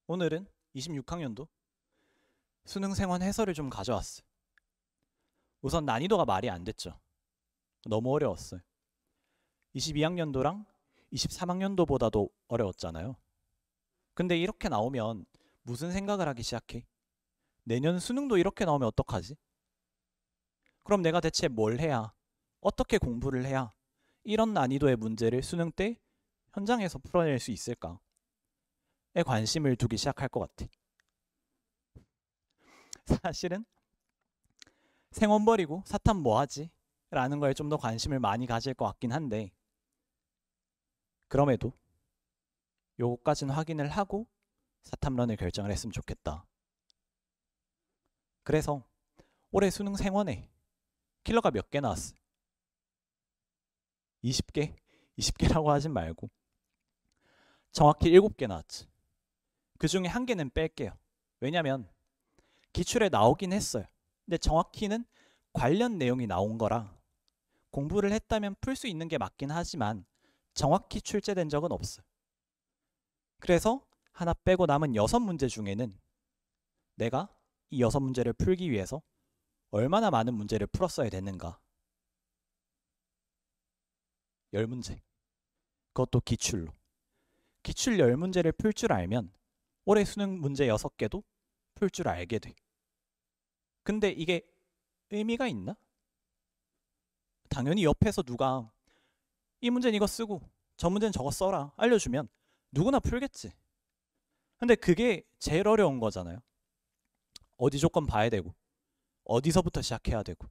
오늘은 26학년도 수능 생원 해설을 좀 가져왔어요. 우선 난이도가 말이 안 됐죠. 너무 어려웠어요. 22학년도랑 23학년도보다도 어려웠잖아요. 근데 이렇게 나오면 무슨 생각을 하기 시작해? 내년 수능도 이렇게 나오면 어떡하지? 그럼 내가 대체 뭘 해야, 어떻게 공부를 해야 이런 난이도의 문제를 수능 때 현장에서 풀어낼 수 있을까? 에 관심을 두기 시작할 것 같아. 사실은 생원 버리고 사탐 뭐 하지? 라는 거에 좀 더 관심을 많이 가질 것 같긴 한데, 그럼에도 요거까지는 확인을 하고 사탐런을 결정을 했으면 좋겠다. 그래서 올해 수능 생원에 킬러가 몇 개 나왔어요? 20개? 20개라고 하진 말고 정확히 7개 나왔지. 그 중에 한 개는 뺄게요. 왜냐면 기출에 나오긴 했어요. 근데 정확히는 관련 내용이 나온 거라 공부를 했다면 풀 수 있는 게 맞긴 하지만 정확히 출제된 적은 없어요. 그래서 하나 빼고 남은 6문제 중에는 내가 이 6문제를 풀기 위해서 얼마나 많은 문제를 풀었어야 됐는가? 10문제. 그것도 기출로. 기출 10문제를 풀 줄 알면 올해 수능 문제 6개도 풀 줄 알게 돼. 근데 이게 의미가 있나? 당연히 옆에서 누가 이 문제는 이거 쓰고 저 문제는 저거 써라 알려주면 누구나 풀겠지. 근데 그게 제일 어려운 거잖아요. 어디 조건 봐야 되고 어디서부터 시작해야 되고.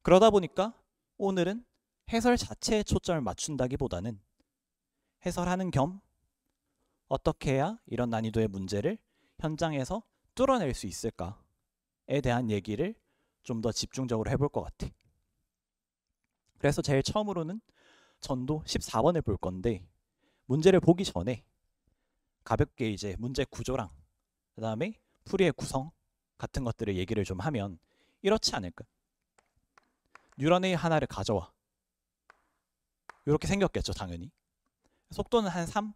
그러다 보니까 오늘은 해설 자체에 초점을 맞춘다기보다는 해설하는 겸 어떻게 해야 이런 난이도의 문제를 현장에서 뚫어낼 수 있을까에 대한 얘기를 좀 더 집중적으로 해볼 것 같아. 그래서 제일 처음으로는 전도 14번을 볼 건데, 문제를 보기 전에 가볍게 이제 문제 구조랑 그 다음에 풀이의 구성 같은 것들을 얘기를 좀 하면 이렇지 않을까? 뉴런의 하나를 가져와. 이렇게 생겼겠죠, 당연히. 속도는 한 3,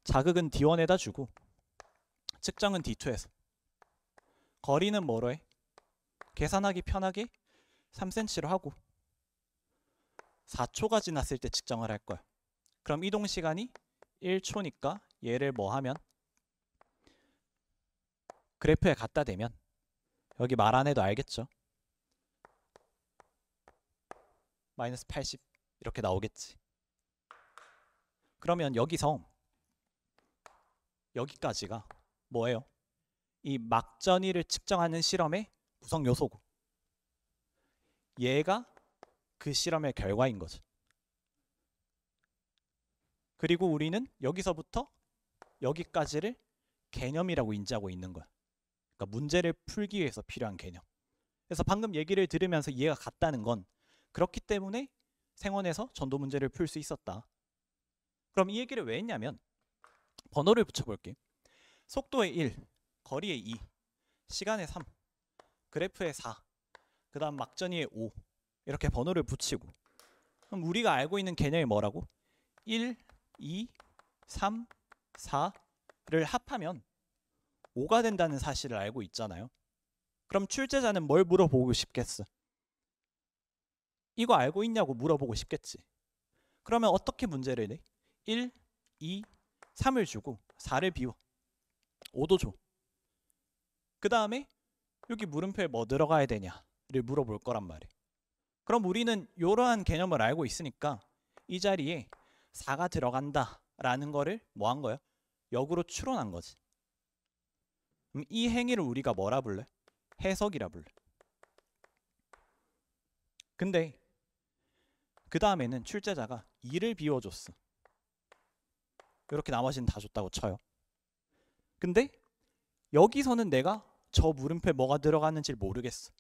자극은 D1에다 주고 측정은 D2에서, 거리는 뭐로 해? 계산하기 편하게 3cm로 하고 4초가 지났을 때 측정을 할 거야. 그럼 이동 시간이 1초니까 얘를 뭐 하면, 그래프에 갖다 대면 여기 말 안 해도 알겠죠? 마이너스 80 이렇게 나오겠지. 그러면 여기서 여기까지가 뭐예요? 이 막전이를 측정하는 실험의 구성 요소고, 얘가 그 실험의 결과인 거죠. 그리고 우리는 여기서부터 여기까지를 개념이라고 인지하고 있는 거야. 그러니까 문제를 풀기 위해서 필요한 개념. 그래서 방금 얘기를 들으면서 이해가 갔다는 건 그렇기 때문에 생원에서 전도 문제를 풀 수 있었다. 그럼 이 얘기를 왜 했냐면 번호를 붙여볼게. 속도의 1, 거리의 2, 시간의 3, 그래프의 4, 그 다음 막전이의 5 이렇게 번호를 붙이고, 그럼 우리가 알고 있는 개념이 뭐라고? 1, 2, 3, 4를 합하면 5가 된다는 사실을 알고 있잖아요. 그럼 출제자는 뭘 물어보고 싶겠어? 이거 알고 있냐고 물어보고 싶겠지. 그러면 어떻게 문제를 내? 1, 2, 3을 주고 4를 비워. 5도 줘. 그 다음에 여기 물음표에 뭐 들어가야 되냐를 물어볼 거란 말이에요. 그럼 우리는 이러한 개념을 알고 있으니까 이 자리에 4가 들어간다 라는 거를 뭐 한 거예요? 역으로 추론한 거지. 그럼 이 행위를 우리가 뭐라 불러? 해석이라 불러. 근데 그 다음에는 출제자가 2를 비워줬어. 이렇게 나머지는 다 줬다고 쳐요. 근데 여기서는 내가 저 물음표에 뭐가 들어가는지 모르겠어.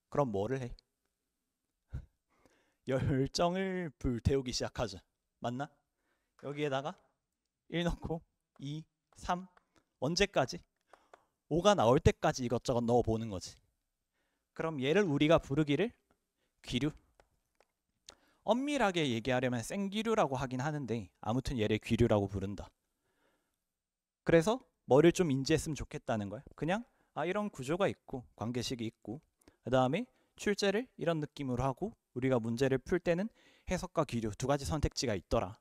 그럼 뭐를 해? 열정을 불태우기 시작하죠. 맞나? 여기에다가 1 넣고 2, 3 언제까지? 5가 나올 때까지 이것저것 넣어보는 거지. 그럼 얘를 우리가 부르기를 귀류. 엄밀하게 얘기하려면 생기류라고 하긴 하는데 아무튼 얘를 귀류라고 부른다. 그래서 뭐를 좀 인지했으면 좋겠다는 거예요. 그냥 이런 구조가 있고 관계식이 있고 그 다음에 출제를 이런 느낌으로 하고 우리가 문제를 풀 때는 해석과 기류 두 가지 선택지가 있더라.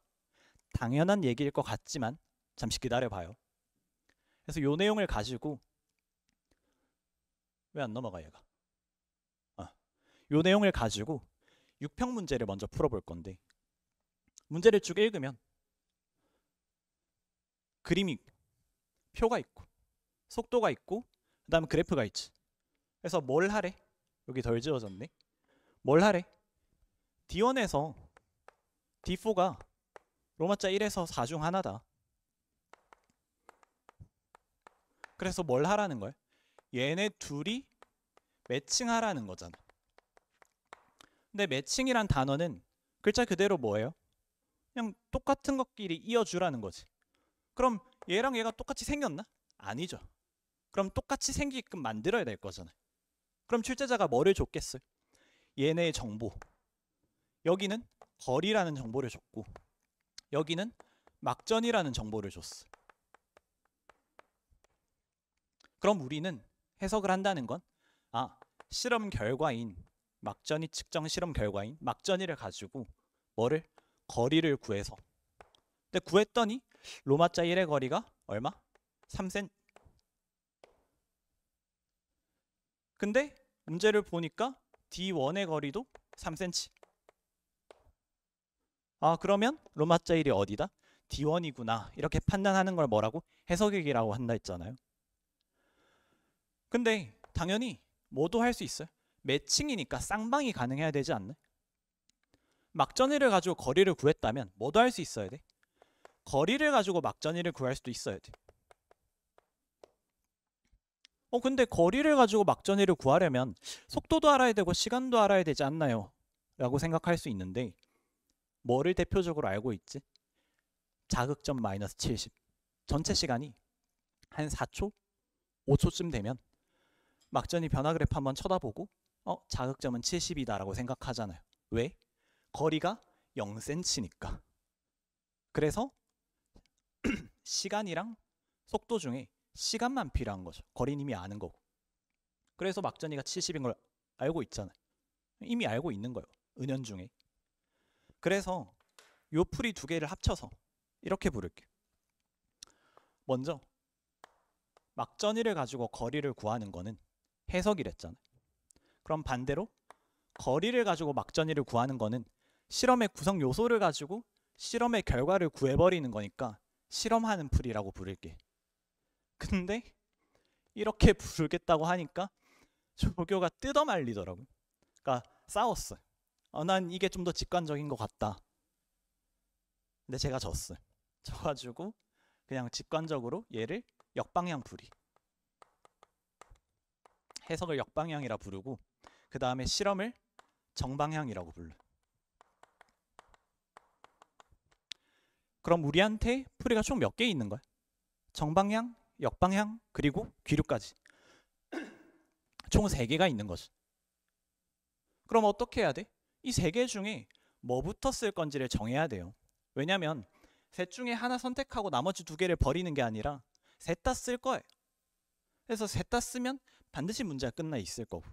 당연한 얘기일 것 같지만 잠시 기다려봐요. 그래서 요 내용을 가지고 왜 안 넘어가 얘가? 요 내용을 가지고 6평 문제를 먼저 풀어볼 건데 문제를 쭉 읽으면 그림이 표가 있고 속도가 있고 그 다음에 그래프가 있지. 그래서 뭘 하래? 여기 덜 지워졌네. 뭘 하래? D1에서 D4가 로마자 1에서 4 중 하나다. 그래서 뭘 하라는 거야? 얘네 둘이 매칭하라는 거잖아. 근데 매칭이란 단어는 글자 그대로 뭐예요? 그냥 똑같은 것끼리 이어주라는 거지. 그럼 얘랑 얘가 똑같이 생겼나? 아니죠. 그럼 똑같이 생기게끔 만들어야 될 거잖아요. 그럼 출제자가 뭐를 줬겠어요? 얘네의 정보. 여기는 거리라는 정보를 줬고 여기는 막전이라는 정보를 줬어. 그럼 우리는 해석을 한다는 건 실험 결과인 막전이 측정 실험 결과인 막전이를 가지고 뭐를? 거리를 구해서. 근데 구했더니 로마자 1의 거리가 얼마? 3cm. 근데 문제를 보니까 D1의 거리도 3cm. 그러면 로마자 1이 어디다? D1이구나. 이렇게 판단하는 걸 뭐라고? 해석이라고 한다 했잖아요. 근데 당연히 뭐도 할 수 있어요. 매칭이니까 쌍방이 가능해야 되지 않나? 막전이를 가지고 거리를 구했다면 뭐도 할 수 있어야 돼? 거리를 가지고 막전이를 구할 수도 있어야 돼. 근데 거리를 가지고 막전이를 구하려면 속도도 알아야 되고 시간도 알아야 되지 않나요? 라고 생각할 수 있는데 뭐를 대표적으로 알고 있지? 자극점 마이너스 70. 전체 시간이 한 4초? 5초쯤 되면 막전이 변화 그래프 한번 쳐다보고 자극점은 70이다 라고 생각하잖아요. 왜? 거리가 0cm니까. 그래서 시간이랑 속도 중에 시간만 필요한 거죠. 거리는 이미 아는 거고. 그래서 막전이가 70인 걸 알고 있잖아요. 이미 알고 있는 거예요. 은연중에. 그래서 요 풀이 두 개를 합쳐서 이렇게 부를게요. 먼저 막전이를 가지고 거리를 구하는 거는 해석이랬잖아요. 그럼 반대로 거리를 가지고 막전이를 구하는 거는 실험의 구성 요소를 가지고 실험의 결과를 구해버리는 거니까 실험하는 풀이라고 부를게. 근데 이렇게 부르겠다고 하니까 조교가 뜯어말리더라고요. 그러니까 싸웠어요. 난 이게 좀 더 직관적인 것 같다. 근데 제가 졌어요. 져가지고 그냥 직관적으로 얘를 역방향 풀이. 해석을 역방향이라 부르고 그 다음에 실험을 정방향이라고 불러. 그럼 우리한테 풀이가 총 몇 개 있는 거야? 정방향, 역방향, 그리고 귀류까지. 총 3개가 있는 거지. 그럼 어떻게 해야 돼? 이 3개 중에 뭐부터 쓸 건지를 정해야 돼요. 왜냐면 셋 중에 하나 선택하고 나머지 2개를 버리는 게 아니라 셋 다 쓸 거예요. 그래서 셋 다 쓰면 반드시 문제가 끝나 있을 거고.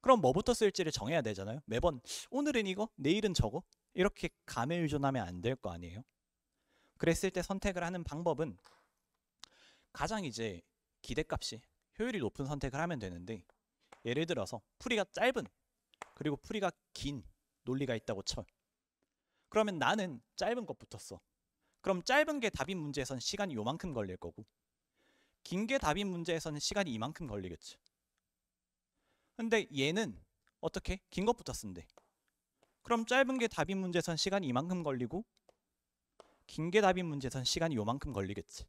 그럼 뭐부터 쓸지를 정해야 되잖아요. 매번 오늘은 이거, 내일은 저거 이렇게 감에 의존하면 안 될 거 아니에요. 그랬을 때 선택을 하는 방법은 가장 이제 기대값이 효율이 높은 선택을 하면 되는데 예를 들어서 풀이가 짧은 그리고 풀이가 긴 논리가 있다고 쳐. 그러면 나는 짧은 것부터 써. 그럼 짧은 게 답인 문제에서는 시간이 요만큼 걸릴 거고 긴 게 답인 문제에서는 시간이 이만큼 걸리겠지. 근데 얘는 어떻게? 긴 것부터 쓴대. 그럼 짧은 게 답인 문제에서는 시간이 이만큼 걸리고 긴 게 답인 문제에서는 시간이 요만큼 걸리겠지.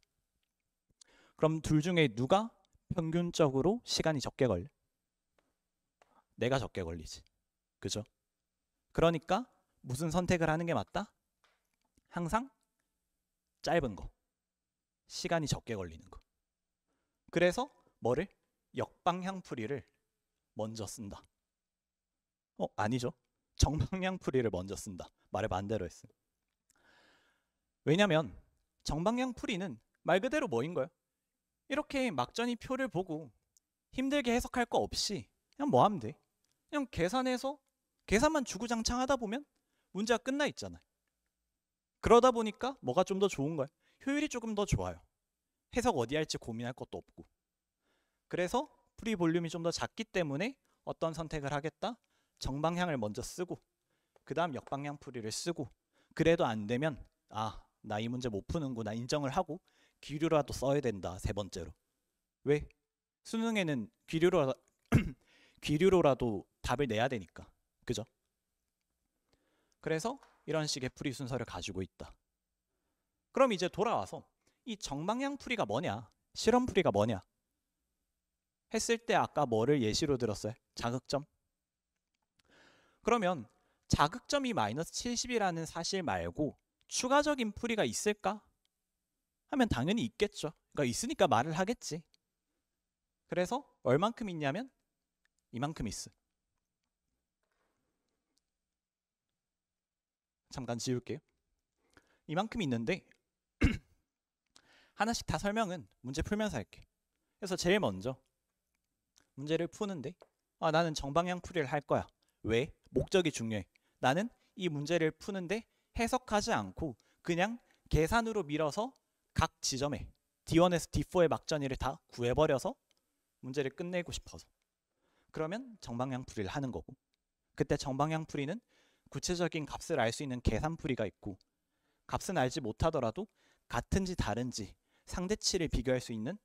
그럼 둘 중에 누가 평균적으로 시간이 적게 걸려? 내가 적게 걸리지. 그죠? 그러니까 무슨 선택을 하는 게 맞다? 항상 짧은 거. 시간이 적게 걸리는 거. 그래서 뭐를? 역방향 풀이를 먼저 쓴다. 아니죠. 정방향 풀이를 먼저 쓴다. 말을 반대로 했어요. 왜냐면 정방향 풀이는 말 그대로 뭐인 거예요? 이렇게 막전이 표를 보고 힘들게 해석할 거 없이 그냥 뭐 하면 돼? 그냥 계산해서 계산만 주구장창 하다 보면 문제가 끝나 있잖아요. 그러다 보니까 뭐가 좀 더 좋은 거예요? 효율이 조금 더 좋아요. 해석 어디 할지 고민할 것도 없고. 그래서 프리 볼륨이 좀 더 작기 때문에 어떤 선택을 하겠다? 정방향을 먼저 쓰고 그 다음 역방향 풀이를 쓰고 그래도 안 되면 나 이 문제 못 푸는구나 인정을 하고 기류라도 써야 된다. 세 번째로. 왜? 수능에는 기류로라도 답을 내야 되니까. 그죠? 그래서 이런 식의 풀이 순서를 가지고 있다. 그럼 이제 돌아와서 이 정방향 풀이가 뭐냐? 실험 풀이가 뭐냐? 했을 때 아까 뭐를 예시로 들었어요? 자극점. 그러면 자극점이 마이너스 70이라는 사실 말고 추가적인 풀이가 있을까? 하면 당연히 있겠죠. 그러니까 있으니까 말을 하겠지. 그래서 얼만큼 있냐면 이만큼 있어. 잠깐 지울게요. 이만큼 있는데 하나씩 다 설명은 문제 풀면서 할게. 그래서 제일 먼저 문제를 푸는데 나는 정방향 풀이를 할 거야. 왜? 목적이 중요해. 나는 이 문제를 푸는데 해석하지 않고 그냥 계산으로 밀어서 각 지점에 D1에서 D4의 막전이를 다 구해버려서 문제를 끝내고 싶어서. 그러면 정방향 풀이를 하는 거고, 그때 정방향 풀이는 구체적인 값을 알 수 있는 계산 풀이가 있고, 값은 알지 못하더라도 같은지 다른지 상대치를 비교할 수 있는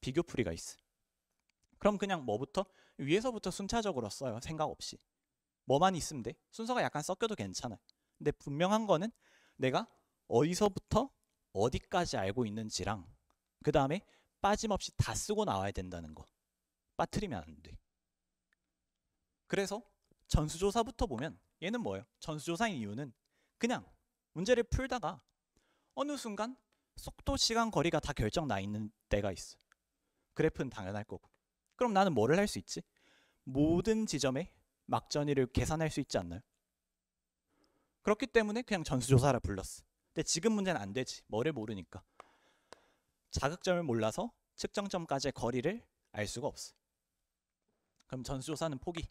비교 풀이가 있어. 그럼 그냥 뭐부터? 위에서부터 순차적으로 써요. 생각 없이. 뭐만 있으면 돼. 순서가 약간 섞여도 괜찮아요. 근데 분명한 거는 내가 어디서부터 어디까지 알고 있는지랑 그 다음에 빠짐없이 다 쓰고 나와야 된다는 거. 빠뜨리면 안 돼. 그래서 전수조사부터 보면 얘는 뭐예요? 전수조사인 이유는 그냥 문제를 풀다가 어느 순간 속도, 시간, 거리가 다 결정 나 있는 때가 있어. 그래프는 당연할 거고. 그럼 나는 뭐를 할 수 있지? 모든 지점에 막전이를 계산할 수 있지 않나요? 그렇기 때문에 그냥 전수조사를 불렀어. 근데 지금 문제는 안 되지. 뭐를 모르니까. 자극점을 몰라서 측정점까지의 거리를 알 수가 없어. 그럼 전수조사는 포기.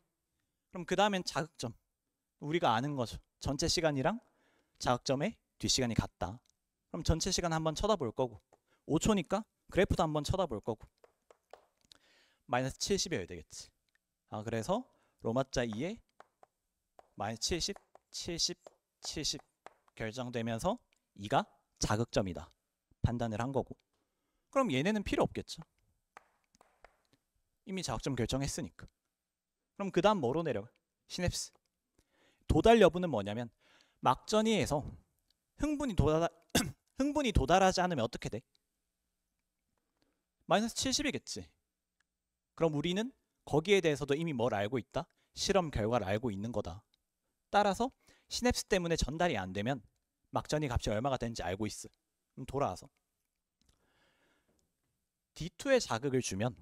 그럼 그 다음엔 자극점. 우리가 아는 거죠. 전체 시간이랑 자극점의 뒷시간이 같다. 그럼 전체 시간 한번 쳐다볼 거고 5초니까 그래프도 한번 쳐다볼 거고 마이너스 70이어야 되겠지. 그래서 로마자 2에 마이너스 70, 70, 70 결정되면서 2가 자극점이다. 판단을 한 거고. 그럼 얘네는 필요 없겠죠. 이미 자극점 결정했으니까. 그럼 그 다음 뭐로 내려가? 시냅스. 도달 여부는 뭐냐면 막전이에서 흥분이 도달하지 않으면 어떻게 돼? 마이너스 70이겠지. 그럼 우리는 거기에 대해서도 이미 뭘 알고 있다? 실험 결과를 알고 있는 거다. 따라서 시냅스 때문에 전달이 안 되면 막전이 값이 얼마가 되는지 알고 있어. 그럼 돌아와서 D2에 자극을 주면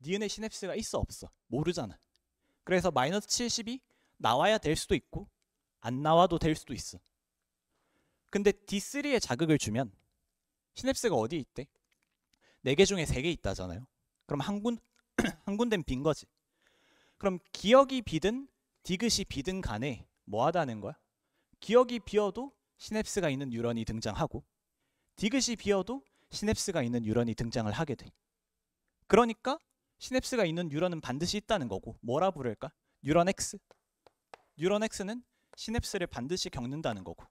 니은의 시냅스가 있어 없어? 모르잖아. 그래서 마이너스 70이 나와야 될 수도 있고 안 나와도 될 수도 있어. 근데 D3에 자극을 주면 시냅스가 어디 있대? 4개 중에 3개 있다잖아요. 그럼 한 군데는 빈 거지. 그럼 기억이 비든 디귿이 비든 간에 뭐 하다는 거야? 기억이 비어도 시냅스가 있는 뉴런이 등장하고 디귿이 비어도 시냅스가 있는 뉴런이 등장을 하게 돼. 그러니까 시냅스가 있는 뉴런은 반드시 있다는 거고 뭐라 부를까? 뉴런 X. 뉴런 X는 시냅스를 반드시 겪는다는 거고.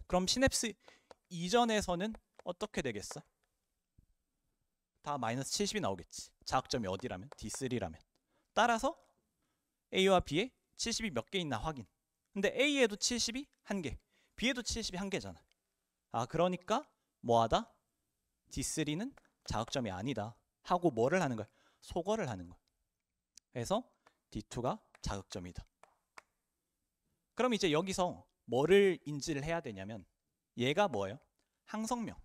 그럼 시냅스 이전에서는 어떻게 되겠어? 다 마이너스 70이 나오겠지. 자극점이 어디라면? D3라면. 따라서 A와 B에 70이 몇 개 있나 확인. 근데 A에도 70이 1개, B에도 70이 1개잖아. 그러니까 뭐하다? D3는 자극점이 아니다 하고 뭐를 하는 거야? 소거를 하는 거야. 그래서 D2가 자극점이다. 그럼 이제 여기서 뭐를 인지를 해야 되냐면 얘가 뭐예요? 항성명.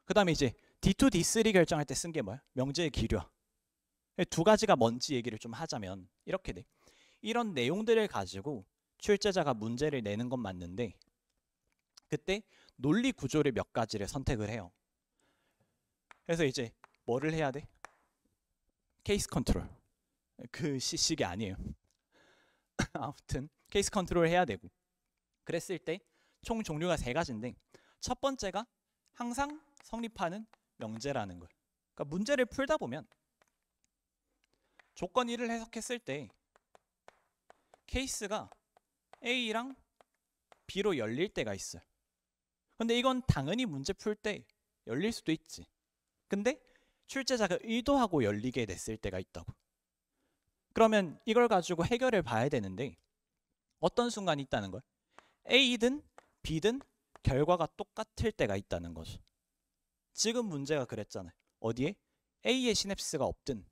그 다음에 이제 D2, D3 결정할 때 쓴 게 뭐야? 명제의 기류화. 두 가지가 뭔지 얘기를 좀 하자면 이렇게 돼. 이런 내용들을 가지고 출제자가 문제를 내는 건 맞는데 그때 논리 구조를 몇 가지를 선택을 해요. 그래서 이제 뭐를 해야 돼? 케이스 컨트롤. 그 식이 아니에요. 아무튼 케이스 컨트롤 해야 되고, 그랬을 때 총 종류가 세 가지인데, 첫 번째가 항상 성립하는 명제라는 걸. 그러니까 문제를 풀다 보면 조건 1을 해석했을 때 케이스가 A랑 B로 열릴 때가 있어요. 근데 이건 당연히 문제 풀 때 열릴 수도 있지. 근데 출제자가 의도하고 열리게 됐을 때가 있다고. 그러면 이걸 가지고 해결을 봐야 되는데 어떤 순간이 있다는 걸? A든 B든 결과가 똑같을 때가 있다는 거죠. 지금 문제가 그랬잖아요. 어디에? A의 시냅스가 없든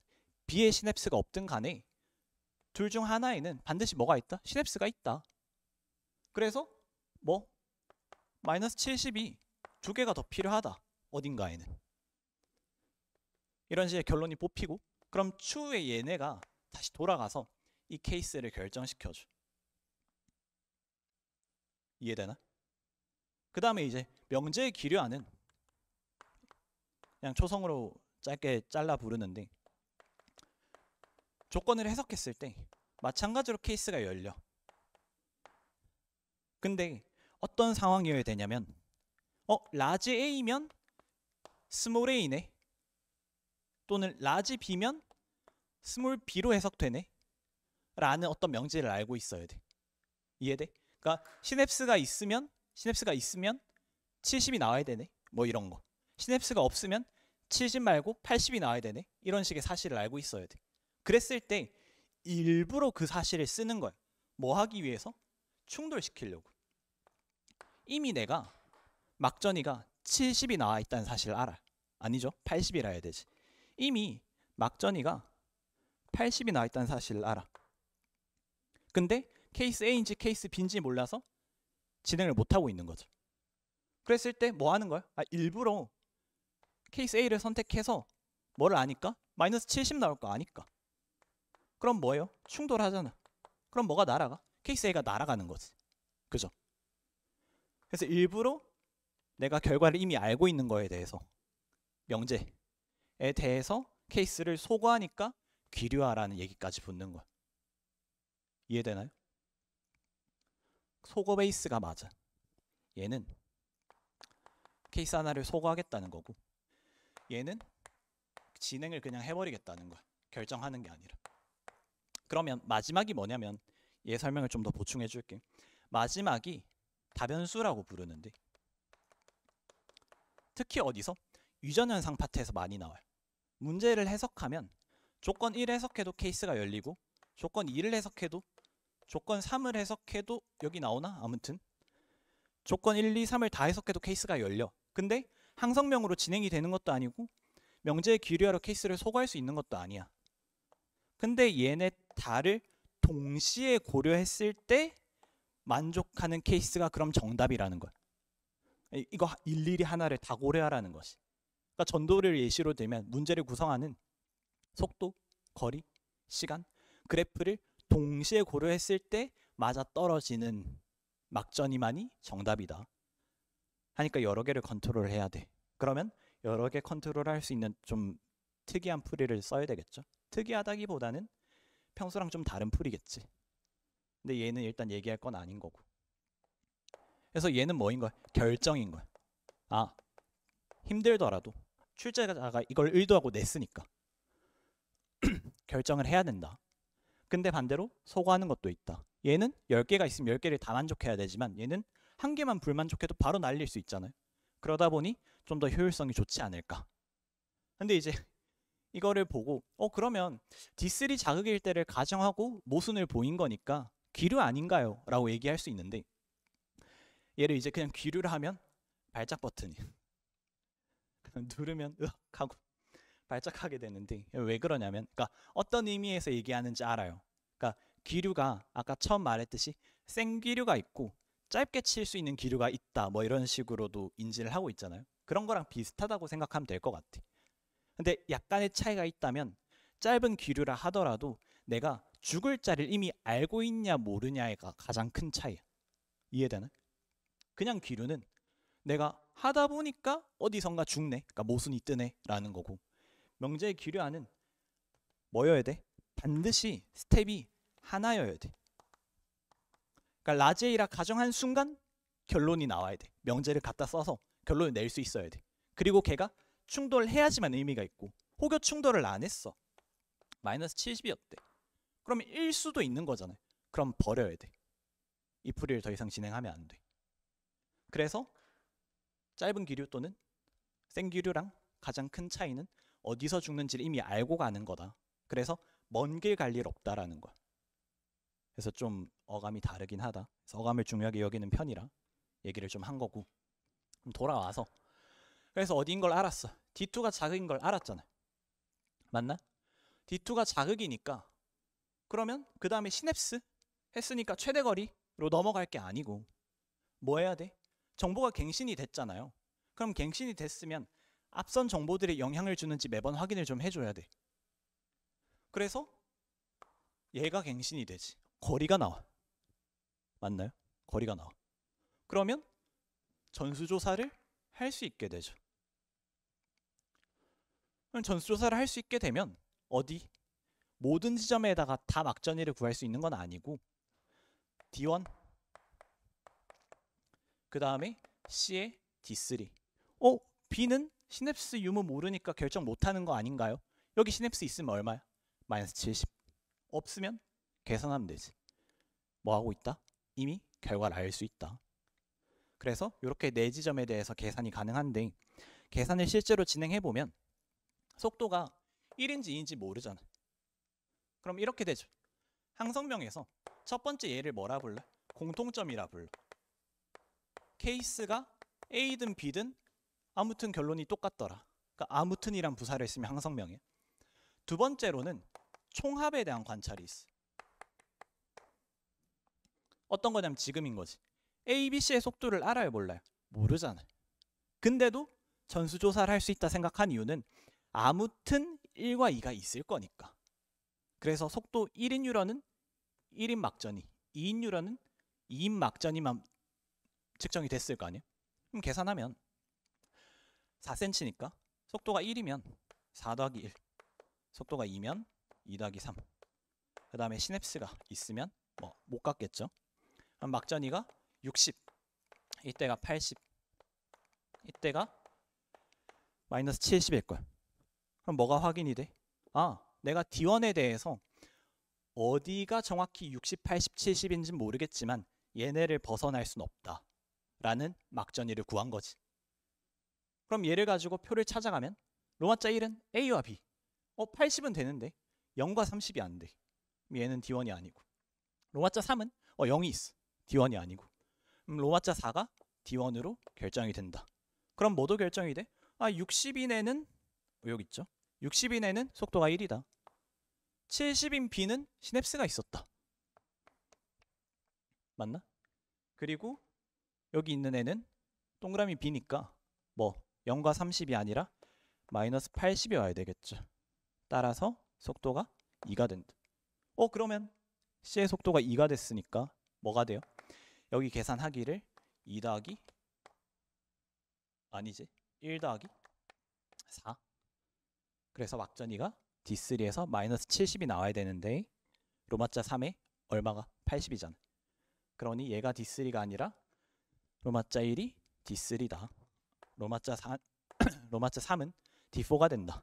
B의 시냅스가 없든 간에 둘 중 하나에는 반드시 뭐가 있다? 시냅스가 있다. 그래서 뭐 마이너스 70이 두 개가 더 필요하다. 어딘가에는. 이런 식의 결론이 뽑히고, 그럼 추후에 얘네가 다시 돌아가서 이 케이스를 결정시켜줘. 이해되나? 그 다음에 이제 명제의 기류안은 그냥 초성으로 짧게 잘라 부르는데, 조건을 해석했을 때 마찬가지로 케이스가 열려. 근데 어떤 상황이어야 되냐면 라지 A면 스몰 A네, 또는 라지 B면 스몰 B로 해석되네 라는 어떤 명제를 알고 있어야 돼. 이해돼? 그러니까 시냅스가 있으면 70이 나와야 되네, 뭐 이런 거. 시냅스가 없으면 70 말고 80이 나와야 되네, 이런 식의 사실을 알고 있어야 돼. 그랬을 때 일부러 그 사실을 쓰는 거야. 뭐 하기 위해서? 충돌시키려고. 이미 내가 막전이가 70이 나와 있다는 사실을 알아. 아니죠, 80이라 해야 되지. 이미 막전이가 80이 나와 있다는 사실을 알아. 근데 케이스 A인지 케이스 B인지 몰라서 진행을 못하고 있는 거죠. 그랬을 때 뭐 하는 거야? 일부러 케이스 A를 선택해서 뭐를 아니까? 마이너스 70 나올 거 아니까. 그럼 뭐예요? 충돌하잖아. 그럼 뭐가 날아가? 케이스 A가 날아가는 거지. 그죠? 그래서 일부러 내가 결과를 이미 알고 있는 거에 대해서, 명제에 대해서 케이스를 소거하니까 귀류하라는 얘기까지 붙는 거야. 이해되나요? 소거 베이스가 맞아. 얘는 케이스 하나를 소거하겠다는 거고, 얘는 진행을 그냥 해버리겠다는 거야. 결정하는 게 아니라. 그러면 마지막이 뭐냐면, 얘 설명을 좀 더 보충해 줄게. 마지막이 다변수라고 부르는데, 특히 어디서? 유전현상 파트에서 많이 나와요. 문제를 해석하면 조건 1 해석해도 케이스가 열리고, 조건 2를 해석해도, 조건 3을 해석해도, 여기 나오나? 아무튼 조건 1, 2, 3을 다 해석해도 케이스가 열려. 근데 항성명으로 진행이 되는 것도 아니고 명제의 기류하러 케이스를 소거할 수 있는 것도 아니야. 근데 얘네 다를 동시에 고려했을 때 만족하는 케이스가 그럼 정답이라는 거야. 이거 일일이 하나를 다 고려하라는 것이. 그러니까 전도를 예시로 들면 문제를 구성하는 속도, 거리, 시간, 그래프를 동시에 고려했을 때 맞아떨어지는 막전이만이 정답이다 하니까 여러 개를 컨트롤해야 돼. 그러면 여러 개 컨트롤할 수 있는 좀 특이한 풀이를 써야 되겠죠. 특이하다기보다는 평소랑 좀 다른 풀이겠지. 근데 얘는 일단 얘기할 건 아닌 거고. 그래서 얘는 뭐인 거야? 결정인 거야. 힘들더라도 출제자가 이걸 의도하고 냈으니까 결정을 해야 된다. 근데 반대로 소거하는 것도 있다. 얘는 10개가 있으면 10개를 다 만족해야 되지만 얘는 한 개만 불만족해도 바로 날릴 수 있잖아요. 그러다 보니 좀 더 효율성이 좋지 않을까. 근데 이제 이거를 보고 그러면 D3 자극일 때를 가정하고 모순을 보인 거니까 기류 아닌가요? 라고 얘기할 수 있는데, 얘를 이제 그냥 기류를 하면 발작 버튼이 누르면 으악 하고 발작하게 되는데, 왜 그러냐면, 그러니까 어떤 의미에서 얘기하는지 알아요. 그러니까 기류가 아까 처음 말했듯이 생기류가 있고 짧게 칠 수 있는 기류가 있다, 뭐 이런 식으로도 인지를 하고 있잖아요. 그런 거랑 비슷하다고 생각하면 될 것 같아. 근데 약간의 차이가 있다면, 짧은 기류라 하더라도 내가 죽을 자를 이미 알고 있냐 모르냐가 가장 큰 차이야. 이해되나? 그냥 기류는 내가 하다 보니까 어디선가 죽네. 그러니까 모순이 뜨네 라는 거고, 명제의 기류안은 뭐여야 돼? 반드시 스텝이 하나여야 돼. 그러니까 라지에이라 가정한 순간 결론이 나와야 돼. 명제를 갖다 써서 결론을 낼 수 있어야 돼. 그리고 걔가 충돌해야지만 의미가 있고, 혹여 충돌을 안 했어. 마이너스 70이었대. 그럼 1 수도 있는 거잖아요. 그럼 버려야 돼. 이 풀이를 더 이상 진행하면 안 돼. 그래서 짧은 기류 또는 생기류랑 가장 큰 차이는 어디서 죽는지를 이미 알고 가는 거다. 그래서 먼 길 갈 일 없다라는 거야. 그래서 좀 어감이 다르긴 하다. 그래서 어감을 중요하게 여기는 편이라 얘기를 좀 한 거고. 그럼 돌아와서, 그래서 어디인 걸 알았어. D2가 자극인 걸 알았잖아. 맞나? D2가 자극이니까 그러면 그 다음에 시냅스 했으니까 최대 거리로 넘어갈 게 아니고 뭐 해야 돼? 정보가 갱신이 됐잖아요. 그럼 갱신이 됐으면 앞선 정보들이 영향을 주는지 매번 확인을 좀 해줘야 돼. 그래서 얘가 갱신이 되지. 거리가 나와. 맞나요? 거리가 나와. 그러면 전수조사를 할 수 있게 되죠. 그럼 전수조사를 할 수 있게 되면 어디? 모든 지점에다가 다 막전이를 구할 수 있는 건 아니고 D1 그 다음에 C의 D3. B는 시냅스 유무 모르니까 결정 못하는 거 아닌가요? 여기 시냅스 있으면 얼마야? 마이너스 70. 없으면 계산하면 되지. 뭐 하고 있다? 이미 결과를 알 수 있다. 그래서 이렇게 네 지점에 대해서 계산이 가능한데, 계산을 실제로 진행해보면 속도가 1인지 2인지 모르잖아. 그럼 이렇게 되죠. 항성명에서 첫 번째 얘를 뭐라 불러? 공통점이라 불러. 케이스가 A든 B든 아무튼 결론이 똑같더라. 그러니까 아무튼이란 부사를 쓰면 항성명이야. 두 번째로는 총합에 대한 관찰이 있어. 어떤 거냐면 지금인 거지. A, B, C의 속도를 알아요, 몰라요? 모르잖아요. 근데도 전수조사를 할 수 있다 생각한 이유는 아무튼 1과 2가 있을 거니까. 그래서 속도 1인 유러는 1인 막전이, 2인 유러는 2인 막전이만 측정이 됐을 거 아니에요? 그럼 계산하면 4cm니까 속도가 1이면 4 더하기 1, 속도가 2면 2 더하기 3, 그 다음에 시냅스가 있으면 뭐 못 갔겠죠. 그럼 막전이가 60, 이때가 80, 이때가 마이너스 70일 거야. 그럼 뭐가 확인이 돼? 내가 D1에 대해서 어디가 정확히 60, 80, 70인지는 모르겠지만 얘네를 벗어날 순 없다 라는 막전이를 구한 거지. 그럼 얘를 가지고 표를 찾아가면 로마자 1은 A와 B, 80은 되는데 0과 30이 안 돼. 얘는 D1이 아니고. 로마자 3은 0이 있어. D1이 아니고. 로마자 4가 D1으로 결정이 된다. 그럼 뭐도 결정이 돼? 60인 애는 여기 있죠. 60인 애는 속도가 1이다. 70인 B는 시냅스가 있었다. 맞나? 그리고 여기 있는 애는 동그라미 B니까 뭐 0과 30이 아니라 마이너스 80이 와야 되겠죠. 따라서 속도가 2가 된다. 그러면 C의 속도가 2가 됐으니까 뭐가 돼요? 여기 계산하기를 2 더하기 아니지 1 더하기 4. 그래서 막전이가 D3에서 마이너스 70이 나와야 되는데 로마자 3에 얼마가? 80이잖아. 그러니 얘가 D3가 아니라 로마자 1이 D3다. 로마자 3은 D4가 된다.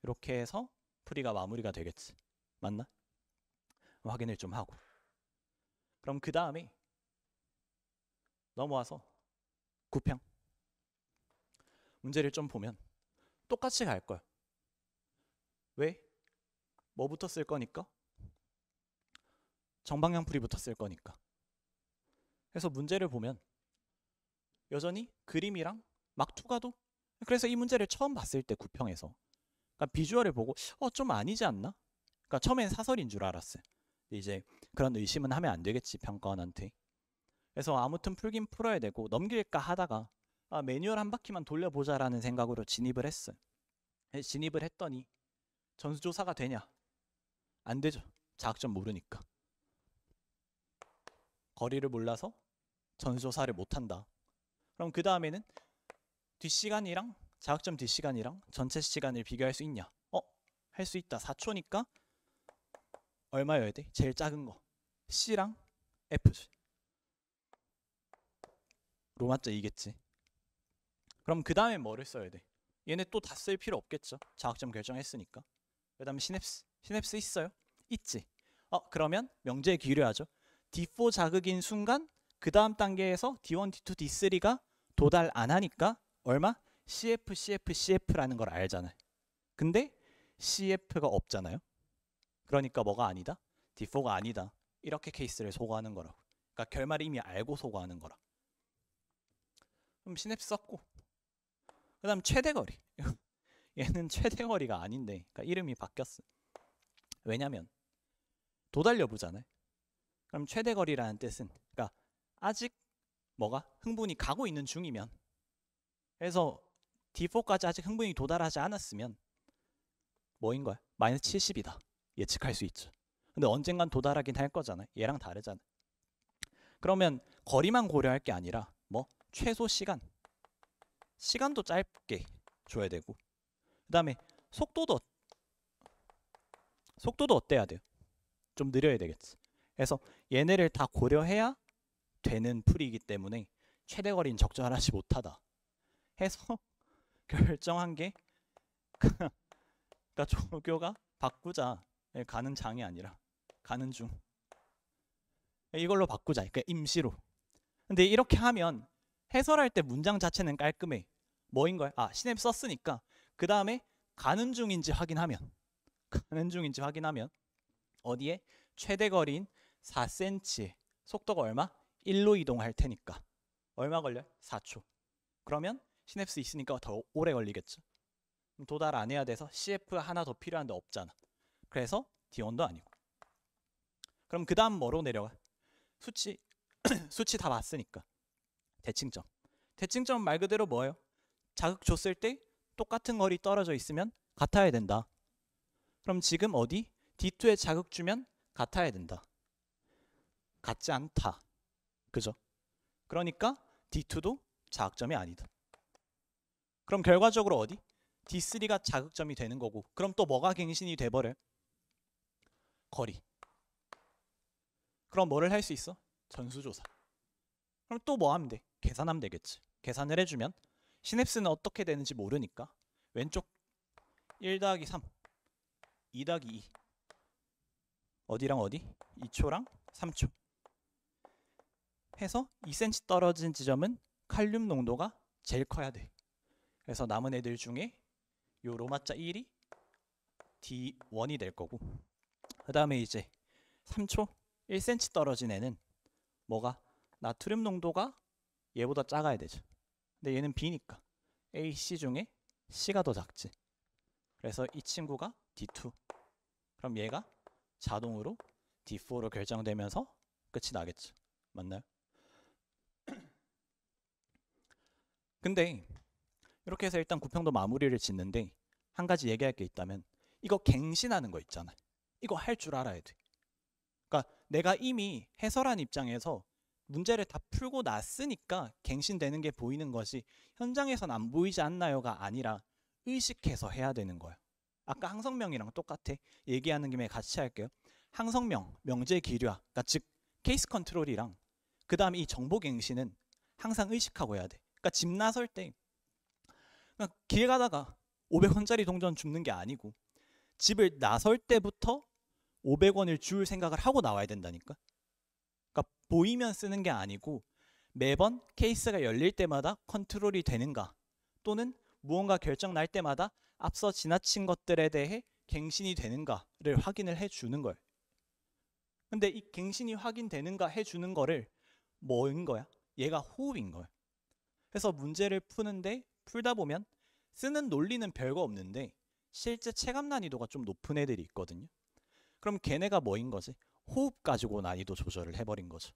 이렇게 해서 풀이가 마무리가 되겠지. 맞나? 확인을 좀 하고. 그럼 그 다음에 넘어와서 9평 문제를 좀 보면 똑같이 갈 거야. 왜? 뭐부터 쓸 거니까? 정방향풀이부터 쓸 거니까. 그래서 문제를 보면 여전히 그림이랑 막 투가도, 그래서 이 문제를 처음 봤을 때 9평에서 그러니까 비주얼을 보고 좀 아니지 않나? 그러니까 처음엔 사설인 줄 알았어요. 이제 그런 의심은 하면 안 되겠지, 평가원한테. 그래서 아무튼 풀긴 풀어야 되고 넘길까 하다가 매뉴얼 한 바퀴만 돌려보자라는 생각으로 진입을 했어요. 진입을 했더니 전수조사가 되냐? 안 되죠. 자학점 모르니까. 거리를 몰라서 전수조사를 못한다. 그럼 그 다음에는 뒷시간이랑 자극점 뒷시간이랑 전체 시간을 비교할 수 있냐? 할 수 있다. 4초니까 얼마여야 돼? 제일 작은 거 C랑 F지. 로마자 2겠지. 그럼 그 다음에 뭐를 써야 돼? 얘네 또 다 쓸 필요 없겠죠. 자극점 결정했으니까. 그 다음에 시냅스 있어요? 있지. 그러면 명제에 기울여야죠. D4 자극인 순간 그 다음 단계에서 D1, D2, D3가 도달 안 하니까 얼마? CF라는 걸 알잖아요. 근데 CF가 없잖아요. 그러니까 뭐가 아니다? D4가 아니다. 이렇게 케이스를 소거하는 거라고. 그러니까 결말을 이미 알고 소거하는 거라. 그럼 시냅스 썼고, 그 다음 최대거리. 얘는 최대거리가 아닌데, 그러니까 이름이 바뀌었어. 왜냐면 도달 여부잖아요. 그럼 최대거리라는 뜻은, 그러니까 아직 뭐가 흥분이 가고 있는 중이면, 그래서 D4까지 아직 흥분이 도달하지 않았으면 뭐인 거야? 마이너스 70이다. 예측할 수 있죠. 근데 언젠간 도달하긴 할 거잖아요. 얘랑 다르잖아요. 그러면 거리만 고려할 게 아니라 뭐 최소 시간도 짧게 줘야 되고, 그 다음에 속도도 어때야 돼요? 좀 느려야 되겠지. 그래서 얘네를 다 고려해야 되는 풀이기 때문에 최대 거리는 적절하지 못하다 해서 결정한 게 그러니까 조교가 바꾸자. 가는 장이 아니라 가는 중. 이걸로 바꾸자. 그러니까 임시로. 근데 이렇게 하면 해설할 때 문장 자체는 깔끔해. 뭐인 거야? 시냅 썼으니까 그 다음에 가는 중인지 확인하면 어디에? 최대 거리인 4cm에 속도가 얼마? 1로 이동할 테니까 얼마 걸려요? 4초. 그러면 시냅스 있으니까 더 오래 걸리겠죠. 도달 안 해야 돼서 CF가 하나 더 필요한데 없잖아. 그래서 D1도 아니고. 그럼 그 다음 뭐로 내려가? 수치 다 봤으니까 대칭점 말 그대로 뭐예요? 자극 줬을 때 똑같은 거리 떨어져 있으면 같아야 된다. 그럼 지금 어디? D2에 자극 주면 같아야 된다. 같지 않다. 그죠? 그러니까 D2도 자극점이 아니다. 그럼 결과적으로 어디? D3가 자극점이 되는 거고, 그럼 또 뭐가 갱신이 돼버려요? 거리. 그럼 뭐를 할 수 있어? 전수조사. 그럼 또 뭐 하면 돼? 계산하면 되겠지. 계산을 해주면 시냅스는 어떻게 되는지 모르니까 왼쪽 1 더하기 3, 2 더하기 2 어디랑 어디? 2초랑 3초 해서 2cm 떨어진 지점은 칼륨 농도가 제일 커야 돼. 그래서 남은 애들 중에 요 로마자 1이 D1이 될 거고, 그 다음에 이제 3초 1cm 떨어진 애는 뭐가? 나트륨 농도가 얘보다 작아야 되죠. 근데 얘는 B니까 AC 중에 C가 더 작지. 그래서 이 친구가 D2. 그럼 얘가 자동으로 D4로 결정되면서 끝이 나겠죠. 맞나요? 근데 이렇게 해서 일단 구평도 마무리를 짓는데 한 가지 얘기할 게 있다면 이거 갱신하는 거 있잖아요. 이거 할 줄 알아야 돼. 그러니까 내가 이미 해설한 입장에서 문제를 다 풀고 났으니까 갱신되는 게 보이는 것이 현장에선 안 보이지 않나요가 아니라 의식해서 해야 되는 거예요. 아까 항성명이랑 똑같아. 얘기하는 김에 같이 할게요. 항성명, 명제 기류화, 그러니까 즉 케이스 컨트롤이랑 그 다음에 이 정보 갱신은 항상 의식하고 해야 돼. 그러니까 집 나설 때 길 가다가 500원짜리 동전 줍는 게 아니고 집을 나설 때부터 500원을 줄 생각을 하고 나와야 된다니까. 그러니까 보이면 쓰는 게 아니고 매번 케이스가 열릴 때마다 컨트롤이 되는가, 또는 무언가 결정 날 때마다 앞서 지나친 것들에 대해 갱신이 되는가를 확인을 해주는 거예요. 근데 이 갱신이 확인되는가 해주는 거를 뭐인 거야? 얘가 호흡인 거예요. 그래서 문제를 풀다 보면 쓰는 논리는 별거 없는데 실제 체감 난이도가 좀 높은 애들이 있거든요. 그럼 걔네가 뭐인 거지? 호흡 가지고 난이도 조절을 해버린 거죠.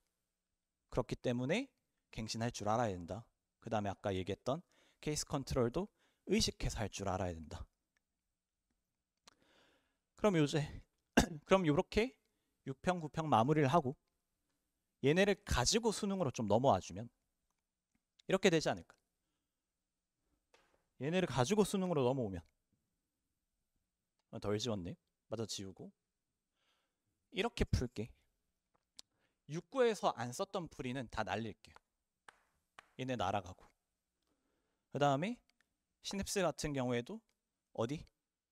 그렇기 때문에 갱신할 줄 알아야 된다. 그 다음에 아까 얘기했던 케이스 컨트롤도 의식해서 할 줄 알아야 된다. 그럼 이렇게 6평, 9평 마무리를 하고 얘네를 가지고 수능으로 좀 넘어와 주면 이렇게 되지 않을까? 얘네를 가지고 수능으로 넘어오면 덜 지웠네. 맞아, 지우고. 이렇게 풀게. 6구에서 안 썼던 풀이는 다 날릴게. 얘네 날아가고. 그 다음에 시냅스 같은 경우에도 어디?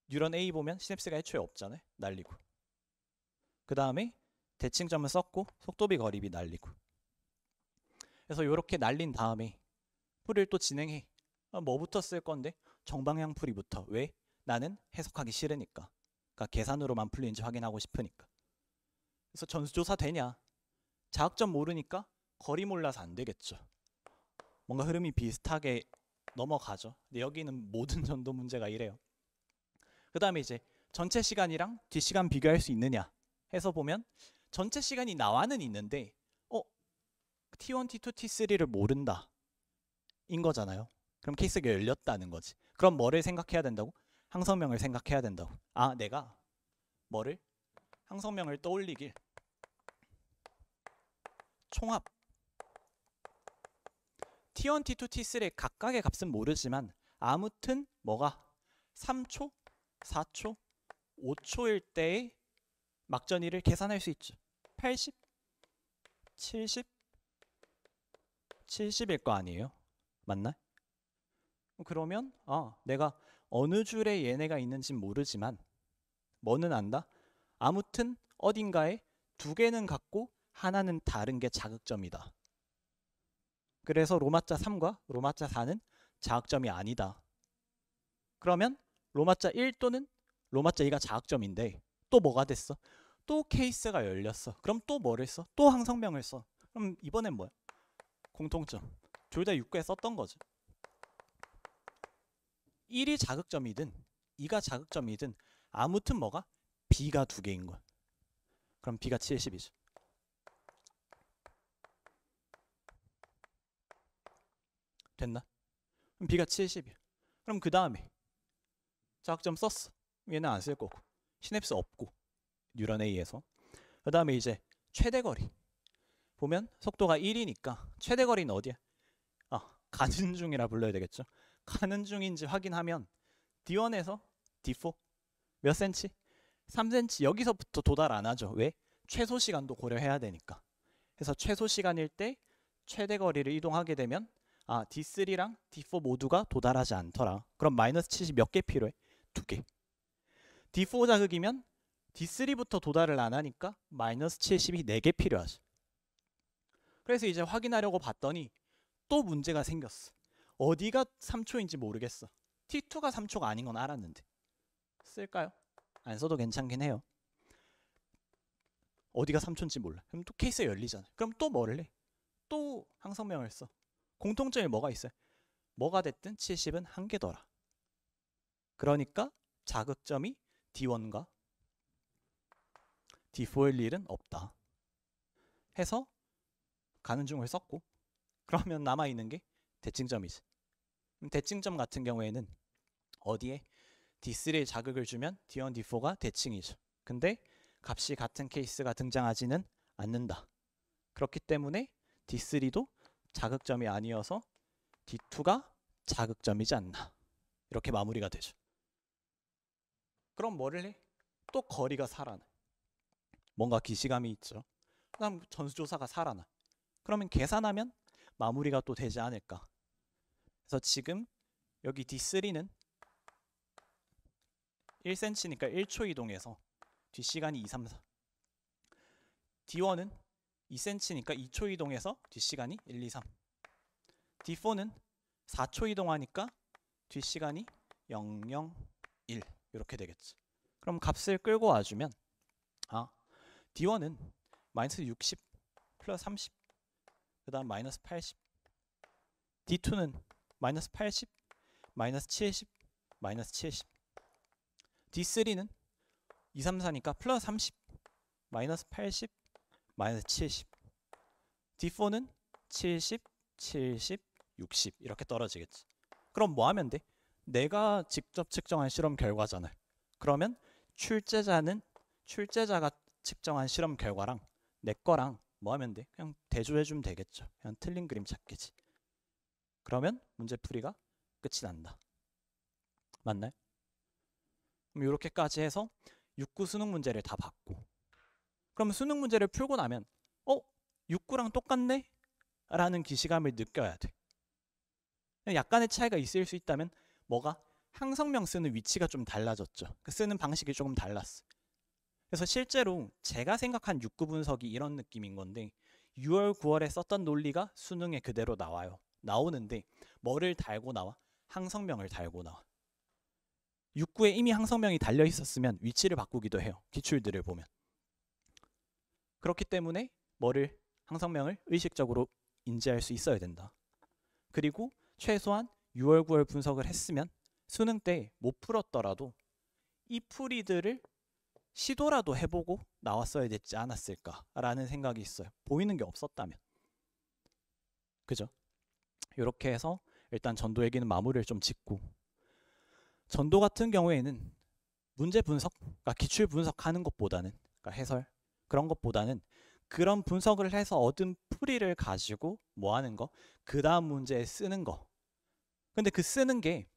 뉴런 A 보면 시냅스가 애초에 없잖아요. 날리고. 그 다음에 대칭점을 썼고 속도비 거리비 날리고. 그래서 이렇게 날린 다음에 풀이를 또 진행해. 뭐부터 쓸 건데? 정방향 풀이부터. 왜? 나는 해석하기 싫으니까. 그러니까 계산으로만 풀리는지 확인하고 싶으니까. 그래서 전수조사 되냐? 자학점 모르니까 거리 몰라서 안 되겠죠. 뭔가 흐름이 비슷하게 넘어가죠. 근데 여기는 모든 전도 문제가 이래요. 그 다음에 이제 전체 시간이랑 뒷시간 비교할 수 있느냐 해서 보면 전체 시간이 나와는 있는데 T1, T2, T3를 모른다 인 거잖아요. 그럼 케이스가 열렸다는 거지. 그럼 뭐를 생각해야 된다고? 항성명을 생각해야 된다고. 아, 내가 뭐를? 항성명을 떠올리길 총합 T1, T2, T3의 각각의 값은 모르지만 아무튼 뭐가 3초, 4초, 5초일 때의 막전이를 계산할 수 있죠. 80, 70, 70일 거 아니에요? 맞나? 그러면 내가 어느 줄에 얘네가 있는지는 모르지만 뭐는 안다? 아무튼 어딘가에 두 개는 같고 하나는 다른 게 자극점이다. 그래서 로마자 3과 로마자 4는 자극점이 아니다. 그러면 로마자 1 또는 로마자 2가 자극점인데 또 뭐가 됐어? 또 케이스가 열렸어. 그럼 또 뭐를 써? 또 항성명을 써. 그럼 이번엔 뭐야? 공통점. 둘 다 6구에 썼던 거죠. 1이 자극점이든 2가 자극점이든 아무튼 뭐가? B가 두 개인 거야. 그럼 B가 70이죠. 됐나? 그럼 B가 70이야. 그럼 그 다음에 자극점 썼어. 얘는 안 쓸 거고. 시냅스 없고. 뉴런 A에서. 그 다음에 이제 최대거리. 보면 속도가 1이니까 최대거리는 어디야? 가는 중이라 불러야 되겠죠. 가는 중인지 확인하면 D1에서 D4 몇 센치? 3cm. 여기서부터 도달 안 하죠. 왜? 최소 시간도 고려해야 되니까. 그래서 최소 시간일 때 최대 거리를 이동하게 되면 D3랑 D4 모두가 도달하지 않더라. 그럼 마이너스 70 몇 개 필요해? 2개. D4 자극이면 D3부터 도달을 안 하니까 마이너스 70이 4개 필요하죠. 그래서 이제 확인하려고 봤더니 또 문제가 생겼어. 어디가 3초인지 모르겠어. T2가 3초가 아닌 건 알았는데 쓸까요? 안 써도 괜찮긴 해요. 어디가 3초인지 몰라. 그럼 또 케이스가 열리잖아. 그럼 또 뭐를 해? 또 항성명을 써. 공통점이 뭐가 있어요? 뭐가 됐든 70은 한 개더라. 그러니까 자극점이 D1과 D4일 일은 없다. 해서 가는 중을 썼고, 그러면 남아있는 게 대칭점이지. 대칭점 같은 경우에는 어디에 D3에 자극을 주면 D1, D4가 대칭이죠. 근데 값이 같은 케이스가 등장하지는 않는다. 그렇기 때문에 D3도 자극점이 아니어서 D2가 자극점이지 않나. 이렇게 마무리가 되죠. 그럼 뭐를 해? 또 거리가 살아나. 뭔가 기시감이 있죠. 그다음 전수조사가 살아나. 그러면 계산하면 마무리가 또 되지 않을까. 그래서 지금 여기 D3는 1cm니까 1초 이동해서 뒷시간이 2, 3, 4. D1은 2cm니까 2초 이동해서 뒷시간이 1, 2, 3. D4는 4초 이동하니까 뒷시간이 0, 0, 1 이렇게 되겠지. 그럼 값을 끌고 와주면 D1은 마이너스 60 플러스 30 그 다음 마이너스 80 D2는 마이너스 80 마이너스 70 마이너스 70 D3는 2, 3, 4니까 플러스 30 마이너스 80 마이너스 70 D4는 70 70 60 이렇게 떨어지겠지. 그럼 뭐 하면 돼? 내가 직접 측정한 실험 결과잖아요. 그러면 출제자가 측정한 실험 결과랑 내 거랑 뭐 하면 돼? 그냥 대조해주면 되겠죠. 그냥 틀린 그림 찾기지. 그러면 문제풀이가 끝이 난다. 맞나요? 그럼 이렇게까지 해서 6구 수능 문제를 다 봤고, 그럼 수능 문제를 풀고 나면 6구랑 똑같네? 라는 기시감을 느껴야 돼. 약간의 차이가 있을 수 있다면 뭐가? 항성명 쓰는 위치가 좀 달라졌죠. 쓰는 방식이 조금 달랐어. 그래서 실제로 제가 생각한 6구 분석이 이런 느낌인 건데 6월, 9월에 썼던 논리가 수능에 그대로 나와요. 나오는데 뭐를 달고 나와? 항성명을 달고 나와. 6구에 이미 항성명이 달려 있었으면 위치를 바꾸기도 해요. 기출들을 보면. 그렇기 때문에 뭐를? 항성명을 의식적으로 인지할 수 있어야 된다. 그리고 최소한 6월, 9월 분석을 했으면 수능 때 못 풀었더라도 이 풀이들을 시도라도 해보고 나왔어야 됐지 않았을까라는 생각이 있어요. 보이는 게 없었다면. 그죠? 이렇게 해서 일단 전도 얘기는 마무리를 좀 짓고, 전도 같은 경우에는 문제 분석, 그러니까 기출 분석하는 것보다는, 그러니까 해설 그런 것보다는 그런 분석을 해서 얻은 풀이를 가지고 뭐 하는 거? 그 다음 문제에 쓰는 거. 근데 그 쓰는 게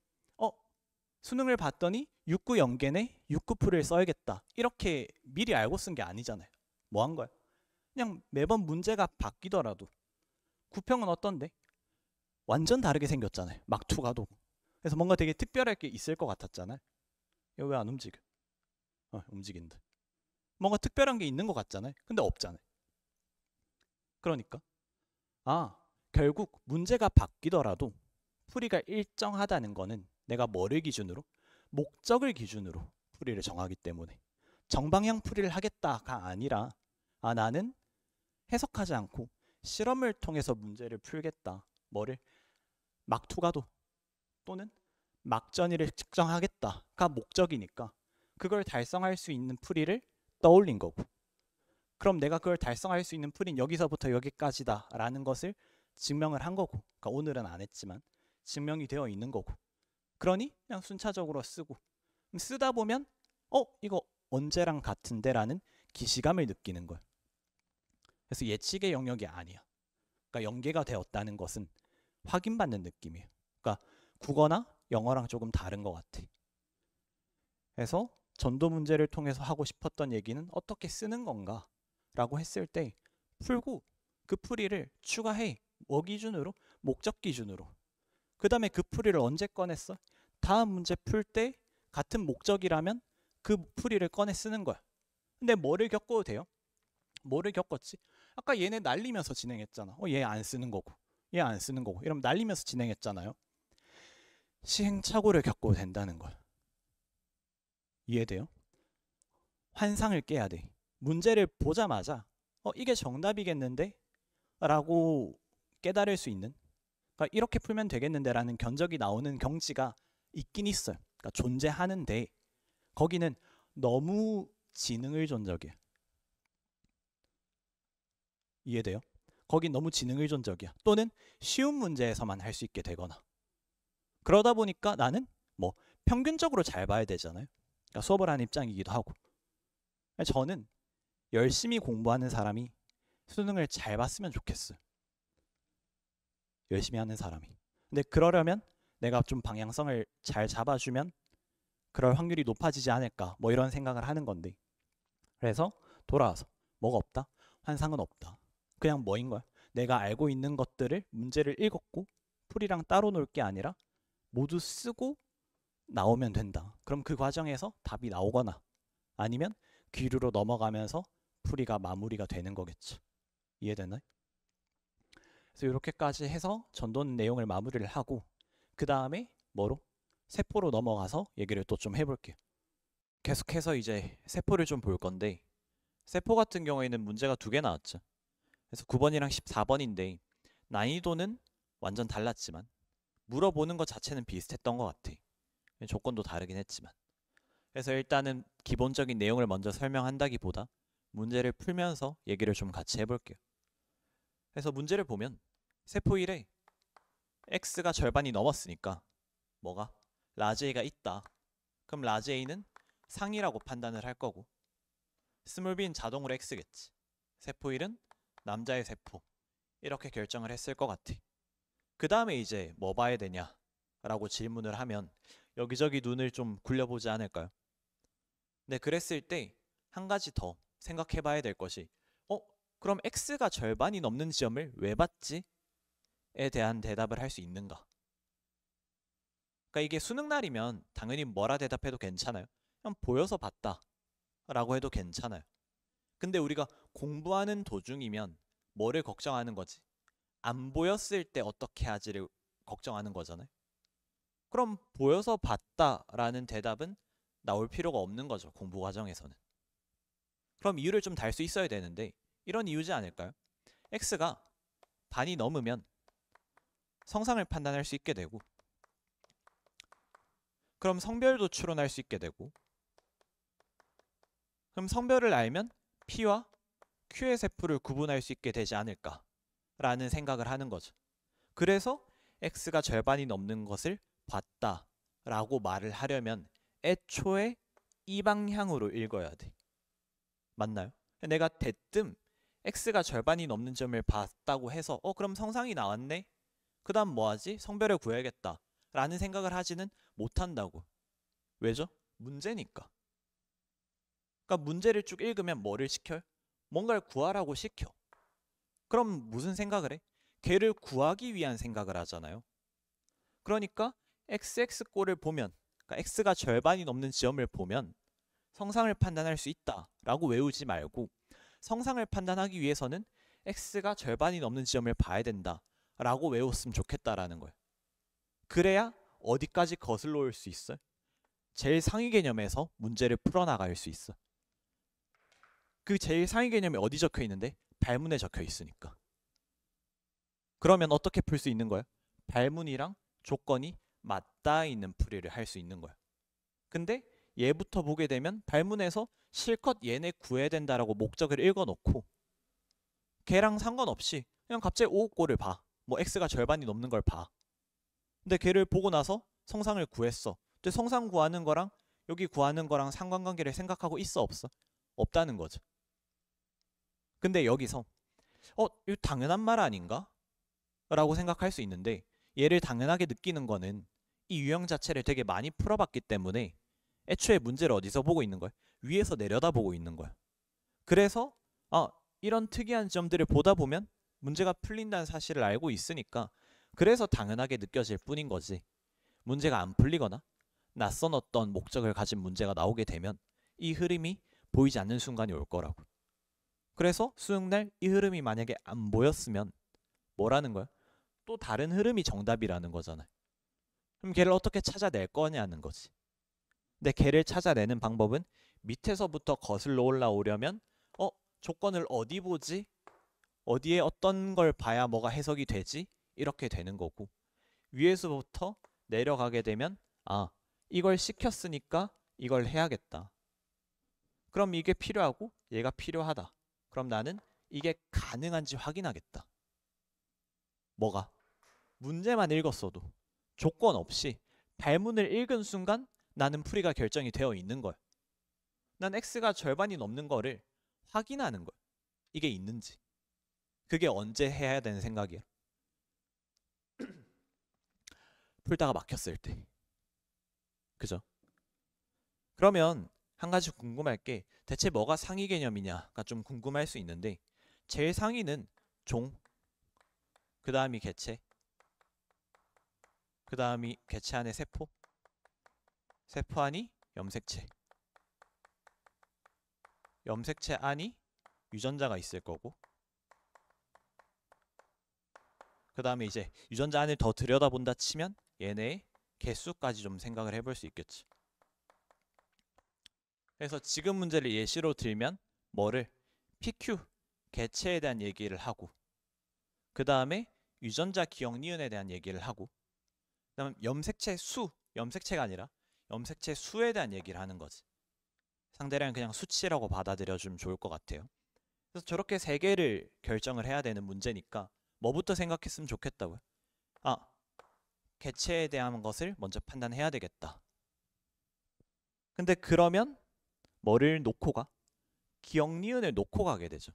수능을 봤더니 6구 연계네 6구 풀이를 써야겠다 이렇게 미리 알고 쓴 게 아니잖아요. 뭐 한 거야? 그냥 매번 문제가 바뀌더라도 9평은 어떤데? 완전 다르게 생겼잖아요. 막투가도. 그래서 뭔가 되게 특별할 게 있을 것 같았잖아요. 이거 왜 안 움직여? 움직인다. 뭔가 특별한 게 있는 것 같잖아요. 근데 없잖아요. 그러니까 결국 문제가 바뀌더라도 풀이가 일정하다는 거는 내가 뭐를 기준으로? 목적을 기준으로 풀이를 정하기 때문에 정방향 풀이를 하겠다가 아니라 나는 해석하지 않고 실험을 통해서 문제를 풀겠다. 뭐를? 막투가도 또는 막전이를 측정하겠다가 목적이니까 그걸 달성할 수 있는 풀이를 떠올린 거고, 그럼 내가 그걸 달성할 수 있는 풀이는 여기서부터 여기까지다 라는 것을 증명을 한 거고, 그러니까 오늘은 안 했지만 증명이 되어 있는 거고, 그러니 그냥 순차적으로 쓰고, 쓰다 보면 이거 언제랑 같은데 라는 기시감을 느끼는 거예요. 그래서 예측의 영역이 아니야. 그러니까 연계가 되었다는 것은 확인받는 느낌이에요. 그러니까 국어나 영어랑 조금 다른 것 같아. 그래서 전도 문제를 통해서 하고 싶었던 얘기는 어떻게 쓰는 건가 라고 했을 때 풀고 그 풀이를 추가해. 뭐 기준으로? 목적 기준으로. 그 다음에 그 풀이를 언제 꺼냈어? 다음 문제 풀 때 같은 목적이라면 그 풀이를 꺼내 쓰는 거야. 근데 뭐를 겪어도 돼요? 뭐를 겪었지? 아까 얘네 날리면서 진행했잖아. 얘 안 쓰는 거고 얘 안 쓰는 거고 이러면 날리면서 진행했잖아요. 시행착오를 겪어도 된다는 거야. 이해돼요? 환상을 깨야 돼. 문제를 보자마자 이게 정답이겠는데? 라고 깨달을 수 있는, 그러니까 이렇게 풀면 되겠는데 라는 견적이 나오는 경지가 있긴 있어요. 그러니까 존재하는데 거기는 너무 지능의 존적이야. 이해돼요? 거긴 너무 지능의 존적이야. 또는 쉬운 문제에서만 할 수 있게 되거나, 그러다 보니까 나는 뭐 평균적으로 잘 봐야 되잖아요. 그러니까 수업을 하는 입장이기도 하고, 저는 열심히 공부하는 사람이 수능을 잘 봤으면 좋겠어요. 열심히 하는 사람이. 근데 그러려면 내가 좀 방향성을 잘 잡아주면 그럴 확률이 높아지지 않을까, 뭐 이런 생각을 하는 건데, 그래서 돌아와서 뭐가 없다? 환상은 없다. 그냥 뭐인 거야? 내가 알고 있는 것들을 문제를 읽었고 풀이랑 따로 놀 게 아니라 모두 쓰고 나오면 된다. 그럼 그 과정에서 답이 나오거나 아니면 귀류로 넘어가면서 풀이가 마무리가 되는 거겠죠. 이해되나요? 그래서 이렇게까지 해서 전도는 내용을 마무리를 하고 그 다음에 뭐로? 세포로 넘어가서 얘기를 또 좀 해볼게요. 계속해서 이제 세포를 좀 볼 건데, 세포 같은 경우에는 문제가 2개 나왔죠. 그래서 9번이랑 14번인데 난이도는 완전 달랐지만 물어보는 것 자체는 비슷했던 것 같아. 조건도 다르긴 했지만. 그래서 일단은 기본적인 내용을 먼저 설명한다기보다 문제를 풀면서 얘기를 좀 같이 해볼게요. 그래서 문제를 보면 세포 1에 x가 절반이 넘었으니까 뭐가? 라지 A가 있다. 그럼 라지 A는 상이라고 판단을 할 거고, 스몰 b는 자동으로 x겠지. 세포 1은 남자의 세포, 이렇게 결정을 했을 것 같아. 그 다음에 이제 뭐 봐야 되냐 라고 질문을 하면 여기저기 눈을 좀 굴려보지 않을까요? 네, 그랬을 때 한 가지 더 생각해 봐야 될 것이 그럼 x가 절반이 넘는 지점을 왜 봤지? 에 대한 대답을 할 수 있는가? 그러니까 이게 수능 날이면 당연히 뭐라 대답해도 괜찮아요. 그냥 보여서 봤다 라고 해도 괜찮아요. 근데 우리가 공부하는 도중이면 뭐를 걱정하는 거지? 안 보였을 때 어떻게 하지를 걱정하는 거잖아요. 그럼 보여서 봤다라는 대답은 나올 필요가 없는 거죠. 공부 과정에서는. 그럼 이유를 좀 달 수 있어야 되는데 이런 이유지 않을까요? x가 반이 넘으면 성상을 판단할 수 있게 되고 그럼 성별도 추론할 수 있게 되고 그럼 성별을 알면 P와 Q의 세포를 구분할 수 있게 되지 않을까라는 생각을 하는 거죠. 그래서 X가 절반이 넘는 것을 봤다라고 말을 하려면 애초에 이 방향으로 읽어야 돼. 맞나요? 내가 대뜸 X가 절반이 넘는 점을 봤다고 해서 그럼 성상이 나왔네? 그 다음 뭐하지? 성별을 구해야겠다 라는 생각을 하지는 못한다고. 왜죠? 문제니까. 그러니까 문제를 쭉 읽으면 뭐를 시켜요? 뭔가를 구하라고 시켜. 그럼 무슨 생각을 해? 걔를 구하기 위한 생각을 하잖아요. 그러니까 xx꼴을 보면 그러니까 x가 절반이 넘는 지점을 보면 성상을 판단할 수 있다라고 외우지 말고 성상을 판단하기 위해서는 x가 절반이 넘는 지점을 봐야 된다라고 외웠으면 좋겠다라는 거예요. 그래야 어디까지 거슬러 올 수 있어요? 제일 상위 개념에서 문제를 풀어나갈 수 있어. 그 제일 상위 개념이 어디 적혀 있는데? 발문에 적혀 있으니까. 그러면 어떻게 풀 수 있는 거예요? 발문이랑 조건이 맞닿아 있는 풀이를 할 수 있는 거예요. 근데 얘부터 보게 되면 발문에서 실컷 얘네 구해야 된다라고 목적을 읽어놓고 걔랑 상관없이 그냥 갑자기 5꼴을 봐. 뭐 x가 절반이 넘는 걸 봐. 근데 걔를 보고 나서 성상을 구했어. 근데 성상 구하는 거랑 여기 구하는 거랑 상관관계를 생각하고 있어 없어? 없다는 거죠. 근데 여기서 이거 당연한 말 아닌가? 라고 생각할 수 있는데 얘를 당연하게 느끼는 거는 이 유형 자체를 되게 많이 풀어봤기 때문에 애초에 문제를 어디서 보고 있는 거야? 위에서 내려다 보고 있는 거야. 그래서 이런 특이한 점들을 보다 보면 문제가 풀린다는 사실을 알고 있으니까 그래서 당연하게 느껴질 뿐인 거지. 문제가 안 풀리거나 낯선 어떤 목적을 가진 문제가 나오게 되면 이 흐름이 보이지 않는 순간이 올 거라고. 그래서 수능날 이 흐름이 만약에 안 보였으면 뭐라는 거야? 또 다른 흐름이 정답이라는 거잖아요. 그럼 걔를 어떻게 찾아낼 거냐는 거지. 근데 걔를 찾아내는 방법은 밑에서부터 거슬러 올라오려면 조건을 어디 보지? 어디에 어떤 걸 봐야 뭐가 해석이 되지? 이렇게 되는 거고 위에서부터 내려가게 되면 이걸 시켰으니까 이걸 해야겠다. 그럼 이게 필요하고 얘가 필요하다. 그럼 나는 이게 가능한지 확인하겠다. 뭐가? 문제만 읽었어도 조건 없이 발문을 읽은 순간 나는 풀이가 결정이 되어 있는 거야. 난 x가 절반이 넘는 거를 확인하는 거야. 이게 있는지. 그게 언제 해야 되는 생각이야? 풀다가 막혔을 때. 그죠? 그러면 한 가지 궁금할 게 대체 뭐가 상위 개념이냐가 좀 궁금할 수 있는데 제일 상위는 종, 그 다음이 개체, 그 다음이 개체 안에 세포, 세포 안이 염색체, 염색체 안이 유전자가 있을 거고 그 다음에 이제 유전자 안을 더 들여다본다 치면 얘네의 개수까지 좀 생각을 해볼 수 있겠지. 그래서 지금 문제를 예시로 들면 뭐를? PQ, 개체에 대한 얘기를 하고 그 다음에 유전자 기억 니은에 대한 얘기를 하고 그 다음 염색체 수, 염색체가 아니라 염색체 수에 대한 얘기를 하는 거지. 상대랑 그냥 수치라고 받아들여주면 좋을 것 같아요. 그래서 저렇게 세 개를 결정을 해야 되는 문제니까 뭐부터 생각했으면 좋겠다고요? 개체에 대한 것을 먼저 판단해야 되겠다. 근데 그러면 뭐를 놓고 가? 기억 니은을 놓고 가게 되죠.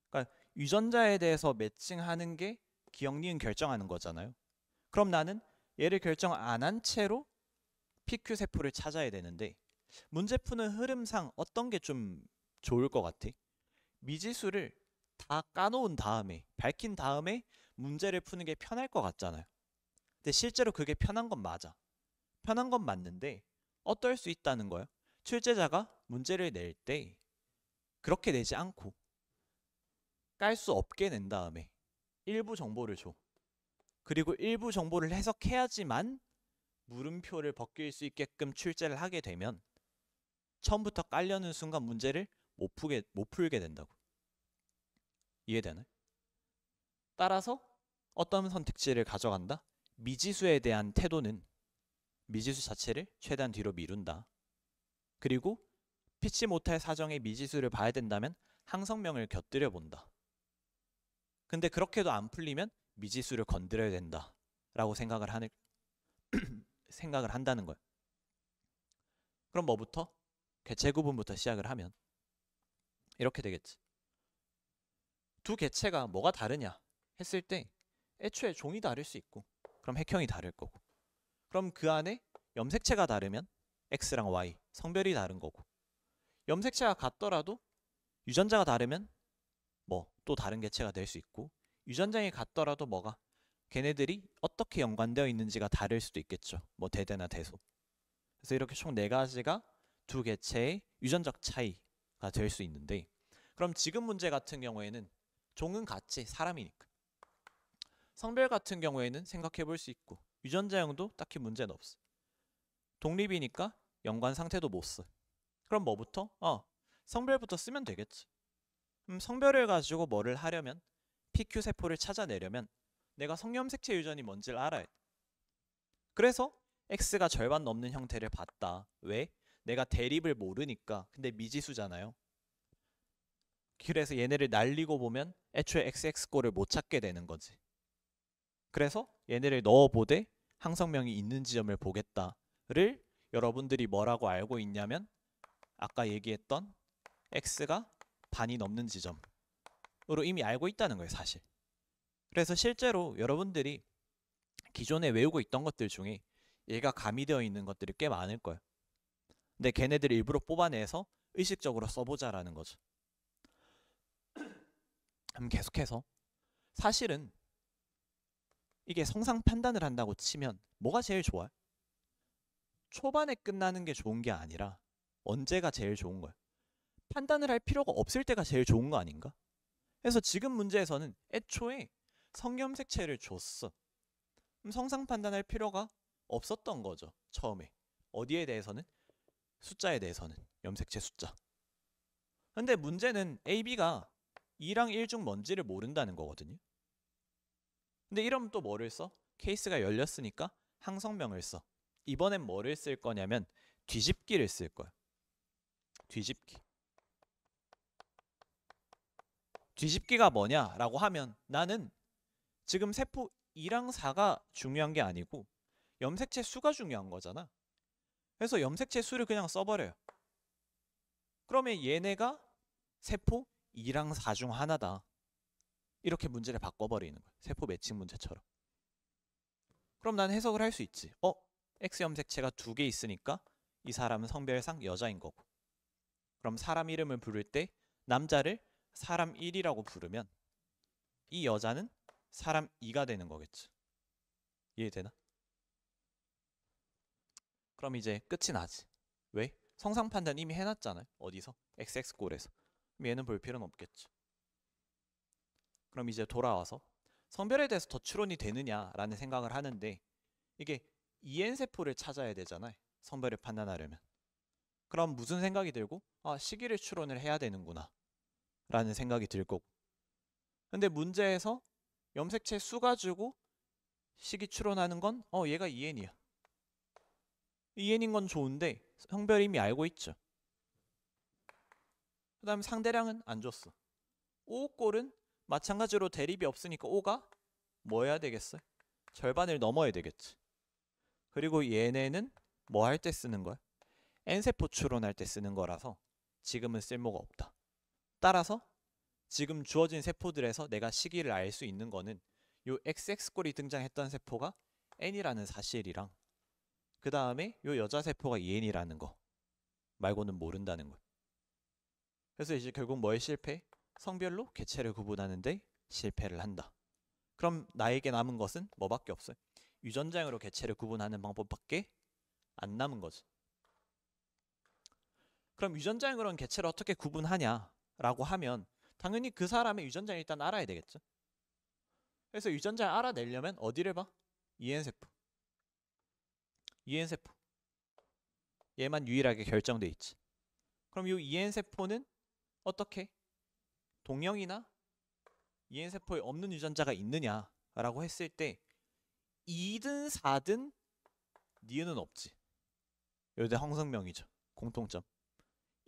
그러니까 유전자에 대해서 매칭하는 게 기억 니은 결정하는 거잖아요. 그럼 나는 얘를 결정 안 한 채로 PQ 세포를 찾아야 되는데 문제 푸는 흐름상 어떤 게 좀 좋을 것 같아? 미지수를 다 까놓은 다음에 밝힌 다음에 문제를 푸는 게 편할 것 같잖아요. 근데 실제로 그게 편한 건 맞아. 편한 건 맞는데 어떨 수 있다는 거예요. 출제자가 문제를 낼 때 그렇게 내지 않고 깔 수 없게 낸 다음에 일부 정보를 줘. 그리고 일부 정보를 해석해야지만 물음표를 벗길 수 있게끔 출제를 하게 되면 처음부터 깔려는 순간 문제를 못 풀게 된다고. 이해되나요? 따라서 어떤 선택지를 가져간다? 미지수에 대한 태도는 미지수 자체를 최대한 뒤로 미룬다. 그리고 피치 못할 사정의 미지수를 봐야 된다면 항성명을 곁들여 본다. 근데 그렇게도 안 풀리면 미지수를 건드려야 된다 라고 생각을 한다는 거예요. 그럼 뭐부터? 개체 구분부터 시작을 하면 이렇게 되겠지. 두 개체가 뭐가 다르냐 했을 때 애초에 종이 다를 수 있고 그럼 핵형이 다를 거고 그럼 그 안에 염색체가 다르면 X랑 Y 성별이 다른 거고 염색체가 같더라도 유전자가 다르면 뭐 또 다른 개체가 될 수 있고 유전장이 같더라도 뭐가 걔네들이 어떻게 연관되어 있는지가 다를 수도 있겠죠. 뭐 대대나 대소. 그래서 이렇게 총 4가지가 두 개체의 유전적 차이가 될 수 있는데 그럼 지금 문제 같은 경우에는 종은 같지 사람이니까 성별 같은 경우에는 생각해 볼 수 있고 유전자형도 딱히 문제는 없어. 독립이니까 연관 상태도 못 써. 그럼 뭐부터? 성별부터 쓰면 되겠지. 성별을 가지고 뭐를 하려면 PQ 세포를 찾아내려면 내가 성염색체 유전이 뭔지를 알아야 돼. 그래서 X가 절반 넘는 형태를 봤다. 왜? 내가 대립을 모르니까. 근데 미지수잖아요. 그래서 얘네를 날리고 보면 애초에 XX꼴을 못 찾게 되는 거지. 그래서 얘네를 넣어보되 항성명이 있는 지점을 보겠다를 여러분들이 뭐라고 알고 있냐면 아까 얘기했던 X가 반이 넘는 지점으로 이미 알고 있다는 거예요, 사실. 그래서 실제로 여러분들이 기존에 외우고 있던 것들 중에 얘가 가미되어 있는 것들이 꽤 많을 거예요. 근데 걔네들을 일부러 뽑아내서 의식적으로 써보자라는 거죠. 그럼 계속해서 사실은 이게 성상 판단을 한다고 치면 뭐가 제일 좋아요? 초반에 끝나는 게 좋은 게 아니라 언제가 제일 좋은 거예요? 판단을 할 필요가 없을 때가 제일 좋은 거 아닌가? 그래서 지금 문제에서는 애초에 성염색체를 줬어. 그럼 성상 판단할 필요가 없었던 거죠. 처음에. 어디에 대해서는? 숫자에 대해서는. 염색체 숫자. 근데 문제는 AB가 2랑 1 중 뭔지를 모른다는 거거든요. 근데 이러면 또 뭐를 써? 케이스가 열렸으니까 항성명을 써. 이번엔 뭐를 쓸 거냐면 뒤집기를 쓸 거야. 뒤집기. 뒤집기가 뭐냐라고 하면 나는 지금 세포 2랑 4가 중요한 게 아니고 염색체 수가 중요한 거잖아. 그래서 염색체 수를 그냥 써버려요. 그러면 얘네가 세포 2랑 4 중 하나다. 이렇게 문제를 바꿔버리는 거야. 세포 매칭 문제처럼. 그럼 난 해석을 할 수 있지. X 염색체가 2개 있으니까 이 사람은 성별상 여자인 거고. 그럼 사람 이름을 부를 때 남자를 사람 1이라고 부르면 이 여자는 사람 2가 되는 거겠지. 이해되나? 그럼 이제 끝이 나지. 왜? 성상 판단 이미 해놨잖아요. 어디서? XX골에서. 그럼 얘는 볼 필요는 없겠죠. 그럼 이제 돌아와서 성별에 대해서 더 추론이 되느냐라는 생각을 하는데 이게 EN 세포를 찾아야 되잖아요. 성별을 판단하려면. 그럼 무슨 생각이 들고? 시기를 추론을 해야 되는구나 라는 생각이 들 거고. 근데 문제에서 염색체 수 가지고 시기 추론하는 건 얘가 EN이야. EN인 건 좋은데 성별 이미 알고 있죠. 그 다음 상대량은 안 줬어. 5꼴은 마찬가지로 대립이 없으니까 5가 뭐 해야 되겠어요? 절반을 넘어야 되겠지. 그리고 얘네는 뭐 할 때 쓰는 거야? N세포 추론할 때 쓰는 거라서 지금은 쓸모가 없다. 따라서 지금 주어진 세포들에서 내가 시기를 알 수 있는 거는 요 XX꼴이 등장했던 세포가 N이라는 사실이랑 그 다음에 요 여자 세포가 EN이라는 거 말고는 모른다는 거예요. 그래서 이제 결국 뭐에 실패? 성별로 개체를 구분하는데 실패를 한다. 그럼 나에게 남은 것은 뭐밖에 없어요? 유전자형으로 개체를 구분하는 방법밖에 안 남은 거지. 그럼 유전자형으로는 개체를 어떻게 구분하냐라고 하면 당연히 그 사람의 유전자를 일단 알아야 되겠죠. 그래서 유전자를 알아내려면 어디를 봐? EN세포. EN세포. 얘만 유일하게 결정돼 있지. 그럼 이 EN세포는 어떻게? 동형이나 EN세포에 없는 유전자가 있느냐라고 했을 때 2든 4든 니은은 없지. 요새 황성명이죠. 공통점.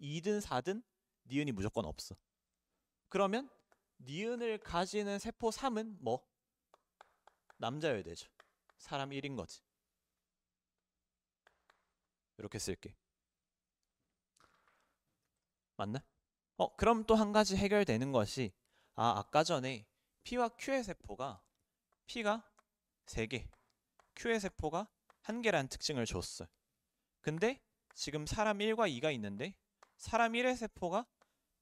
2든 4든 니은이 무조건 없어. 그러면 니은을 가지는 세포 3은 뭐? 남자여야 되죠. 사람 1인 거지. 이렇게 쓸게. 맞나? 그럼 또 한 가지 해결되는 것이 아까 전에 P와 Q의 세포가 P가 3개, Q의 세포가 1개라는 특징을 줬어요. 근데 지금 사람 1과 2가 있는데 사람 1의 세포가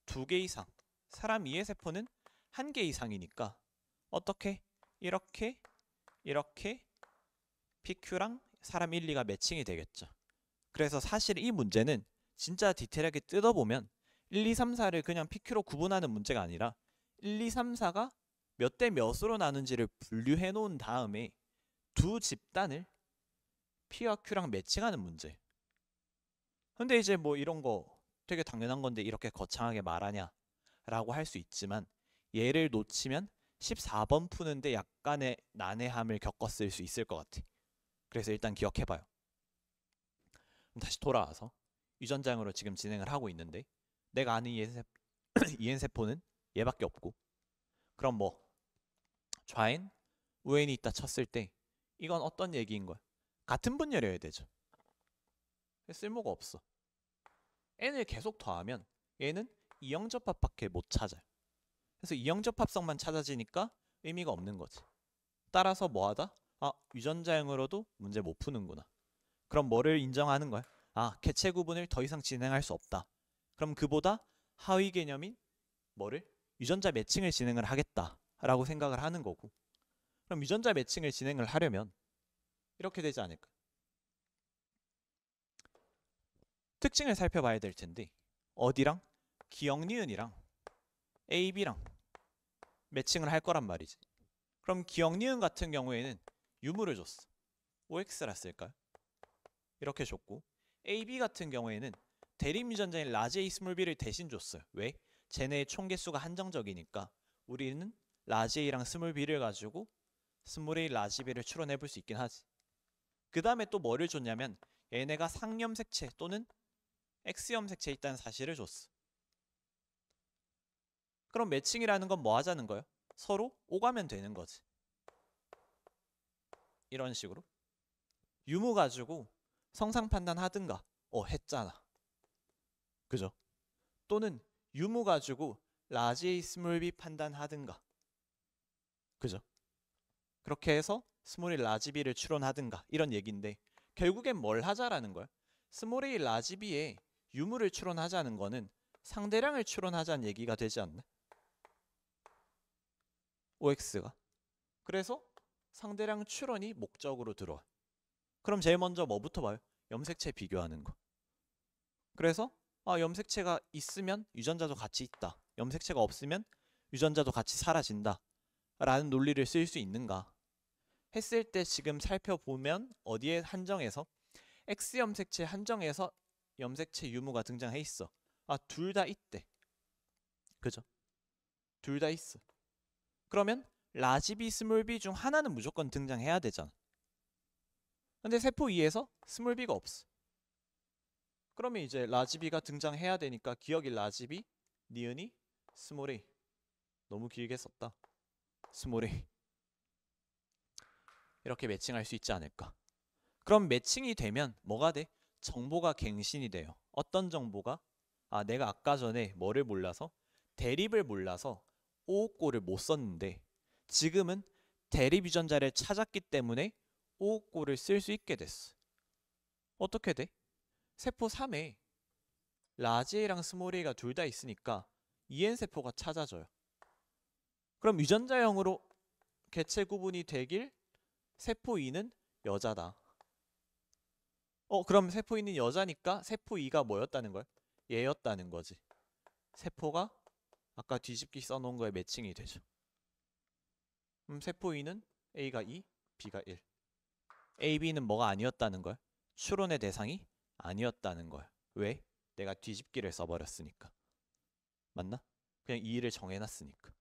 2개 이상, 사람 2의 세포는 1개 이상이니까 어떻게? 이렇게 PQ랑 사람 1, 2가 매칭이 되겠죠. 그래서 사실 이 문제는 진짜 디테일하게 뜯어보면 1, 2, 3, 4를 그냥 PQ로 구분하는 문제가 아니라 1, 2, 3, 4가 몇 대 몇으로 나눈지를 분류해 놓은 다음에 두 집단을 P와 Q랑 매칭하는 문제. 근데 이제 뭐 이런 거 되게 당연한 건데 이렇게 거창하게 말하냐 라고 할 수 있지만 얘를 놓치면 14번 푸는데 약간의 난해함을 겪었을 수 있을 것 같아. 그래서 일단 기억해봐요. 그럼 다시 돌아와서 유전자형으로 지금 진행을 하고 있는데 내가 아는 EN세포는 얘밖에 없고 그럼 뭐 좌엔 우엔이 있다 쳤을 때 이건 어떤 얘기인 거야? 같은 분열이어야 되죠. 쓸모가 없어. n을 계속 더하면 얘는 이형접합밖에 못 찾아요. 그래서 이형접합성만 찾아지니까 의미가 없는 거지. 따라서 뭐하다? 유전자형으로도 문제 못 푸는구나. 그럼 뭐를 인정하는 거야? 개체 구분을 더 이상 진행할 수 없다. 그럼 그보다 하위 개념인 뭐를? 유전자 매칭을 진행을 하겠다라고 생각을 하는 거고. 그럼 유전자 매칭을 진행을 하려면 이렇게 되지 않을까? 특징을 살펴봐야 될 텐데 어디랑? 기억니은이랑 AB랑 매칭을 할 거란 말이지. 그럼 기억니은 같은 경우에는 유무를 줬어. OX라 쓸까요? 이렇게 줬고 AB 같은 경우에는 대립 유전자인 라지 A 스몰 B를 대신 줬어요. 왜? 쟤네의 총 개수가 한정적이니까 우리는 라지 A랑 스몰 B를 가지고 스몰 A 라지 B를 추론해 볼 수 있긴 하지. 그 다음에 또 뭐를 줬냐면 얘네가 상염색체 또는 X염색체에 있다는 사실을 줬어. 그럼 매칭이라는 건 뭐 하자는 거예요? 서로 오가면 되는 거지. 이런 식으로 유무 가지고 성상 판단하든가 했잖아. 그죠? 또는 유무 가지고 라지 A 스몰 B 판단하든가. 그죠? 그렇게 해서 스몰 A 라지 B를 추론하든가 이런 얘기인데 결국엔 뭘 하자라는 거야? 스몰 A 라지 B에 유무를 추론하자는 거는 상대량을 추론하자는 얘기가 되지 않나? OX가. 그래서 상대량 추론이 목적으로 들어와. 그럼 제일 먼저 뭐부터 봐요? 염색체 비교하는 거. 그래서 염색체가 있으면 유전자도 같이 있다. 염색체가 없으면 유전자도 같이 사라진다. 라는 논리를 쓸 수 있는가? 했을 때 지금 살펴보면 어디에 한정해서 X염색체 한정해서 염색체 유무가 등장해 있어. 둘 다 있대. 그죠? 둘 다 있어. 그러면 라지 B, 스몰 B 중 하나는 무조건 등장해야 되잖아. 근데 세포 2에서 스몰 B가 없어. 그러면 이제 라지 B가 등장해야 되니까 기억이 라지 B, 니은이 스몰 A. 너무 길게 썼다. 스몰 A. 이렇게 매칭할 수 있지 않을까. 그럼 매칭이 되면 뭐가 돼? 정보가 갱신이 돼요. 어떤 정보가? 내가 아까 전에 뭐를 몰라서? 대립을 몰라서 오옥고를 못 썼는데 지금은 대립 유전자를 찾았기 때문에 5꼴을 쓸 수 있게 됐어. 어떻게 돼? 세포 3에 라지 A랑 스몰 a가 둘 다 있으니까 EN 세포가 찾아져요. 그럼 유전자형으로 개체 구분이 되길 세포 2는 여자다. 그럼 세포 2는 여자니까 세포 2가 뭐였다는 거야? 얘였다는 거지. 세포가 아까 뒤집기 써놓은 거에 매칭이 되죠. 그럼 세포 2는 A가 2, B가 1. A, B는 뭐가 아니었다는 거야? 추론의 대상이 아니었다는 거야. 왜? 내가 뒤집기를 써버렸으니까. 맞나? 그냥 2를 정해놨으니까.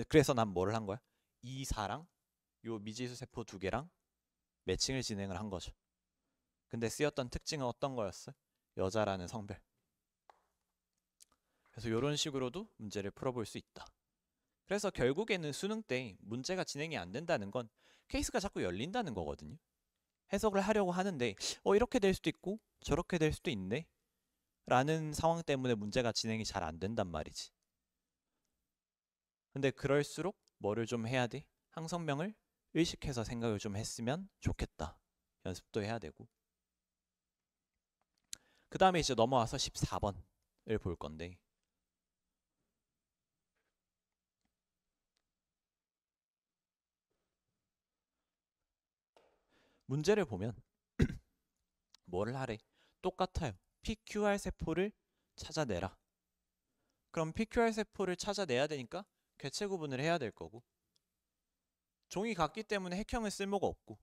그래서 난 뭐를 한 거야? 2, 4랑 요 미지수 세포 2개랑 매칭을 진행을 한 거죠. 근데 쓰였던 특징은 어떤 거였어? 여자라는 성별. 그래서 이런 식으로도 문제를 풀어볼 수 있다. 그래서 결국에는 수능 때 문제가 진행이 안 된다는 건 케이스가 자꾸 열린다는 거거든요. 해석을 하려고 하는데 이렇게 될 수도 있고 저렇게 될 수도 있네 라는 상황 때문에 문제가 진행이 잘 안 된단 말이지. 근데 그럴수록 뭐를 좀 해야 돼? 항성명을 의식해서 생각을 좀 했으면 좋겠다. 연습도 해야 되고. 그 다음에 이제 넘어와서 14번을 볼 건데, 문제를 보면 뭐를 하래? 똑같아요. PQR 세포를 찾아내라. 그럼 PQR 세포를 찾아내야 되니까 개체 구분을 해야 될 거고, 종이 같기 때문에 핵형은 쓸모가 없고,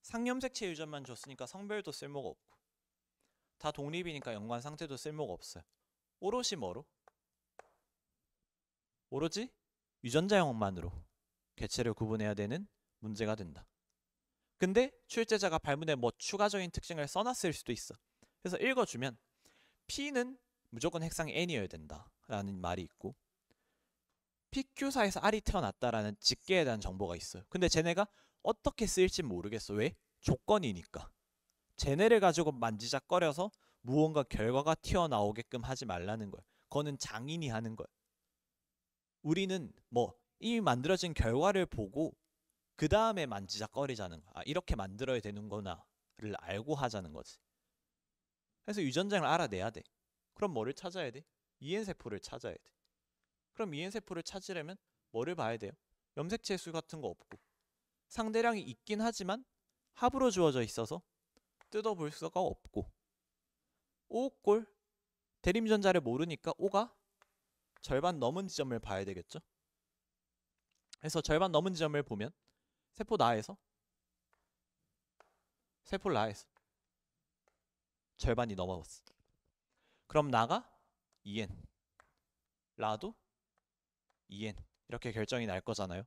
상염색체 유전만 줬으니까 성별도 쓸모가 없고, 다 독립이니까 연관 상태도 쓸모가 없어요. 오롯이 뭐로? 오로지 유전자형만으로 개체를 구분해야 되는 문제가 된다. 근데 출제자가 발문에 뭐 추가적인 특징을 써놨을 수도 있어. 그래서 읽어주면 P는 무조건 핵상이 N이어야 된다 라는 말이 있고, PQ사에서 R이 태어났다라는 직계에 대한 정보가 있어요. 근데 쟤네가 어떻게 쓰일지 모르겠어. 왜? 조건이니까. 쟤네를 가지고 만지작거려서 무언가 결과가 튀어나오게끔 하지 말라는 거야. 그거는 장인이 하는 거야. 우리는 뭐 이미 만들어진 결과를 보고 그 다음에 만지작거리자는 거야. 이렇게 만들어야 되는구나를 알고 하자는 거지. 그래서 유전자를 알아내야 돼. 그럼 뭐를 찾아야 돼? EN 세포를 찾아야 돼. 그럼 EN 세포를 찾으려면 뭐를 봐야 돼요? 염색체 수 같은 거 없고, 상대량이 있긴 하지만 합으로 주어져 있어서 뜯어볼 수가 없고, O꼴 대림전자를 모르니까 O가 절반 넘은 지점을 봐야 되겠죠. 그래서 절반 넘은 지점을 보면 세포 나에서 절반이 넘어갔어. 그럼 나가 EN, 라도 EN 이렇게 결정이 날 거잖아요.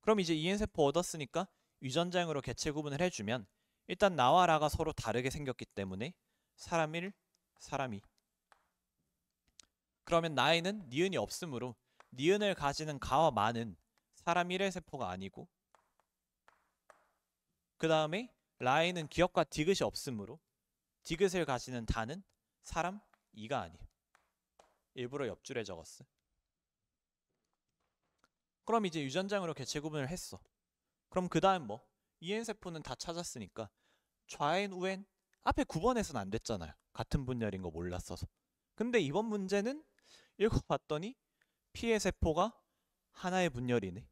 그럼 이제 EN 세포 얻었으니까 유전자형으로 개체 구분을 해주면 일단 나와 라가 서로 다르게 생겼기 때문에 사람 1, 사람 2. 그러면 나에는 니은이 없으므로 니은을 가지는 가와 마는 사람 1의 세포가 아니고, 그 다음에 라에는 기역과 디귿이 없으므로 디귿을 가지는 다는 사람 2가 아니에요. 일부러 옆줄에 적었어. 그럼 이제 유전자형으로 개체 구분을 했어. 그럼 그 다음 뭐? EN 세포는 다 찾았으니까 좌엔, 우엔 앞에 9번에서는 안 됐잖아요. 같은 분열인 거 몰랐어서. 근데 이번 문제는 읽어봤더니 P의 세포가 하나의 분열이네.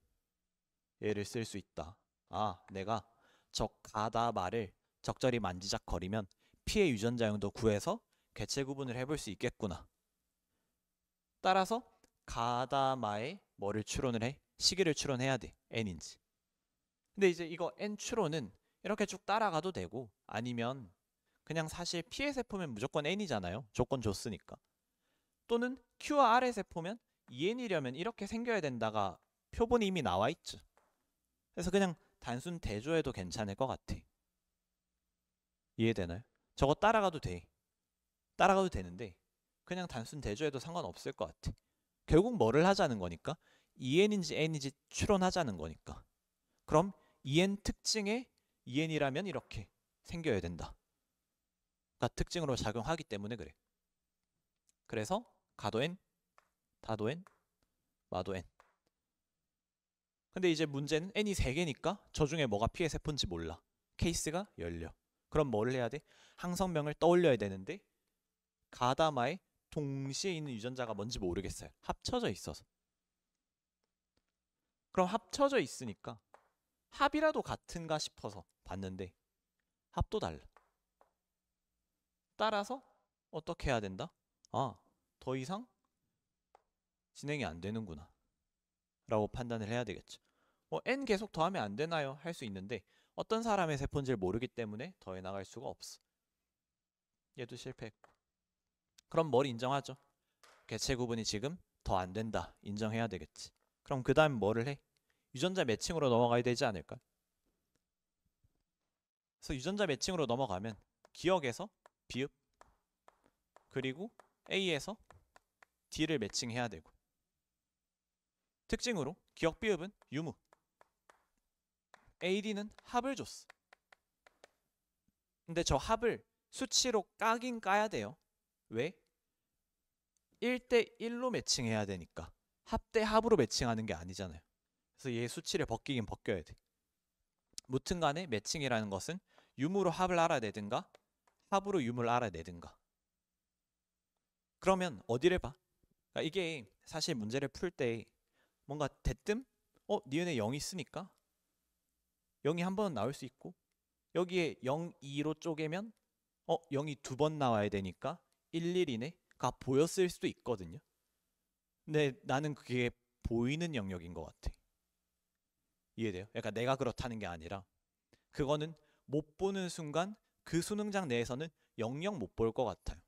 얘를 쓸 수 있다. 내가 가다말을 적절히 만지작거리면 P의 유전자형도 구해서 개체 구분을 해볼 수 있겠구나. 따라서 가다마에 뭐를 추론을 해? 시기를 추론해야 돼. N인지. 근데 이제 이거 N 추론은 이렇게 쭉 따라가도 되고, 아니면 그냥 사실 P의 세포면 무조건 N이잖아요. 조건 줬으니까. 또는 Q와 R의 세포면 EN이려면 이렇게 생겨야 된다가 표본이 이미 나와 있죠. 그래서 그냥 단순 대조해도 괜찮을 것 같아. 이해되나요? 저거 따라가도 돼. 따라가도 되는데 그냥 단순 대조해도 상관없을 것 같아. 결국 뭐를 하자는 거니까? EN인지 N인지 추론하자는 거니까. 그럼 EN 특징에 EN이라면 이렇게 생겨야 된다. 가 특징으로 작용하기 때문에 그래. 그래서 가도 N, 다도 N, 마도 N. 근데 이제 문제는 n이 3개니까 저 중에 뭐가 P의 세포인지 몰라. 케이스가 열려. 그럼 뭘 해야 돼? 항성명을 떠올려야 되는데 가다마에 동시에 있는 유전자가 뭔지 모르겠어요. 합쳐져 있어서. 그럼 합쳐져 있으니까 합이라도 같은가 싶어서 봤는데 합도 달라. 따라서 어떻게 해야 된다? 아, 더 이상 진행이 안 되는구나 라고 판단을 해야 되겠죠. n 계속 더하면 안 되나요? 할 수 있는데 어떤 사람의 세포인지를 모르기 때문에 더해 나갈 수가 없어. 얘도 실패했고. 그럼 뭘 인정하죠? 개체 구분이 지금 더 안 된다. 인정해야 되겠지. 그럼 그 다음 뭐를 해? 유전자 매칭으로 넘어가야 되지 않을까? 그래서 유전자 매칭으로 넘어가면 기억에서 비읍 그리고 A에서 D를 매칭해야 되고 특징으로 기억 비읍은 유무 AD는 합을 줬어. 근데 저 합을 수치로 까긴 까야 돼요. 왜? 1대 1로 매칭해야 되니까 합 대 합으로 매칭하는 게 아니잖아요. 그래서 얘 수치를 벗기긴 벗겨야 돼. 무튼 간에 매칭이라는 것은 유무로 합을 알아내든가 합으로 유무를 알아내든가. 그러면 어디를 봐? 그러니까 이게 사실 문제를 풀 때 뭔가 대뜸 니은에 0이 있으니까 0이 한 번 나올 수 있고 여기에 0, 2로 쪼개면 0이 2번 나와야 되니까 112가 보였을 수도 있거든요. 근데 나는 그게 보이는 영역인 것 같아. 이해돼요? 그러니까 내가 그렇다는 게 아니라 그거는 못 보는 순간 그 수능장 내에서는 영영 못 볼 것 같아요.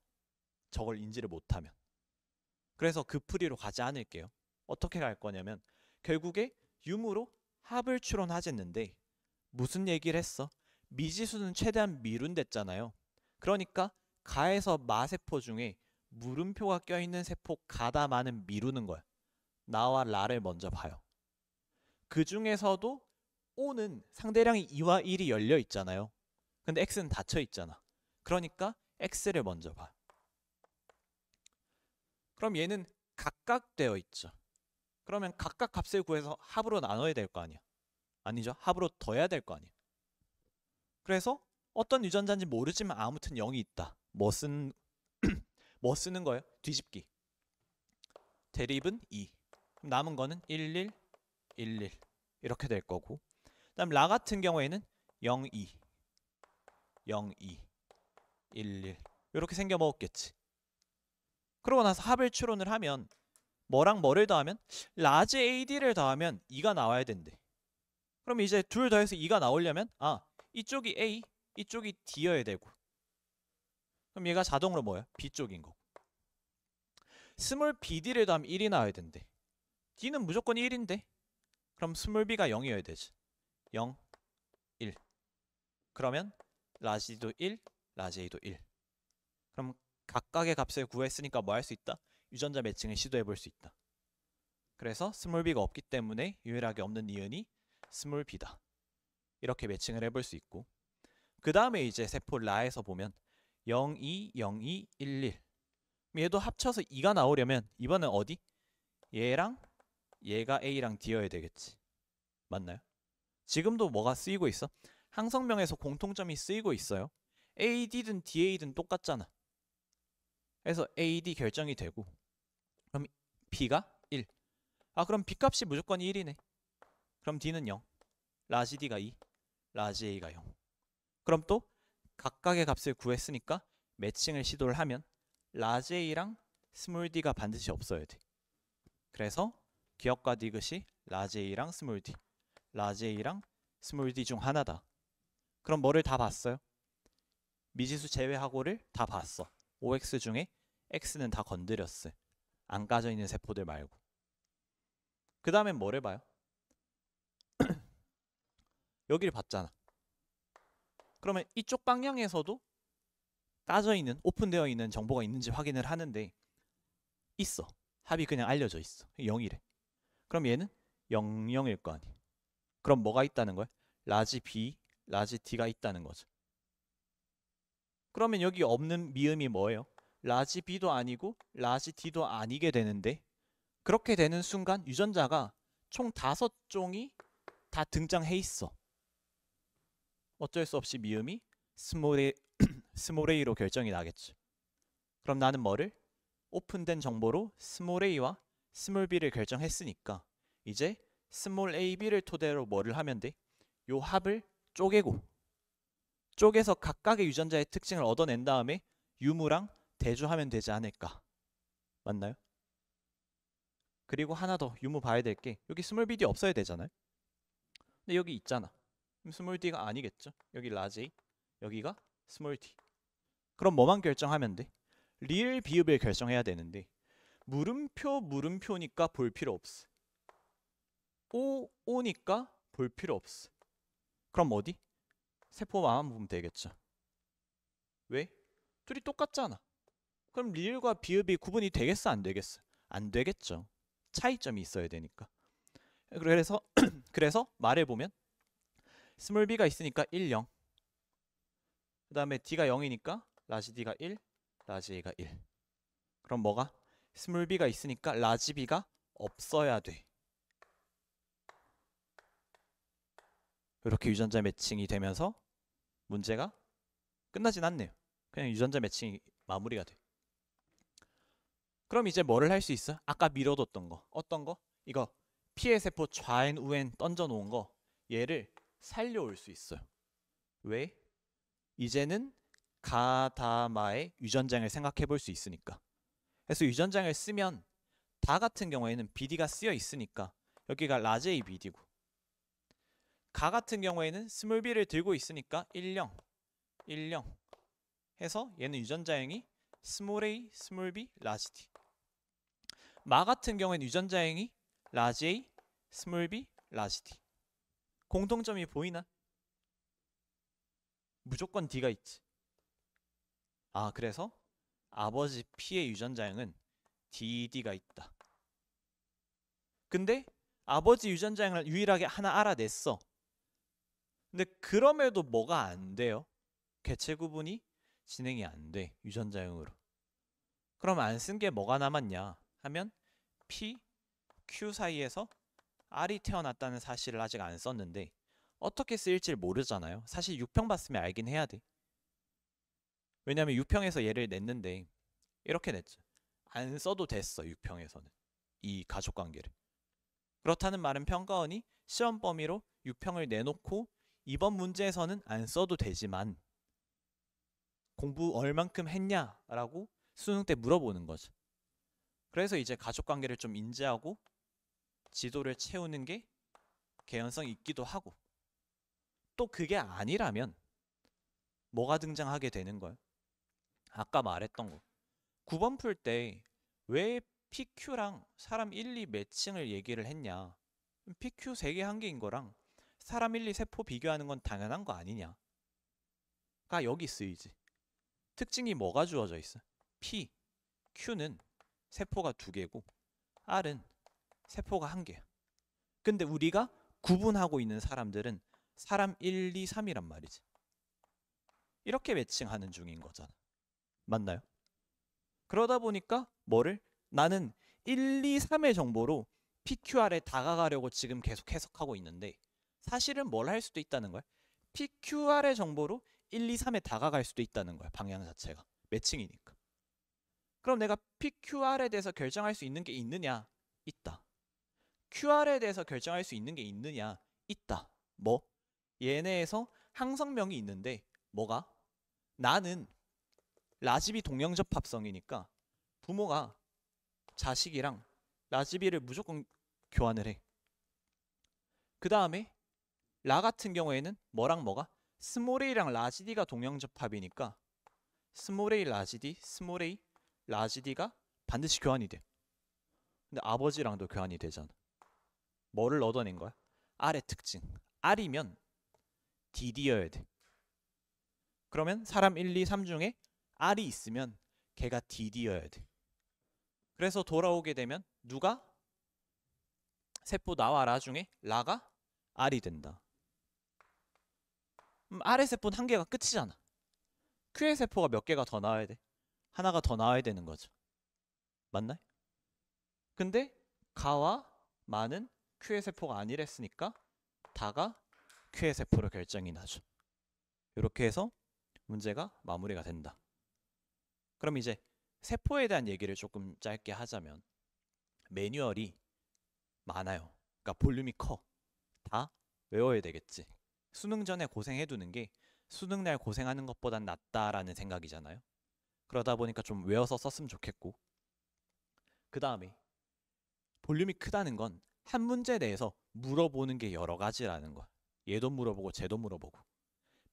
저걸 인지를 못하면. 그래서 그 풀이로 가지 않을게요. 어떻게 갈 거냐면 결국에 유무로 합을 추론하겠는데 무슨 얘기를 했어? 미지수는 최대한 미룬댔잖아요. 그러니까 가에서 마세포 중에 물음표가 껴있는 세포 가다마는 미루는 거야. 나와 라를 먼저 봐요. 그 중에서도 O는 상대량이 2와 1이 열려 있잖아요. 근데 X는 닫혀 있잖아. 그러니까 X를 먼저 봐. 그럼 얘는 각각 되어 있죠. 그러면 각각 값을 구해서 합으로 나눠야 될 거 아니야. 아니죠. 합으로 더해야 될 거 아니야. 그래서 어떤 유전자인지 모르지만 아무튼 0이 있다. 뭐 쓰는 거예요? 뒤집기. 대립은 2. 그럼 남은 거는 11, 11 이렇게 될 거고. 그다음 라 같은 경우에는 0, 2, 0, 2, 11 이렇게 생겨 먹었겠지. 그러고 나서 합을 추론을 하면 뭐랑 뭐를 더하면 라지 AD를 더하면 2가 나와야 된대. 그럼 이제 둘 더해서 2가 나오려면 이쪽이 A, 이쪽이 D여야 되고 그럼 얘가 자동으로 뭐야? B 쪽인 거고 스몰 BD를 더하면 1이 나와야 된대. D는 무조건 1인데 그럼 스몰 B가 0이어야 되지. 0, 1 그러면 라지 D도 1, 라지 A도 1 그럼 각각의 값을 구했으니까 뭐 할 수 있다? 유전자 매칭을 시도해 볼 수 있다. 그래서 스몰 b가 없기 때문에 유일하게 없는 니은이 스몰 b다. 이렇게 매칭을 해볼 수 있고 그 다음에 이제 세포 라에서 보면 0, 2, 0, 2, 1, 1 얘도 합쳐서 2가 나오려면 이번엔 어디? 얘랑 얘가 A랑 D여야 되겠지. 맞나요? 지금도 뭐가 쓰이고 있어? 항성명에서 공통점이 쓰이고 있어요. AD든 DA든 똑같잖아. 그래서 AD 결정이 되고 그럼 B가 1. 그럼 B 값이 무조건 1이네. 그럼 D는 0. 라지 D가 2. 라지 A가 0. 그럼 또 각각의 값을 구했으니까 매칭을 시도를 하면 라지 A랑 스몰 D가 반드시 없어야 돼. 그래서 기억과 디귿이 라지 A랑 스몰 D. 라지 A랑 스몰 D 중 하나다. 그럼 뭐를 다 봤어요? 미지수 제외하고를 다 봤어. OX 중에 X는 다 건드렸어. 안 까져 있는 세포들 말고. 그 다음엔 뭐를 봐요? 여기를 봤잖아. 그러면 이쪽 방향에서도 까져 있는, 오픈되어 있는 정보가 있는지 확인을 하는데 있어. 합이 그냥 알려져 있어. 0이래. 그럼 얘는 0, 0일 거 아니야. 그럼 뭐가 있다는 거야? 라지 B, 라지 D가 있다는 거죠. 그러면 여기 없는 미음이 뭐예요? 라지 B도 아니고 라지 D도 아니게 되는데 그렇게 되는 순간 유전자가 총 5종이 다 등장해 있어. 어쩔 수 없이 미음이 스몰 A로 결정이 나겠죠. 그럼 나는 뭐를? 오픈된 정보로 스몰 A와 스몰 B를 결정했으니까 이제 스몰 A, B를 토대로 뭐를 하면 돼? 요 합을 쪼개서 각각의 유전자의 특징을 얻어낸 다음에 유무랑 대조하면 되지 않을까. 맞나요? 그리고 하나 더 유무 봐야 될 게 여기 스몰 bd 없어야 되잖아요. 근데 여기 있잖아. 그럼 스몰 d가 아니겠죠. 여기 라지 A, 여기가 스몰 d. 그럼 뭐만 결정하면 돼? 리을 비읍을 결정해야 되는데 물음표니까 볼 필요 없어. 오니까 볼 필요 없어. 그럼 어디? 세포만 보면 되겠죠. 왜? 둘이 똑같잖아. 그럼 리을과 비읍이 구분이 되겠어 안 되겠어? 안 되겠죠. 차이점이 있어야 되니까. 그래서 그래서 말해보면 스몰 b가 있으니까 1, 0. 그 다음에 d가 0이니까 라지 d가 1, 라지 a가 1. 그럼 뭐가? 스몰 b가 있으니까 라지 b가 없어야 돼. 이렇게 유전자 매칭이 되면서 문제가 끝나진 않네요. 그냥 유전자 매칭이 마무리가 돼. 그럼 이제 뭐를 할 수 있어? 아까 미뤄뒀던 거. 어떤 거? 이거 피해 세포 좌엔 우엔 던져놓은 거. 얘를 살려올 수 있어요. 왜? 이제는 가다마의 유전장을 생각해 볼 수 있으니까. 그래서 유전장을 쓰면 다 같은 경우에는 BD가 쓰여 있으니까 여기가 라지 A BD고, 가 같은 경우에는 스몰 b를 들고 있으니까 10, 10 해서 얘는 유전자행이 스몰 a, 스몰 b, 라지 d. 마 같은 경우에는 유전자행이 라지 a, 스몰 b, 라지 d. 공통점이 보이나? 무조건 d가 있지. 아, 그래서 아버지 P의 유전자형은 DD가 있다. 근데 아버지 유전자형을 유일하게 하나 알아냈어. 근데 그럼에도 뭐가 안 돼요? 개체 구분이 진행이 안 돼. 유전자형으로. 그럼 안 쓴 게 뭐가 남았냐 하면 P, Q 사이에서 R이 태어났다는 사실을 아직 안 썼는데 어떻게 쓰일지 모르잖아요. 사실 6평 봤으면 알긴 해야 돼. 왜냐면 6평에서 얘를 냈는데 이렇게 냈죠. 안 써도 됐어. 6평에서는 이 가족관계를. 그렇다는 말은 평가원이 시험 범위로 6평을 내놓고 이번 문제에서는 안 써도 되지만 공부 얼만큼 했냐라고 수능 때 물어보는 거죠. 그래서 이제 가족관계를 좀 인지하고 지도를 채우는 게 개연성이 있기도 하고, 또 그게 아니라면 뭐가 등장하게 되는 거예요? 아까 말했던 거. 9번 풀 때 왜 PQ랑 사람 1, 2 매칭을 얘기를 했냐. PQ 3개 1개인 거랑 사람 1, 2 세포 비교하는 건 당연한 거 아니냐. 가 여기 쓰이지. 특징이 뭐가 주어져 있어? P, Q는 세포가 2개고 R은 세포가 1개야. 근데 우리가 구분하고 있는 사람들은 사람 1, 2, 3이란 말이지. 이렇게 매칭하는 중인 거잖아. 맞나요? 그러다 보니까 뭐를? 나는 1, 2, 3의 정보로 PQR에 다가가려고 지금 계속 해석하고 있는데 사실은 뭘 할 수도 있다는 거야? PQR의 정보로 1, 2, 3에 다가갈 수도 있다는 거야. 방향 자체가. 매칭이니까. 그럼 내가 PQR에 대해서 결정할 수 있는 게 있느냐? 있다. QR에 대해서 결정할 수 있는 게 있느냐? 있다. 뭐? 얘네에서 항성명이 있는데 뭐가? 나는 라지비 동형접합성이니까 부모가 자식이랑 라지비를 무조건 교환을 해. 그 다음에 라 같은 경우에는 뭐랑 뭐가? 스몰 a랑 라지 d가 동형접합이니까 스몰 a 라지 d, 스몰 a 라지 d가 반드시 교환이 돼. 근데 아버지랑도 교환이 되잖아. 뭐를 얻어낸 거야? R의 특징. R이면 DD여야 돼. 그러면 사람 1, 2, 3 중에 R이 있으면 걔가 DD여야 돼. 그래서 돌아오게 되면 누가? 세포 나와 라 중에 라가 R이 된다. R의 세포는 1개가 끝이잖아. Q의 세포가 몇 개가 더 나와야 돼? 하나가 더 나와야 되는 거죠. 맞나요? 근데 가와 마는 Q의 세포가 아니랬으니까 다가 Q의 세포로 결정이 나죠. 이렇게 해서 문제가 마무리가 된다. 그럼 이제 세포에 대한 얘기를 조금 짧게 하자면 매뉴얼이 많아요. 그러니까 볼륨이 커. 다 외워야 되겠지. 수능 전에 고생해두는 게 수능 날 고생하는 것보단 낫다라는 생각이잖아요. 그러다 보니까 좀 외워서 썼으면 좋겠고, 그 다음에 볼륨이 크다는 건 한 문제에 대해서 물어보는 게 여러 가지라는 거야. 얘도 물어보고 쟤도 물어보고.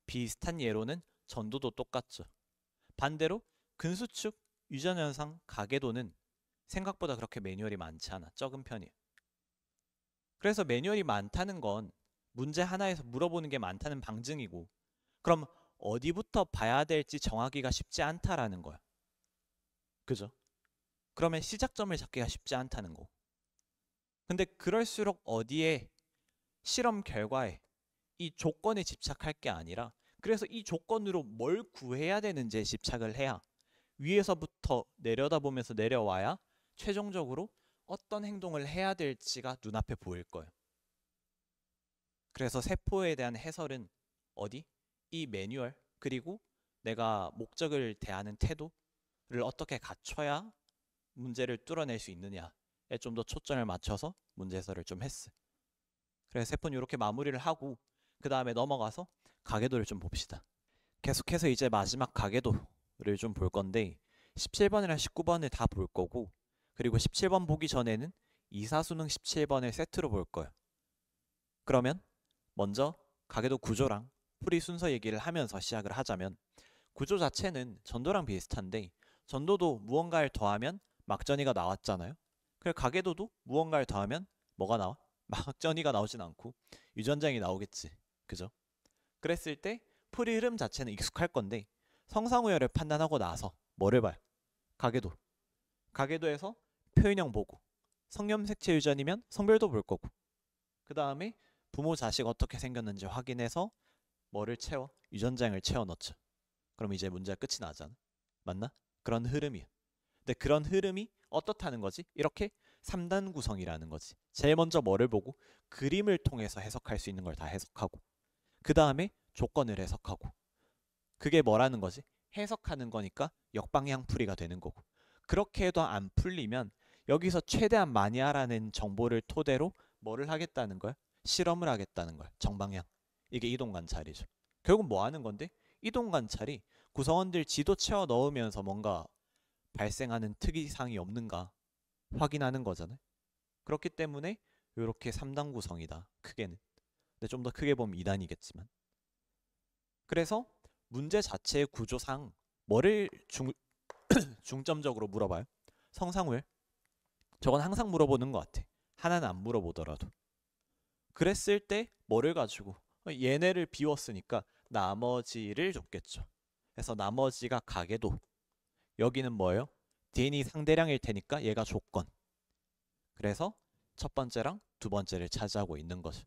비슷한 예로는 전도도 똑같죠. 반대로 근수축, 유전현상, 가계도는 생각보다 그렇게 매뉴얼이 많지 않아. 적은 편이에요. 그래서 매뉴얼이 많다는 건 문제 하나에서 물어보는 게 많다는 방증이고, 그럼 어디부터 봐야 될지 정하기가 쉽지 않다라는 거야. 그죠? 그러면 시작점을 잡기가 쉽지 않다는 거. 근데 그럴수록 어디에 실험 결과에 이 조건에 집착할 게 아니라, 그래서 이 조건으로 뭘 구해야 되는지에 집착을 해야 위에서부터 내려다보면서 내려와야 최종적으로 어떤 행동을 해야 될지가 눈앞에 보일 거예요. 그래서 세포에 대한 해설은 어디? 이 매뉴얼, 그리고 내가 목적을 대하는 태도를 어떻게 갖춰야 문제를 뚫어낼 수 있느냐에 좀 더 초점을 맞춰서 문제 해설을 좀 했어요. 그래서 세포는 이렇게 마무리를 하고 그 다음에 넘어가서 가계도를 좀 봅시다. 계속해서 이제 마지막 가계도를 좀 볼 건데 17번이랑 19번을 다 볼 거고, 그리고 17번 보기 전에는 이사수능 17번을 세트로 볼 거예요. 그러면 먼저 가계도 구조랑 풀이 순서 얘기를 하면서 시작을 하자면, 구조 자체는 전도랑 비슷한데 전도도 무언가를 더하면 막전이가 나왔잖아요. 그래서 가계도도 무언가를 더하면 뭐가 나와? 막전이가 나오진 않고 유전장이 나오겠지. 그죠? 그랬을 때 풀이 흐름 자체는 익숙할 건데 성상우열을 판단하고 나서 뭐를 봐요? 가계도. 가계도에서 표현형 보고, 성염색체 유전이면 성별도 볼 거고, 그 다음에 부모 자식 어떻게 생겼는지 확인해서 뭐를 채워? 유전장을 채워 넣죠. 그럼 이제 문제가 끝이 나잖아. 맞나? 그런 흐름이야. 근데 그런 흐름이 어떻다는 거지? 이렇게 3단 구성이라는 거지. 제일 먼저 뭐를 보고? 그림을 통해서 해석할 수 있는 걸 다 해석하고, 그 다음에 조건을 해석하고. 그게 뭐라는 거지? 해석하는 거니까 역방향 풀이가 되는 거고. 그렇게 해도 안 풀리면 여기서 최대한 많이 하라는 정보를 토대로 뭐를 하겠다는 거야? 실험을 하겠다는 거야. 정방향. 이게 이동관찰이죠. 결국 뭐 하는 건데? 이동관찰이 구성원들 지도 채워 넣으면서 뭔가 발생하는 특이사항이 없는가 확인하는 거잖아요. 그렇기 때문에 이렇게 3단 구성이다. 크게는. 근데 좀 더 크게 보면 2단이겠지만. 그래서 문제 자체의 구조상 뭐를 중점적으로 물어봐요? 성상우열. 저건 항상 물어보는 것 같아. 하나는 안 물어보더라도. 그랬을 때 뭐를 가지고? 얘네를 비웠으니까 나머지를 줬겠죠. 그래서 나머지가 가계도. 여기는 뭐예요? DNA 상대량일 테니까 얘가 조건. 그래서 첫 번째랑 두 번째를 차지하고 있는 거죠.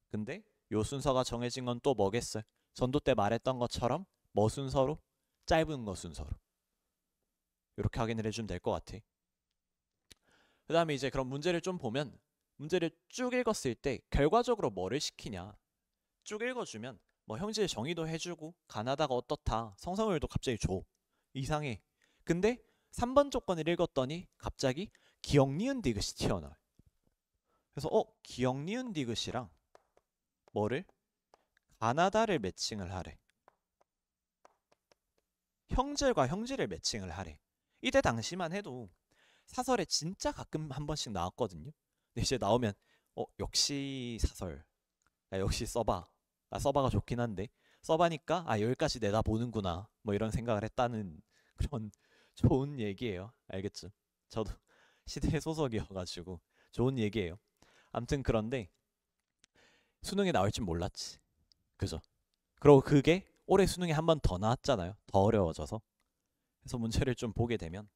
근데 요 순서가 정해진 건 또 뭐겠어요? 전도 때 말했던 것처럼 뭐 순서로? 짧은 거 순서로. 이렇게 확인을 해주면 될 것 같아. 그 다음에 이제 그럼 문제를 좀 보면, 문제를 쭉 읽었을 때 결과적으로 뭐를 시키냐. 쭉 읽어주면 뭐 형질 정의도 해주고 가나다가 어떻다, 성상우열도 갑자기 줘. 이상해. 근데 3번 조건을 읽었더니 갑자기 기억 니은 디귿이 튀어나와요. 그래서 기억 니은 디귿이랑 뭐를? 가나다를 매칭을 하래. 형질과 형질을 매칭을 하래. 이때 당시만 해도 사설에 진짜 가끔 한 번씩 나왔거든요. 근데 이제 나오면 역시 사설. 야, 역시 써봐. 나 써봐가 좋긴 한데 써봐니까 여기까지 내다보는구나. 뭐 이런 생각을 했다는 그런 좋은 얘기예요. 알겠죠? 저도 시대 소속이어가지고 좋은 얘기예요. 아무튼 그런데 수능에 나올 줄 몰랐지. 그죠? 그리고 그게 올해 수능에 한 번 더 나왔잖아요. 더 어려워져서. 그래서 문제를 좀 보게 되면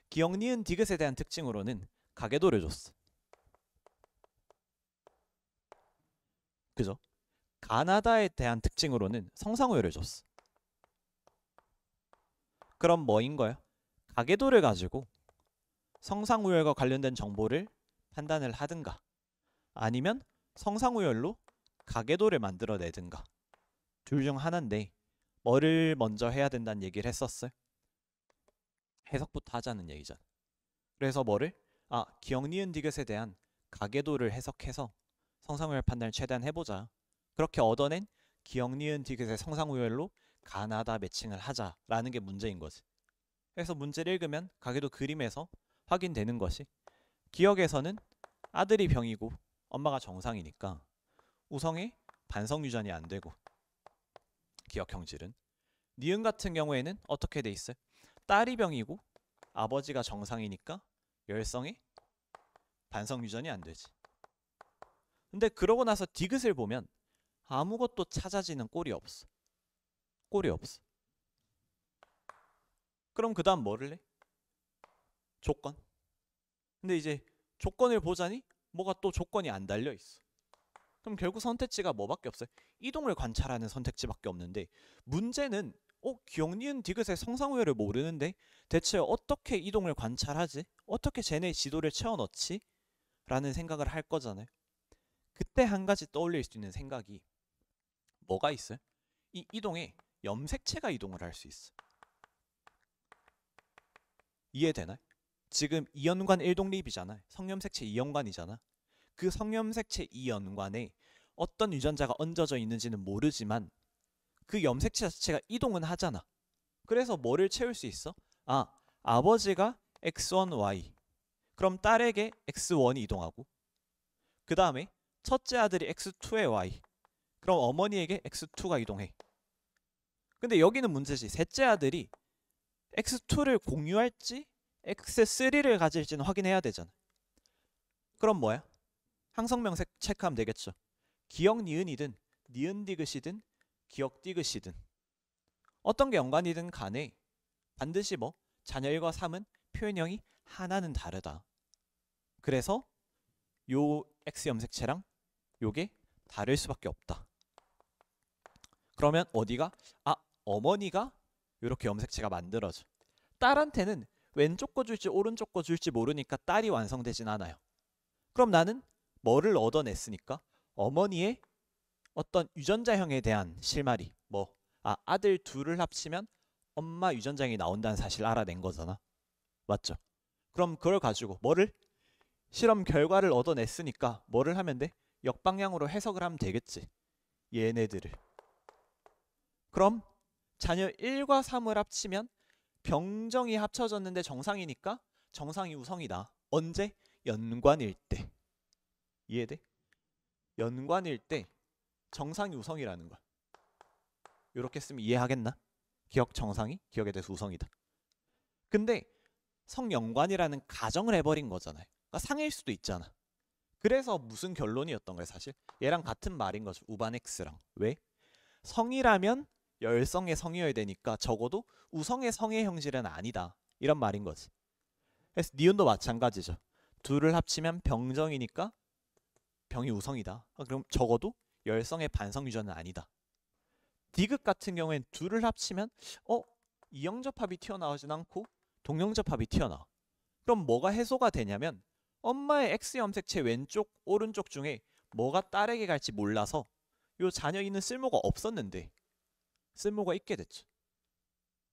기억 니은 디귿에 대한 특징으로는 가계도를 줬어. 그죠? 가나다에 대한 특징으로는 성상우열을 줬어. 그럼 뭐인 거예요? 가계도를 가지고 성상우열과 관련된 정보를 판단을 하든가, 아니면 성상우열로 가계도를 만들어내든가 둘 중 하나인데 뭐를 먼저 해야 된다는 얘기를 했었어요. 해석부터 하자는 얘기잖아. 그래서 뭐를? 기억 니은 디귿에 대한 가계도를 해석해서 성상우열 판단을 최대한 해보자. 그렇게 얻어낸 기억 니은 디귿의 성상우열로 가나다 매칭을 하자라는 게 문제인 거지. 그래서 문제를 읽으면 가계도 그림에서 확인되는 것이 기억에서는 아들이 병이고 엄마가 정상이니까 우성의 반성 유전이 안 되고 기억 형질은 니은 같은 경우에는 어떻게 돼 있어요? 딸이 병이고 아버지가 정상이니까 열성의 반성 유전이 안 되지. 근데 그러고 나서 디귿을 보면 아무것도 찾아지는 꼴이 없어. 꼴이 없어. 그럼 그 다음 뭐를 해? 조건. 근데 이제 조건을 보자니 뭐가 또 조건이 안 달려 있어. 그럼 결국 선택지가 뭐밖에 없어요? 이동을 관찰하는 선택지밖에 없는데 문제는 기억 니은 디귿의 성상우열을 모르는데 대체 어떻게 이동을 관찰하지? 어떻게 쟤네 지도를 채워 넣지? 라는 생각을 할 거잖아요. 그때 한 가지 떠올릴 수 있는 생각이 뭐가 있어요? 이 이동에 염색체가 이동을 할 수 있어. 이해되나요? 지금 이연관 1독립이잖아. 성염색체 이연관이잖아. 그 성염색체 이연관에 어떤 유전자가 얹어져 있는지는 모르지만 그 염색체 자체가 이동은 하잖아. 그래서 뭐를 채울 수 있어? 아버지가 X1Y. 그럼 딸에게 X1이 이동하고 그 다음에 첫째 아들이 X2에 Y. 그럼 어머니에게 X2가 이동해. 근데 여기는 문제지. 셋째 아들이 X2를 공유할지 X3를 가질지는 확인해야 되잖아. 그럼 뭐야? 항성명 체크하면 되겠죠. 기억 니은이든 니은 디귿이든 기억 디귿이든 어떤 게 연관이든 간에 반드시 자녀 1과 3은 표현형이 하나는 다르다. 그래서 요 X 염색체랑 요게 다를 수밖에 없다. 그러면 어디가? 어머니가 요렇게 염색체가 만들어져. 딸한테는 왼쪽 거 줄지 오른쪽 거 줄지 모르니까 딸이 완성되진 않아요. 그럼 나는 뭐를 얻어냈으니까 어머니의 어떤 유전자형에 대한 실마리 아들 둘을 합치면 엄마 유전자형이 나온다는 사실을 알아낸 거잖아. 맞죠? 그럼 그걸 가지고 뭐를? 실험 결과를 얻어냈으니까 뭐를 하면 돼? 역방향으로 해석을 하면 되겠지. 얘네들을. 그럼 자녀 1과 3을 합치면 병정이 합쳐졌는데 정상이니까 정상이 우성이다. 언제? 연관일 때. 이해돼? 연관일 때 정상이 우성이라는 거야. 이렇게 쓰면 이해하겠나? 기억 정상이 기억에 대해서 우성이다. 근데 성연관이라는 가정을 해버린 거잖아요. 그러니까 상일 수도 있잖아. 그래서 무슨 결론이었던 거야 사실? 얘랑 같은 말인 거죠. 우반 X랑. 왜? 성이라면 열성의 성이어야 되니까 적어도 우성의 성의 형질은 아니다. 이런 말인 거지. 그래서 니은도 마찬가지죠. 둘을 합치면 병정이니까 병이 우성이다. 그럼 적어도 열성의 반성 유전은 아니다. 디귿 같은 경우엔 둘을 합치면 이형접합이 튀어나오진 않고 동형접합이 튀어나와. 그럼 뭐가 해소가 되냐면 엄마의 X 염색체 왼쪽 오른쪽 중에 뭐가 딸에게 갈지 몰라서 요 자녀인은 쓸모가 없었는데 쓸모가 있게 됐죠.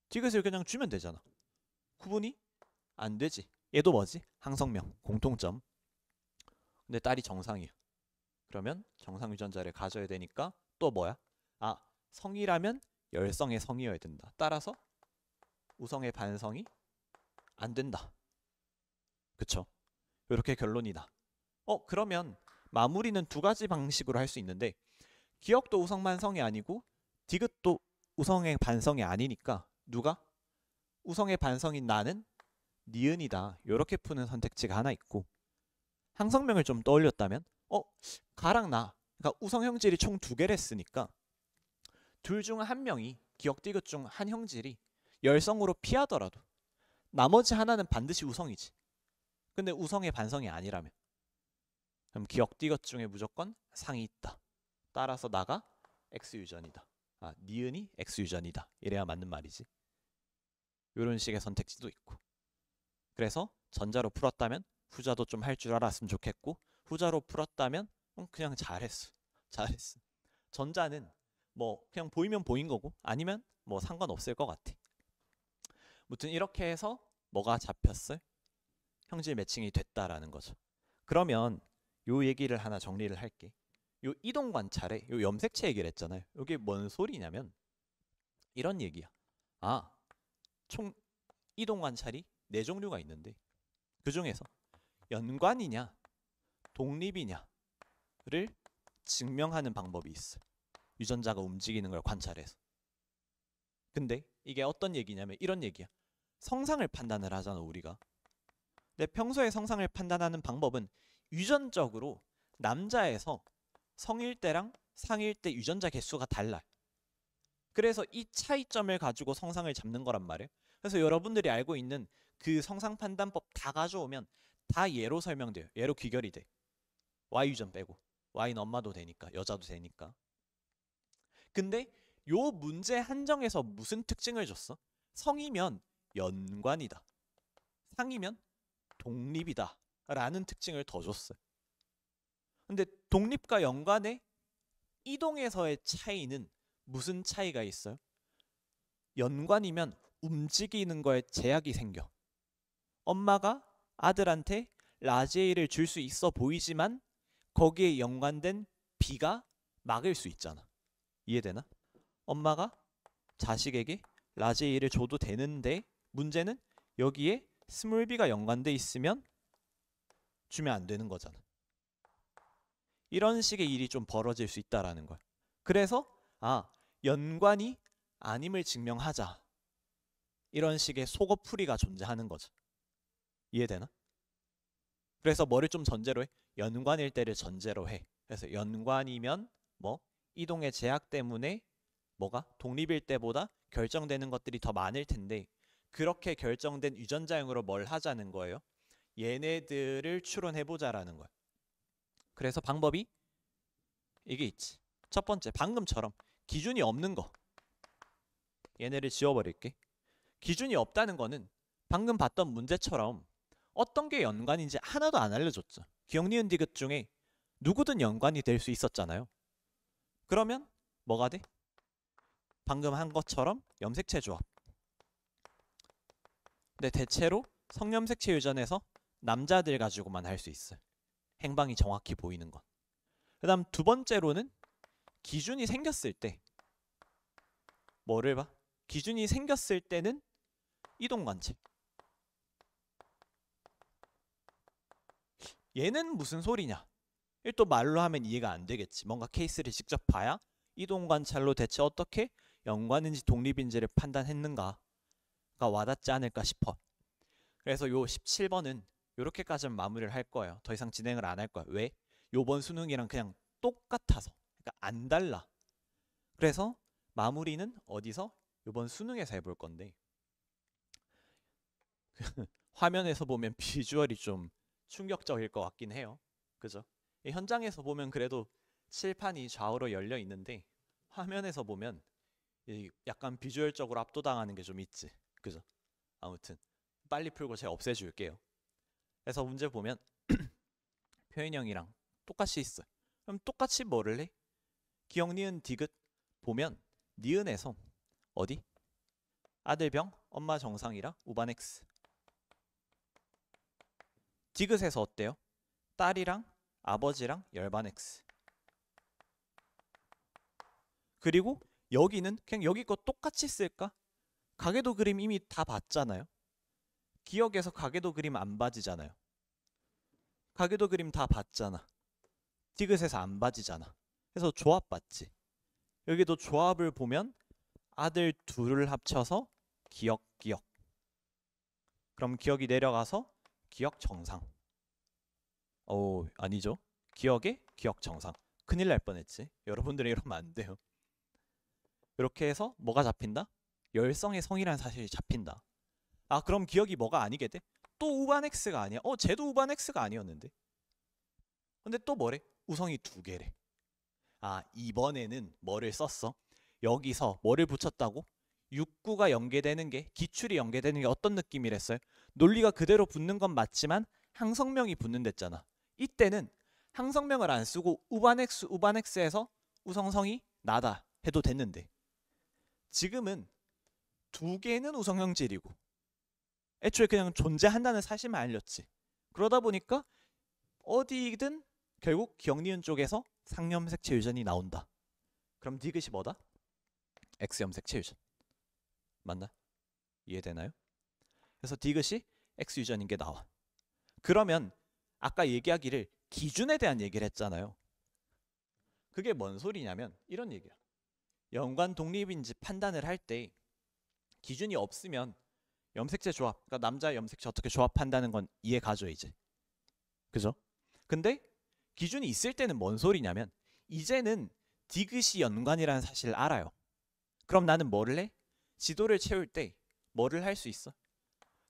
디귿을 그냥 주면 되잖아. 구분이 안 되지. 얘도 뭐지? 항성명 공통점. 근데 딸이 정상이야. 그러면 정상 유전자를 가져야 되니까 또 뭐야? 성이라면 열성의 성이어야 된다. 따라서 우성의 반성이 안 된다. 그쵸? 이렇게 결론이 나. 그러면 마무리는 두 가지 방식으로 할 수 있는데 기억도 우성 반성이 아니고 디귿도 우성의 반성이 아니니까 누가? 우성의 반성인 나는 니은이다. 이렇게 푸는 선택지가 하나 있고 항성명을 좀 떠올렸다면 가랑 나 그러니까 우성 형질이 총 2개를 했으니까 둘 중 한 명이 기억 디귿 중 한 형질이 열성으로 피하더라도 나머지 하나는 반드시 우성이지. 근데 우성의 반성이 아니라면 그럼 기억 디귿 중에 무조건 상이 있다. 따라서 나가 X 유전이다. 니은이 X 유전이다. 이래야 맞는 말이지. 이런 식의 선택지도 있고. 그래서 전자로 풀었다면 후자도 좀 할 줄 알았으면 좋겠고 후자로 풀었다면 그냥 잘했어. 잘했어. 전자는 뭐 그냥 보이면 보인 거고 아니면 뭐 상관없을 것 같아. 무튼 이렇게 해서 뭐가 잡혔어요? 형질 매칭이 됐다라는 거죠. 그러면 요 얘기를 하나 정리를 할게. 요 이동 관찰에 요 염색체 얘기를 했잖아요. 이게 뭔 소리냐면 이런 얘기야. 아, 총 이동 관찰이 4종류가 있는데 그 중에서 연관이냐 독립이냐를 증명하는 방법이 있어. 유전자가 움직이는 걸 관찰해서. 근데 이게 어떤 얘기냐면 이런 얘기야. 성상을 판단을 하잖아 우리가. 근데 평소에 성상을 판단하는 방법은 유전적으로 남자에서 성일 때랑 상일 때 유전자 개수가 달라요. 그래서 이 차이점을 가지고 성상을 잡는 거란 말이에요. 그래서 여러분들이 알고 있는 그 성상 판단법 다 가져오면 다 얘로 설명돼요. 얘로 귀결이 돼. Y 유전 빼고. Y는 엄마도 되니까, 여자도 되니까. 근데 요 문제 한정에서 무슨 특징을 줬어? 성이면 연관이다. 상이면 독립이다. 라는 특징을 더 줬어요. 근데 독립과 연관의 이동에서의 차이는 무슨 차이가 있어요? 연관이면 움직이는 거에 제약이 생겨. 엄마가 아들한테 라지에이를 줄 수 있어 보이지만 거기에 연관된 B가 막을 수 있잖아. 이해되나? 엄마가 자식에게 라지에이를 줘도 되는데 문제는 여기에 스몰 b가 연관돼 있으면 주면 안 되는 거잖아. 이런 식의 일이 좀 벌어질 수 있다라는 거야. 그래서 연관이 아님을 증명하자. 이런 식의 속어풀이가 존재하는 거죠. 이해되나? 그래서 뭐를 좀 전제로 해? 연관일 때를 전제로 해. 그래서 연관이면 뭐 이동의 제약 때문에 뭐가 독립일 때보다 결정되는 것들이 더 많을 텐데 그렇게 결정된 유전자형으로 뭘 하자는 거예요? 얘네들을 추론해보자라는 거예요. 그래서 방법이 이게 있지. 첫 번째 방금처럼 기준이 없는 거. 얘네를 지워버릴게. 기준이 없다는 거는 방금 봤던 문제처럼 어떤 게 연관인지 하나도 안 알려줬죠. 기억, 니은, 디귿 중에 누구든 연관이 될 수 있었잖아요. 그러면 뭐가 돼? 방금 한 것처럼 염색체 조합. 근데 대체로 성염색체 유전에서 남자들 가지고만 할 수 있어요. 행방이 정확히 보이는 건. 그 다음 두 번째로는 기준이 생겼을 때 뭐를 봐? 기준이 생겼을 때는 이동관체. 얘는 무슨 소리냐? 또 말로 하면 이해가 안 되겠지. 뭔가 케이스를 직접 봐야 이동관찰로 대체 어떻게 연관인지 독립인지를 판단했는가가 와닿지 않을까 싶어. 그래서 요 17번은 요렇게까지는 마무리를 할 거예요. 더 이상 진행을 안 할 거야. 왜? 요번 수능이랑 그냥 똑같아서. 그러니까 안 달라. 그래서 마무리는 어디서? 요번 수능에서 해볼 건데 화면에서 보면 비주얼이 좀 충격적일 것 같긴 해요. 그죠? 현장에서 보면 그래도 칠판이 좌우로 열려 있는데 화면에서 보면 약간 비주얼적으로 압도당하는 게 좀 있지. 그죠? 아무튼 빨리 풀고 제가 없애줄게요. 그래서 문제 보면 표현형이랑 똑같이 있어요. 그럼 똑같이 뭐를 해? 기억, 니은, 디귿 보면 니은에서 어디? 아들병, 엄마 정상이라 우반 X. 디귿에서 어때요? 딸이랑 아버지랑 열반 X. 그리고 여기는 그냥 여기 거 똑같이 쓸까? 가계도 그림 이미 다 봤잖아요. 기억에서 가계도 그림 안 봐지잖아요. 가계도 그림 다 봤잖아. 디귿에서 안 봐지잖아. 그래서 조합 봤지. 여기도 조합을 보면 아들 둘을 합쳐서 기억. 그럼 기억이 내려가서 기억 정상. 아니죠. 기억에 기억 정상. 큰일 날 뻔했지. 여러분들이 이러면 안 돼요. 이렇게 해서 뭐가 잡힌다? 열성의 성이라는 사실이 잡힌다. 그럼 기억이 뭐가 아니게 돼? 또 우반 X가 아니야. 쟤도 우반 X가 아니었는데. 근데 또 뭐래? 우성이 2개래. 이번에는 뭐를 썼어? 여기서 뭐를 붙였다고? 육구가 연계되는 게, 기출이 연계되는 게 어떤 느낌이랬어요? 논리가 그대로 붙는 건 맞지만 항성명이 붙는댔잖아. 이때는 항성명을 안 쓰고 우반엑스 우반엑스에서 우성성이 나다 해도 됐는데 지금은 두 개는 우성형질이고 애초에 그냥 존재한다는 사실만 알렸지. 그러다 보니까 어디든 결국 기억니은 쪽에서 상염색체 유전이 나온다. 그럼 디귿이 뭐다? X염색체 유전. 맞나? 이해되나요? 그래서 디귿이 X 유전인 게 나와. 그러면 아까 얘기하기를 기준에 대한 얘기를 했잖아요. 그게 뭔 소리냐면 이런 얘기야. 연관 독립인지 판단을 할 때 기준이 없으면 염색체 조합, 그러니까 남자 염색체 어떻게 조합한다는 건 이해 가죠 이제. 그죠? 근데 기준이 있을 때는 뭔 소리냐면 이제는 디귿이 연관이라는 사실을 알아요. 그럼 나는 뭐를 해? 지도를 채울 때 뭐를 할 수 있어?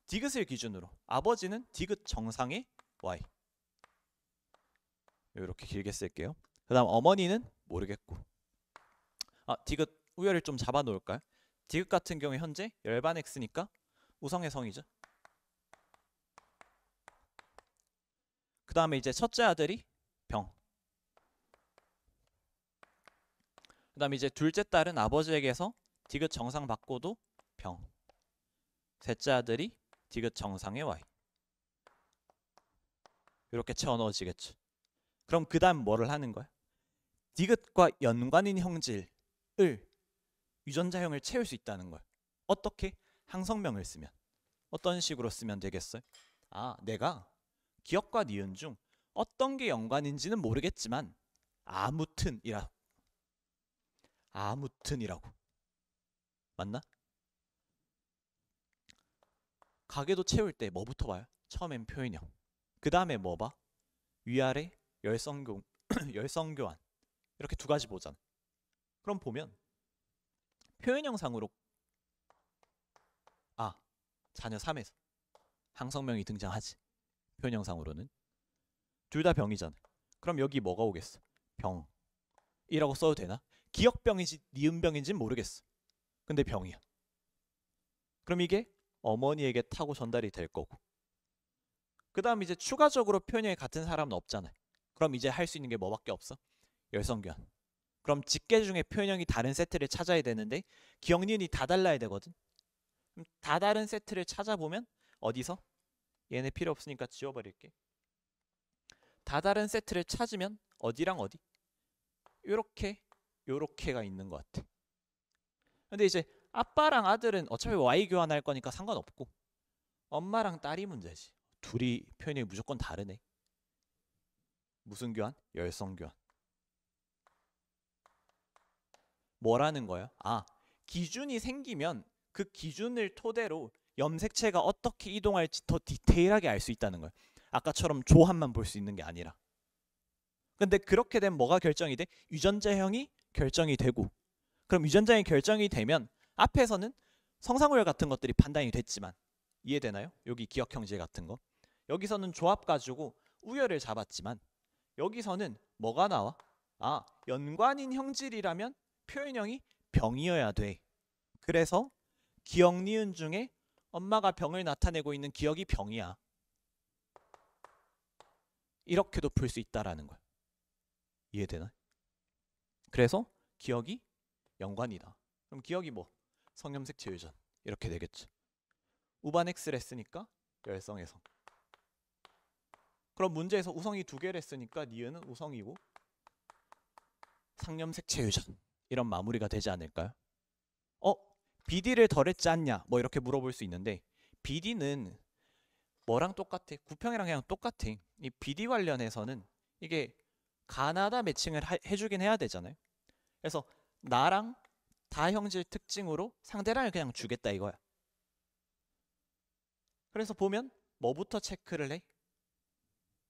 디귿을 기준으로 아버지는 디귿 정상의 Y 이렇게 길게 쓸게요. 그 다음 어머니는 모르겠고 디귿 우열을 좀 잡아 놓을까요? 디귿 같은 경우에 현재 열반 X니까 우성의 성이죠. 그 다음에 이제 첫째 아들이 병. 그 다음에 이제 둘째 딸은 아버지에게서 디귿 정상 받고도 병. 셋째 아들이 디귿 정상의 Y. 이렇게 채워 넣어지겠죠. 그럼 그 다음 뭐를 하는 거야? 디귿과 연관인 형질을 유전자형을 채울 수 있다는 거야. 어떻게? 항성명을 쓰면. 어떤 식으로 쓰면 되겠어요? 내가 기억과 니은 중 어떤 게 연관인지는 모르겠지만 아무튼이라고. 맞나? 가계도 채울 때 뭐부터 봐요? 처음엔 표현형. 그 다음에 뭐 봐? 위아래 열성교환. 이렇게 두 가지 보잖아. 그럼 보면 표현형상으로 자녀 3에서 항성명이 등장하지. 표현형상으로는 둘 다 병이잖아. 그럼 여기 뭐가 오겠어? 병이라고 써도 되나? 기억병인지 니은병인지는 모르겠어. 근데 병이야. 그럼 이게 어머니에게 타고 전달이 될 거고. 그 다음 이제 추가적으로 표현형이 같은 사람은 없잖아요. 그럼 이제 할 수 있는 게 뭐밖에 없어? 열성교환. 그럼 직계 중에 표현형이 다른 세트를 찾아야 되는데 기억 니은이 다 달라야 되거든. 그럼 다 다른 세트를 찾아보면 어디서? 얘네 필요 없으니까 지워버릴게. 다 다른 세트를 찾으면 어디랑 어디? 요렇게가 있는 것 같아. 근데 이제 아빠랑 아들은 어차피 Y 교환할 거니까 상관없고 엄마랑 딸이 문제지. 둘이 표현이 무조건 다르네. 무슨 교환? 열성 교환. 뭐라는 거야? 기준이 생기면 그 기준을 토대로 염색체가 어떻게 이동할지 더 디테일하게 알 수 있다는 거야. 아까처럼 조합만 볼 수 있는 게 아니라. 근데 그렇게 되면 뭐가 결정이 돼? 유전자형이 결정이 되고, 그럼 유전자형이 결정이 되면 앞에서는 성상우열 같은 것들이 판단이 됐지만, 이해되나요? 여기 기억형질 같은 거. 여기서는 조합 가지고 우열을 잡았지만 여기서는 뭐가 나와? 연관인 형질이라면 표현형이 병이어야 돼. 그래서 기억 니은 중에 엄마가 병을 나타내고 있는 기억이 병이야. 이렇게도 풀 수 있다라는 거야. 이해되나? 그래서 기억이 연관이다. 그럼 기억이 뭐? 성염색체 유전. 이렇게 되겠죠. 우반 X를 했으니까 열성의 성. 그럼 문제에서 우성이 두 개를 했으니까 니은은 우성이고 상염색체 유전. 이런 마무리가 되지 않을까요? BD를 덜했지 않냐? 뭐 이렇게 물어볼 수 있는데 BD는 뭐랑 똑같아? 구평이랑 그냥 똑같아. 이 BD 관련해서는 이게 가나다 매칭을 해주긴 해야 되잖아요. 그래서 나랑 다형질 특징으로 상대랑을 그냥 주겠다 이거야. 그래서 보면 뭐부터 체크를 해?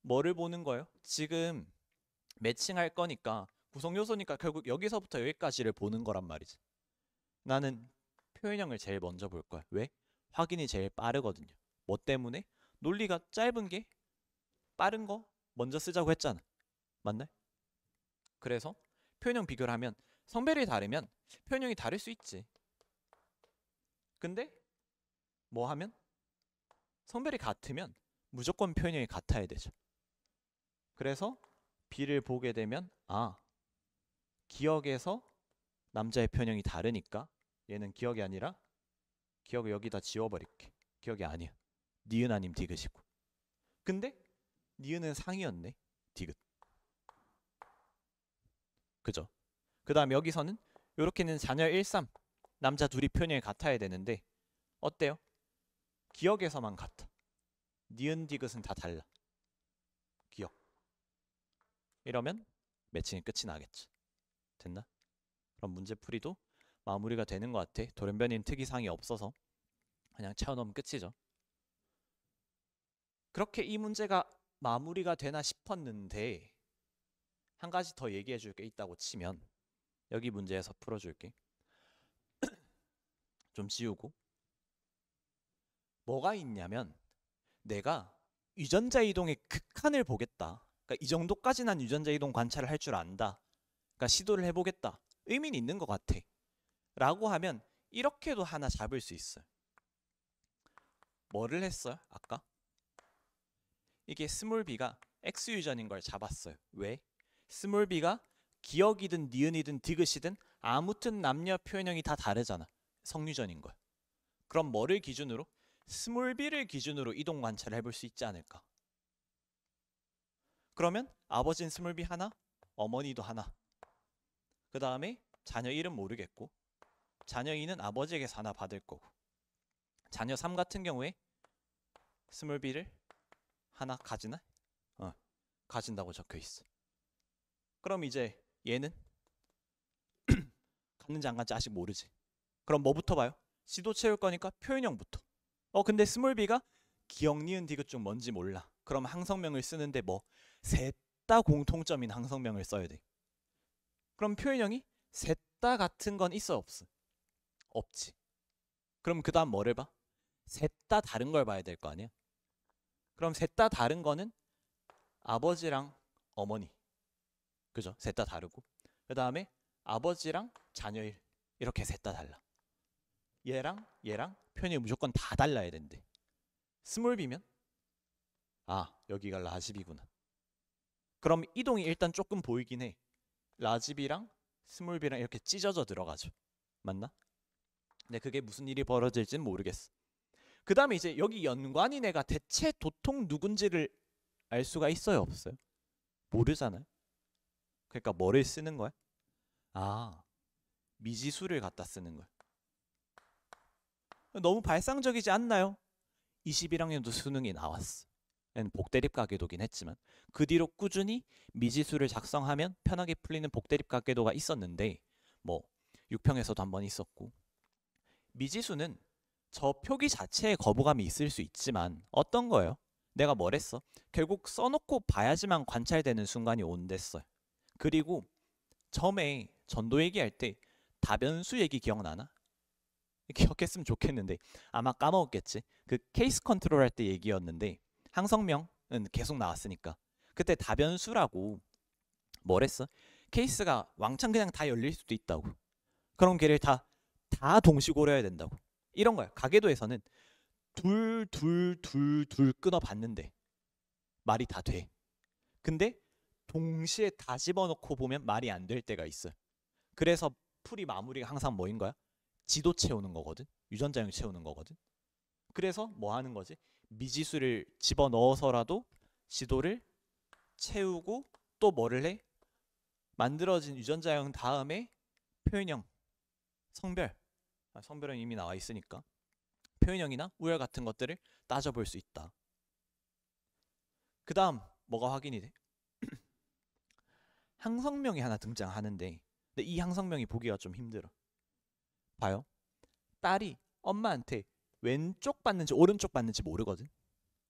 뭐를 보는 거예요? 지금 매칭할 거니까 구성 요소니까 결국 여기서부터 여기까지를 보는 거란 말이지. 나는 표현형을 제일 먼저 볼 거야. 왜? 확인이 제일 빠르거든요. 뭐 때문에? 논리가 짧은 게 빠른 거 먼저 쓰자고 했잖아. 맞나요? 그래서 표현형 비교를 하면 성별이 다르면 표현형이 다를 수 있지. 근데 뭐 하면? 성별이 같으면 무조건 표현형이 같아야 되죠. 그래서 B를 보게 되면 기억에서 남자의 표현형이 다르니까 얘는 기억이 아니라 기억을 여기다 지워버릴게. 기억이 아니야. 니은 아님 디귿이고. 근데 니은은 상이었네. 디귿. 그죠? 그 다음 여기서는 요렇게는 자녀 1, 3 남자 둘이 표현형이 같아야 되는데 어때요? 기억에서만 같아. 니은 디귿은 다 달라. 기억. 이러면 매칭이 끝이 나겠지. 됐나? 그럼 문제풀이도 마무리가 되는 것 같아. 돌연변이는 특이사항이 없어서 그냥 채워넣으면 끝이죠. 그렇게 이 문제가 마무리가 되나 싶었는데 한 가지 더 얘기해 줄 게 있다고 치면 여기 문제에서 풀어줄게. 좀 지우고 뭐가 있냐면 내가 유전자 이동의 극한을 보겠다. 그러니까 이 정도까지 난 유전자 이동 관찰을 할 줄 안다. 그러니까 시도를 해보겠다. 의미는 있는 것 같아. 라고 하면 이렇게도 하나 잡을 수 있어요. 뭐를 했어요? 아까? 이게 스몰 b가 x 유전인 걸 잡았어요. 왜? 스몰 b가 기억이든 니은이든 디귿이든 아무튼 남녀 표현형이 다 다르잖아. 성유전인 걸. 그럼 뭐를 기준으로? 스몰 b를 기준으로 이동 관찰을 해볼 수 있지 않을까? 그러면 아버지는 스몰 b 하나, 어머니도 하나. 그 다음에 자녀 1은 모르겠고 자녀 2는 아버지에게서 하나 받을 거고 자녀 3 같은 경우에 스몰 b를 하나 가지나? 가진다고 적혀 있어. 그럼 이제 얘는 갔는지 안 갔는지 아직 모르지. 그럼 뭐부터 봐요? 시도 채울 거니까 표현형부터. 근데 스몰 b가 기억, 니은, 디귿 중 뭔지 몰라. 그럼 항성명을 쓰는데 뭐 셋 다 공통점인 항성명을 써야 돼. 그럼 표현형이 셋 다 같은 건 있어 없어? 없지. 그럼 그 다음 뭐를 봐? 셋 다 다른 걸 봐야 될 거 아니야? 그럼 셋 다 다른 거는 아버지랑 어머니. 그죠? 셋 다 다르고. 그 다음에 아버지랑 자녀 1. 이렇게 셋 다 달라. 얘랑 얘랑 표현이 무조건 다 달라야 된대. 스몰 b면 여기가 라지 b구나. 그럼 이동이 일단 조금 보이긴 해. 라지 b랑 스몰 b랑 이렇게 찢어져 들어가죠. 맞나? 근데 그게 무슨 일이 벌어질지는 모르겠어. 그 다음에 이제 여기 연관인 애가 대체 도통 누군지를 알 수가 있어요 없어요? 모르잖아요. 그러니까 뭐를 쓰는 거야? 미지수를 갖다 쓰는 거야. 너무 발상적이지 않나요? 21학년도 수능이 나왔어. 얘는 복대립 가계도긴 했지만 그 뒤로 꾸준히 미지수를 작성하면 편하게 풀리는 복대립 가계도가 있었는데 뭐 6평에서도 한번 있었고 미지수는 저 표기 자체에 거부감이 있을 수 있지만 어떤 거예요? 내가 뭘 했어? 결국 써놓고 봐야지만 관찰되는 순간이 온댔어요. 그리고 처음에 전도 얘기할 때 다변수 얘기 기억나나? 기억했으면 좋겠는데 아마 까먹었겠지. 그 케이스 컨트롤 할 때 얘기였는데 항성명은 계속 나왔으니까 그때 다변수라고 뭘 했어? 케이스가 왕창 그냥 다 열릴 수도 있다고. 그럼 걔를 다 동시 고려해야 된다고. 이런 거야. 가계도에서는 둘 끊어봤는데 말이 다 돼. 근데 동시에 다 집어넣고 보면 말이 안 될 때가 있어요. 그래서 풀이 마무리가 항상 뭐인 거야? 지도 채우는 거거든. 유전자형 채우는 거거든. 그래서 뭐 하는 거지? 미지수를 집어넣어서라도 지도를 채우고 또 뭐를 해? 만들어진 유전자형 다음에 표현형, 성별. 성별은 이미 나와 있으니까 표현형이나 우열 같은 것들을 따져볼 수 있다. 그 다음 뭐가 확인이 돼? 항성명이 하나 등장하는데 근데 이 항성명이 보기가 좀 힘들어. 봐요. 딸이 엄마한테 왼쪽 받는지 오른쪽 받는지 모르거든.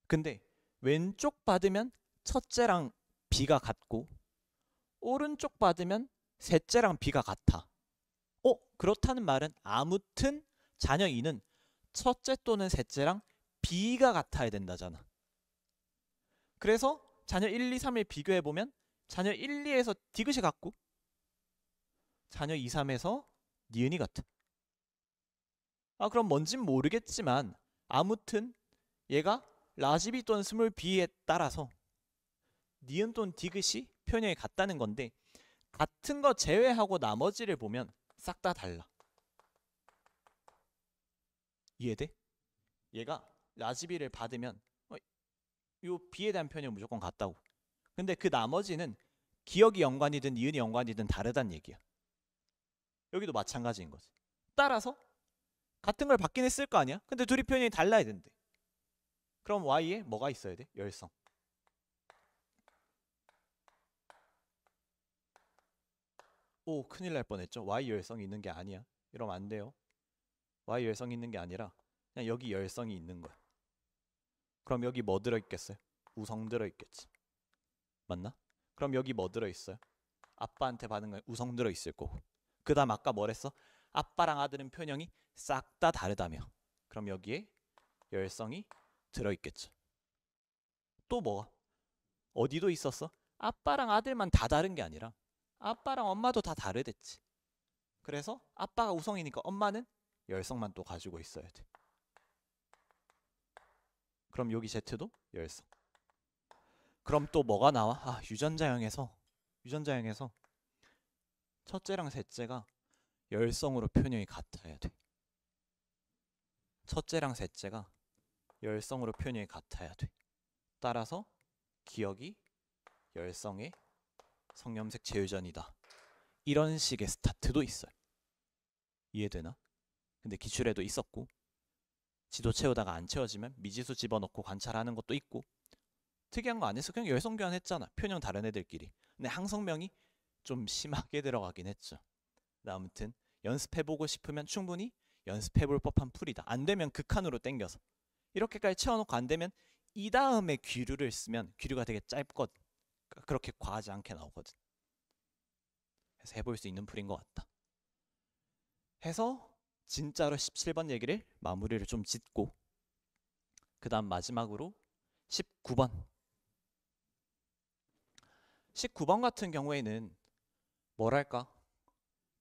근데 왼쪽 받으면 첫째랑 B가 같고 오른쪽 받으면 셋째랑 B가 같아. 그렇다는 말은 아무튼 자녀 2는 첫째 또는 셋째랑 B가 같아야 된다잖아. 그래서 자녀 1, 2, 3을 비교해보면 자녀 1, 2에서 디귿이 같고 자녀 2, 3에서 니은이 같아. 그럼 뭔진 모르겠지만 아무튼 얘가 라지 B 또는 스몰 b에 따라서 니은 또는 디귿이 표현형이 같다는 건데 같은 거 제외하고 나머지를 보면 싹 다 달라. 이해돼? 얘가 라지비를 받으면 요 비에 대한 표현이 무조건 같다고. 근데 그 나머지는 기억이 연관이든 니은이 연관이든 다르단 얘기야. 여기도 마찬가지인 거지. 따라서 같은 걸 받긴 했을 거 아니야? 근데 둘이 표현이 달라야 된대. 그럼 Y에 뭐가 있어야 돼? 열성. 오, 큰일 날 뻔했죠. Y 열성이 있는 게 아니야. 이러면 안 돼요. Y 열성이 있는 게 아니라 그냥 여기 열성이 있는 거야. 그럼 여기 뭐 들어있겠어요? 우성 들어있겠지. 맞나? 그럼 여기 뭐 들어있어요? 아빠한테 받은 거 우성 들어있을 거고. 그 다음 아까 뭐랬어? 아빠랑 아들은 표현형이 싹 다 다르다며. 그럼 여기에 열성이 들어있겠죠. 또 뭐가? 어디도 있었어? 아빠랑 아들만 다 다른 게 아니라 아빠랑 엄마도 다 다르댔지. 그래서 아빠가 우성이니까 엄마는 열성만 또 가지고 있어야 돼. 그럼 여기 Z도 열성. 그럼 또 뭐가 나와? 아, 유전자형에서 첫째랑 셋째가 열성으로 표현형이 같아야 돼. 첫째랑 셋째가 열성으로 표현형이 같아야 돼. 따라서 기억이 열성의 성염색 재유전이다. 이런 식의 스타트도 있어요. 이해되나? 근데 기출에도 있었고 지도 채우다가 안 채워지면 미지수 집어넣고 관찰하는 것도 있고 특이한 거 안 했어. 그냥 열성 교환했잖아. 표현형 다른 애들끼리. 근데 항성명이 좀 심하게 들어가긴 했죠. 아무튼 연습해보고 싶으면 충분히 연습해볼 법한 풀이다. 안 되면 극한으로 땡겨서 이렇게까지 채워놓고 안 되면 이 다음에 귀류를 쓰면 귀류가 되게 짧거든. 그렇게 과하지 않게 나오거든. 그래서 해볼 수 있는 풀인 것 같다. 해서 진짜로 17번 얘기를 마무리를 좀 짓고 그 다음 마지막으로 19번 19번 같은 경우에는 뭐랄까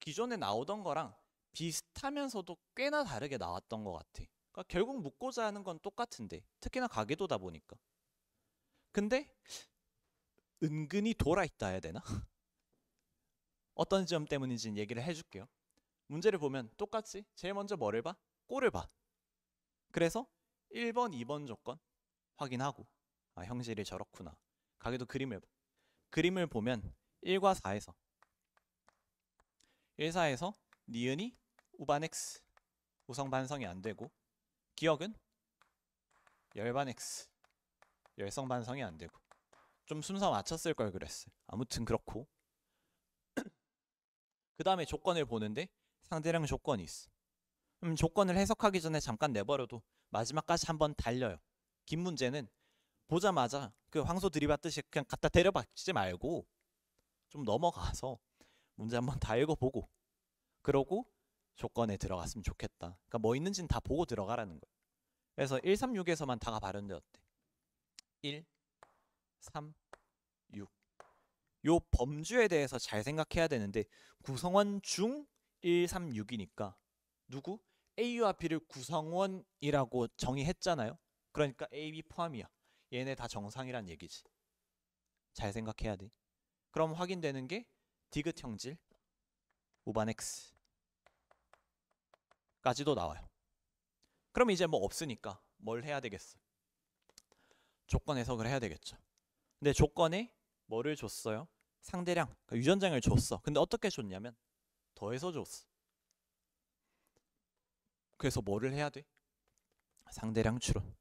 기존에 나오던 거랑 비슷하면서도 꽤나 다르게 나왔던 것 같아. 그러니까 결국 묻고자 하는 건 똑같은데 특히나 가계도다 보니까. 근데 은근히 돌아있다 해야 되나? 어떤 점 때문인지는 얘기를 해줄게요. 문제를 보면 똑같이 제일 먼저 뭐를 봐? 꼴을 봐. 그래서 1번, 2번 조건 확인하고 아 형질이 저렇구나. 가계도 그림을 보면 1과 4에서 1, 4에서 니은이 우반 X 우성 반성이 안 되고 기억은 열반 X 열성 반성이 안 되고 좀 순서 맞췄을 걸 그랬어요. 아무튼 그렇고 그 다음에 조건을 보는데 상대량 조건이 있어. 조건을 해석하기 전에 잠깐 내버려도 마지막까지 한번 달려요. 긴 문제는 보자마자 그 황소 들이받듯이 그냥 갖다 때려박지 말고 좀 넘어가서 문제 한번 다 읽어보고 그러고 조건에 들어갔으면 좋겠다. 그러니까 뭐 있는지는 다 보고 들어가라는 거예요. 그래서 1, 3, 6에서만 다가 발현되었대. 1, 3, 6. 요 범주에 대해서 잘 생각해야 되는데 구성원 중 1, 3, 6이니까 누구? A와 B를 구성원이라고 정의했잖아요. 그러니까 A, B 포함이야. 얘네 다 정상이란 얘기지. 잘 생각해야 돼. 그럼 확인되는 게 디귿 형질 우반 X 까지도 나와요. 그럼 이제 뭐 없으니까 뭘 해야 되겠어? 조건 해석을 해야 되겠죠. 근데 조건에 뭐를 줬어요? 상대량, 그러니까 유전장을 줬어. 근데 어떻게 줬냐면 더해서 줬어. 그래서 뭐를 해야 돼? 상대량 추론.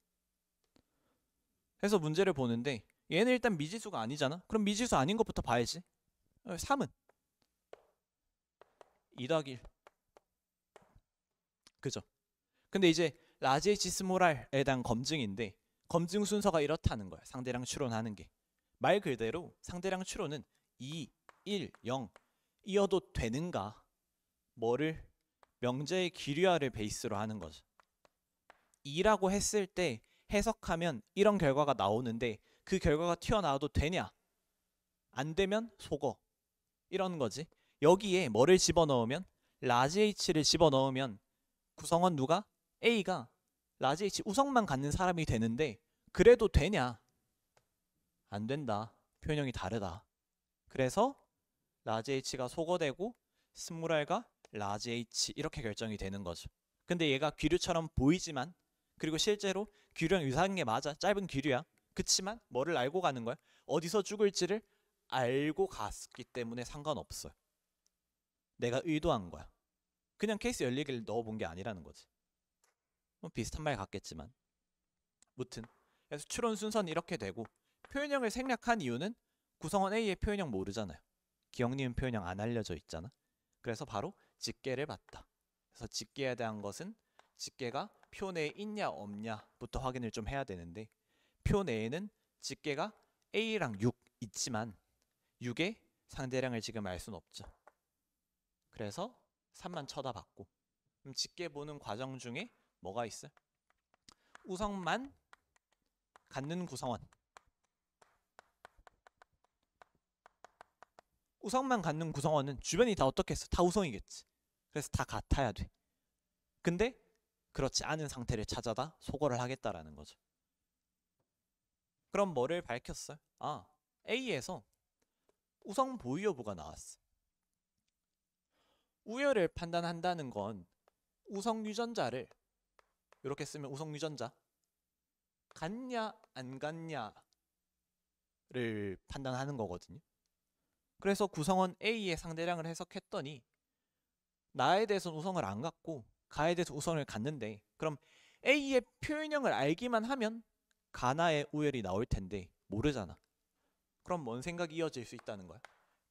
해서 문제를 보는데 얘는 일단 미지수가 아니잖아. 그럼 미지수 아닌 것부터 봐야지. 3은 2 더하기 1. 그죠? 근데 이제 라지 H 스몰 R에 대한 검증인데 검증 순서가 이렇다는 거야. 상대량 추론하는 게. 말 그대로 상대량 추론은 2, 1, 0 이어도 되는가? 뭐를? 명제의 기류화를 베이스로 하는 거죠. 2라고 했을 때 해석하면 이런 결과가 나오는데 그 결과가 튀어나와도 되냐? 안 되면 속어. 이런 거지. 여기에 뭐를 집어넣으면 라지 H를 집어넣으면 구성원 누가? A가 라지 H 우성만 갖는 사람이 되는데 그래도 되냐? 안 된다. 표현형이 다르다. 그래서 라지 h가 소거되고 스몰 r가 라지 h 이렇게 결정이 되는 거죠. 근데 얘가 귀류처럼 보이지만, 그리고 실제로 귀류랑 유사한 게 맞아. 짧은 귀류야. 그치만 뭐를 알고 가는 거야? 어디서 죽을지를 알고 갔기 때문에 상관없어요. 내가 의도한 거야. 그냥 케이스 열리기를 넣어본 게 아니라는 거지. 뭐 비슷한 말 같겠지만. 무튼 그래서 추론 순서는 이렇게 되고, 표현형을 생략한 이유는 구성원 A의 표현형 모르잖아요. 기억 니은 표현형 안 알려져 있잖아. 그래서 바로 직계를 봤다. 그래서 직계에 대한 것은 직계가 표 내에 있냐 없냐부터 확인을 좀 해야 되는데, 표 내에는 직계가 A랑 6 있지만 6의 상대량을 지금 알 수는 없죠. 그래서 3만 쳐다봤고, 그럼 직계 보는 과정 중에 뭐가 있어요? 우성만 갖는 구성원. 우성만 갖는 구성원은 주변이 다 어떻게 했어? 다 우성이겠지. 그래서 다 같아야 돼. 근데 그렇지 않은 상태를 찾아다 소거를 하겠다라는 거죠. 그럼 뭐를 밝혔어요? 아, A에서 우성 보유 여부가 나왔어. 우열을 판단한다는 건 우성 유전자를 이렇게 쓰면 우성 유전자 같냐 안 같냐를 판단하는 거거든요. 그래서 구성원 A의 상대량을 해석했더니 나에 대해서는 우성을 안 갖고 가에 대해서 우성을 갖는데, 그럼 A의 표현형을 알기만 하면 가나의 우열이 나올 텐데 모르잖아. 그럼 뭔 생각이 이어질 수 있다는 거야?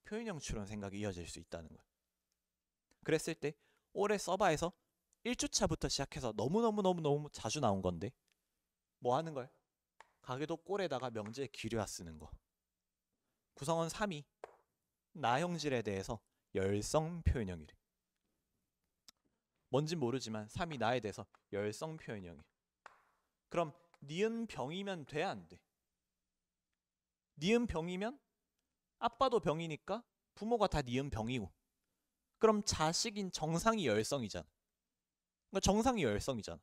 표현형 추론 생각이 이어질 수 있다는 거야. 그랬을 때 올해 서바에서 1주차부터 시작해서 너무 자주 나온 건데 뭐 하는 거야? 가계도 꼴에다가 명제 기류화 쓰는 거. 구성원 3이 나형질에 대해서 열성 표현형이래. 뭔진 모르지만 3이 나에 대해서 열성 표현형이야. 그럼 니은 병이면 돼, 안 돼? 니은 병이면 아빠도 병이니까 부모가 다 니은 병이고, 그럼 자식인 정상이 열성이잖아. 그러니까 정상이 열성이잖아.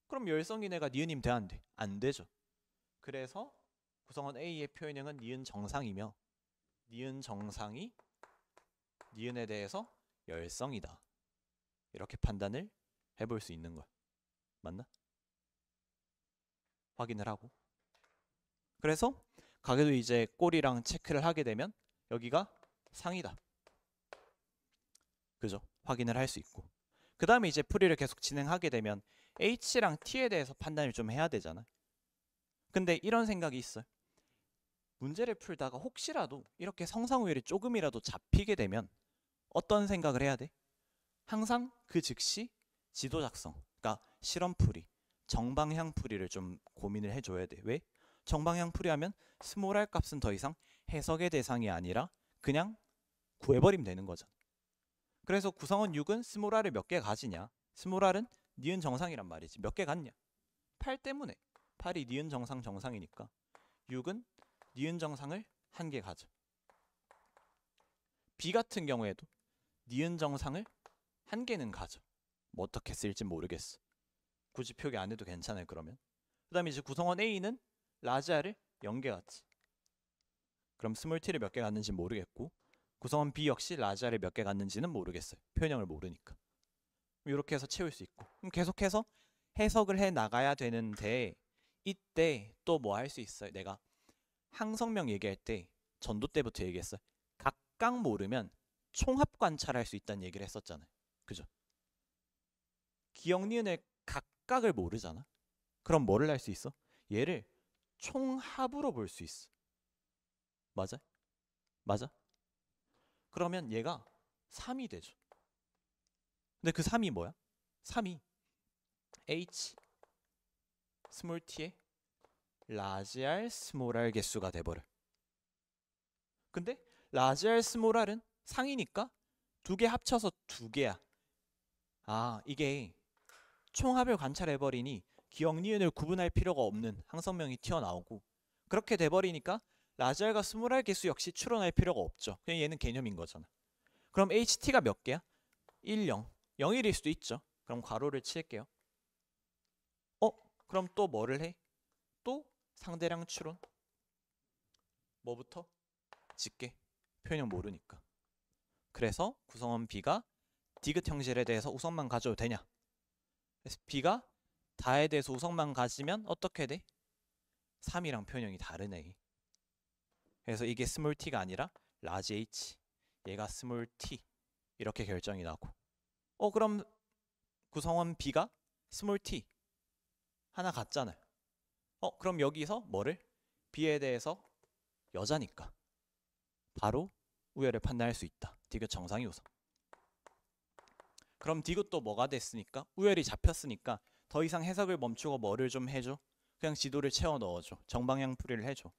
그럼 열성인 애가 니은이면 돼, 안 돼? 안 되죠. 그래서 구성원 A의 표현형은 니은 정상이며 니은 정상이 니은에 대해서 열성이다. 이렇게 판단을 해볼 수 있는 거야. 맞나? 확인을 하고. 그래서 가게도 이제 꼴이랑 체크를 하게 되면 여기가 상이다. 그죠? 확인을 할 수 있고. 그 다음에 이제 풀이를 계속 진행하게 되면 H랑 T에 대해서 판단을 좀 해야 되잖아. 근데 이런 생각이 있어요. 문제를 풀다가 혹시라도 이렇게 성상우열이 조금이라도 잡히게 되면 어떤 생각을 해야 돼? 항상 그 즉시 지도 작성, 그러니까 실험풀이, 정방향풀이를 좀 고민을 해줘야 돼. 왜? 정방향풀이 하면 스몰 r 값은 더 이상 해석의 대상이 아니라 그냥 구해버리면 되는 거잖아. 그래서 구성원 6은 스몰 r을 몇 개 가지냐? 스몰 r은 니은 정상이란 말이지. 몇 개 갖냐? 8 때문에. 8이 니은 정상 정상이니까 6은 니은 정상을 1개 가져. B 같은 경우에도 니은 정상을 1개는 가져. 뭐 어떻게 쓸지 모르겠어. 굳이 표기 안 해도 괜찮아요, 그러면. 그 다음에 이제 구성원 A는 라지아를 0개 갖지. 그럼 스몰 t를 몇 개 갖는지 모르겠고, 구성원 B 역시 라지아를 몇 개 갖는지는 모르겠어요. 표현형을 모르니까. 이렇게 해서 채울 수 있고. 그럼 계속해서 해석을 해 나가야 되는데, 이때 또 뭐 할 수 있어요? 내가 항성명 얘기할 때 전도 때부터 얘기했어요. 각각 모르면 총합 관찰할 수 있다는 얘기를 했었잖아요. 그죠? 기억 니은의 각각을 모르잖아. 그럼 뭐를 할 수 있어? 얘를 총합으로 볼 수 있어. 맞아? 맞아? 그러면 얘가 3이 되죠. 근데 그 3이 뭐야? 3이 H 스몰 t의 라지 R 스몰 R 개수가 돼버려. 근데 라지 R 스몰 R은 상이니까 2개 합쳐서 2개야. 아, 이게 총합을 관찰해버리니 기억 니은을 구분할 필요가 없는 항성명이 튀어나오고, 그렇게 돼버리니까 라지 R과 스몰 R 개수 역시 추론할 필요가 없죠. 그냥 얘는 개념인 거잖아. 그럼 HT가 몇 개야? 1, 0. 0일일 수도 있죠. 그럼 괄호를 칠게요. 그럼 또 뭐를 해? 또 상대량 추론. 뭐부터? 쉽게 표현형 모르니까. 그래서 구성원 B가 디귿 형질에 대해서 우성만 가져도 되냐? 그래서 B가 다에 대해서 우성만 가지면 어떻게 돼? 3이랑 표현형이 다르네. 그래서 이게 스몰 t가 아니라 라지 h, 얘가 스몰 t 이렇게 결정이 나고, 그럼 구성원 B가 스몰 t 하나 같잖아요. 그럼 여기서 뭐를? B에 대해서 여자니까 바로 우열을 판단할 수 있다. 디귿 정상이 우성. 그럼 디귿도 뭐가 됐으니까? 우열이 잡혔으니까 더 이상 해석을 멈추고 뭐를 좀 해줘? 그냥 지도를 채워 넣어줘. 정방향 풀이를 해줘.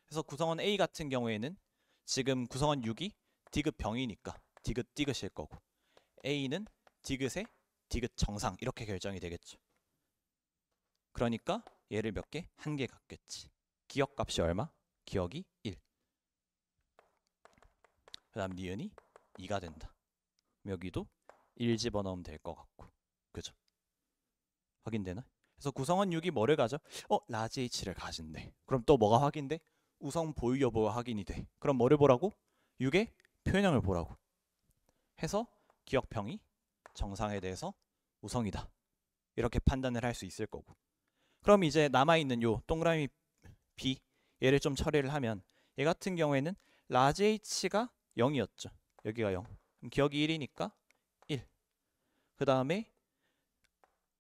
그래서 구성원 A 같은 경우에는 지금 구성원 6이 디귿 병이니까 디귿 디귿일 거고, A는 디귿의 디귿 정상 이렇게 결정이 되겠죠. 그러니까 얘를 몇 개? 한 개 갖겠지. 기억값이 얼마? 기억이 1. 그 다음 니은이 2가 된다. 여기도 1 집어넣으면 될 것 같고, 그죠? 확인되나? 그래서 구성원 6이 뭐를 가져? 라지 H를 가진대. 그럼 또 뭐가 확인돼? 우성 보유 여부가 확인이 돼. 그럼 뭐를 보라고? 6의 표현형을 보라고. 해서 기억평이 정상에 대해서 우성이다. 이렇게 판단을 할 수 있을 거고. 그럼 이제 남아있는 요 동그라미 B, 얘를 좀 처리를 하면 얘 같은 경우에는 라지 H가 0이었죠. 여기가 0. 그럼 기억이 1이니까 1. 그 다음에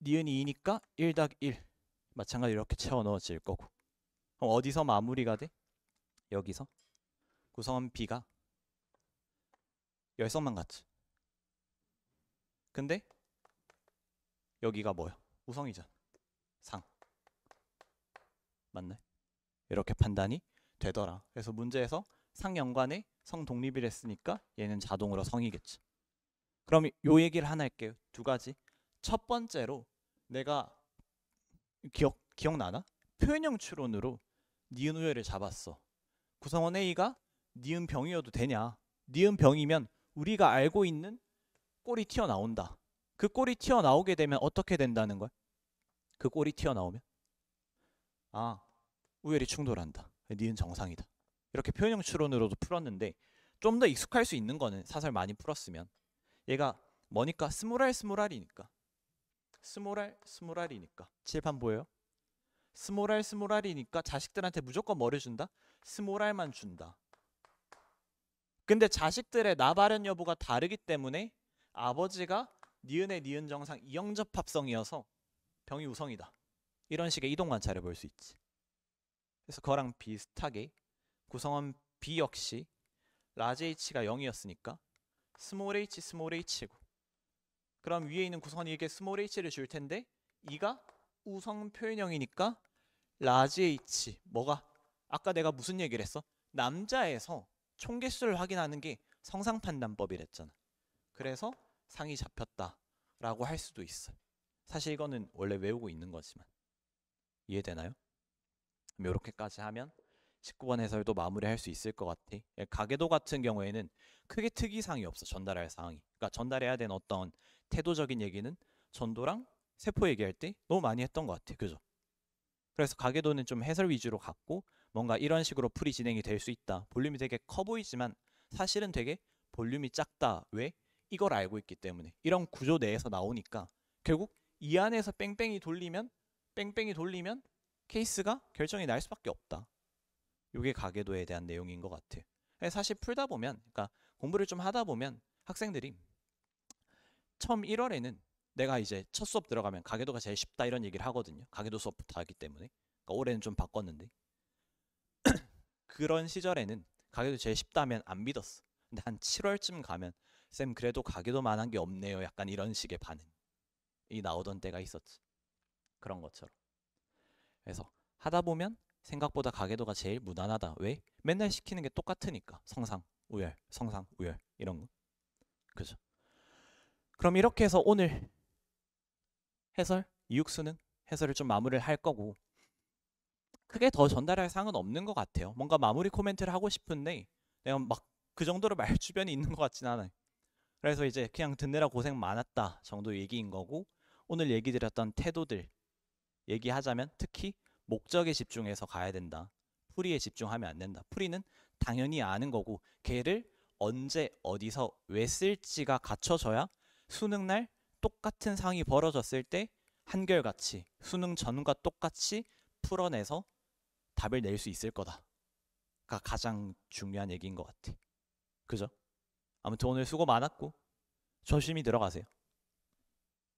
니은이 2니까 1 더하기 1. 마찬가지로 이렇게 채워 넣어질 거고. 그럼 어디서 마무리가 돼? 여기서 구성원 B가 열성만 같지. 근데 여기가 뭐야? 우성이잖아. 상. 맞나요? 이렇게 판단이 되더라. 그래서 문제에서 상연관의 성독립이랬으니까 얘는 자동으로 성이겠지. 그럼 요 얘기를 하나 할게요. 두 가지. 첫 번째로 내가 기억나나? 표현형 추론으로 니은 우열을 잡았어. 구성원 A가 니은 병이어도 되냐? 니은 병이면 우리가 알고 있는 꼴이 튀어나온다. 그 꼴이 튀어나오게 되면 어떻게 된다는 거야? 그 꼴이 튀어나오면 우열이 충돌한다. 니은 정상이다. 이렇게 표현형 추론으로도 풀었는데 좀 더 익숙할 수 있는 거는 사설 많이 풀었으면 얘가 뭐니까? 스몰r이니까 스몰r이니까 칠판 보여요? 스몰r이니까 자식들한테 무조건 뭐를 준다? 스몰r만 준다. 근데 자식들의 나발현 여부가 다르기 때문에 아버지가 니은의 니은 정상 이영접합성이어서 병이 우성이다. 이런 식의 이동 관찰을 볼 수 있지. 그래서 그거랑 비슷하게 구성원 B 역시 라지 H가 0이었으니까 스몰 h 스몰 h고, 그럼 위에 있는 구성원이 이게 스몰 h를 줄 텐데 2가 우성 표현형이니까 라지 H 뭐가? 아까 내가 무슨 얘기를 했어? 남자에서 총개수를 확인하는 게 성상판단법이랬잖아. 그래서 상이 잡혔다라고 할 수도 있어. 사실 이거는 원래 외우고 있는 거지만. 이해되나요? 이렇게까지 하면 19번 해설도 마무리할 수 있을 것 같아. 가계도 같은 경우에는 크게 특이사항이 없어. 전달할 사항이. 그러니까 전달해야 되는 어떤 태도적인 얘기는 전도랑 세포 얘기할 때 너무 많이 했던 것 같아. 그죠? 그래서 가계도는 좀 해설 위주로 갔고 뭔가 이런 식으로 풀이 진행이 될 수 있다. 볼륨이 되게 커 보이지만 사실은 되게 볼륨이 작다. 왜? 이걸 알고 있기 때문에. 이런 구조 내에서 나오니까 결국 이 안에서 뺑뺑이 돌리면 케이스가 결정이 날 수밖에 없다. 이게 가계도에 대한 내용인 것 같아요. 사실 풀다 보면, 그러니까 공부를 좀 하다 보면 학생들이 처음 1월에는 내가 이제 첫 수업 들어가면 가계도가 제일 쉽다 이런 얘기를 하거든요. 가계도 수업부터 하기 때문에. 그러니까 올해는 좀 바꿨는데 그런 시절에는 가계도 제일 쉽다 하면 안 믿었어. 근데 한 7월쯤 가면 쌤 그래도 가계도만 한 게 없네요. 약간 이런 식의 반응이 나오던 때가 있었지. 그런 것처럼. 그래서 하다 보면 생각보다 가계도가 제일 무난하다. 왜? 맨날 시키는 게 똑같으니까. 성상, 우열, 성상, 우열 이런 거. 그죠? 그럼 이렇게 해서 오늘 해설, 이육수능 해설을 좀 마무리를 할 거고 크게 더 전달할 사항은 없는 것 같아요. 뭔가 마무리 코멘트를 하고 싶은데 내가 막 그 정도로 말 주변이 있는 것 같진 않아요. 그래서 이제 그냥 듣느라 고생 많았다 정도 얘기인 거고, 오늘 얘기 드렸던 태도들 얘기하자면 특히 목적에 집중해서 가야 된다. 풀이에 집중하면 안 된다. 풀이는 당연히 아는 거고 걔를 언제 어디서 왜 쓸지가 갖춰져야 수능날 똑같은 상황이 벌어졌을 때 한결같이 수능 전과 똑같이 풀어내서 답을 낼 수 있을 거다가 가장 중요한 얘기인 것 같아. 그죠? 아무튼 오늘 수고 많았고 조심히 들어가세요.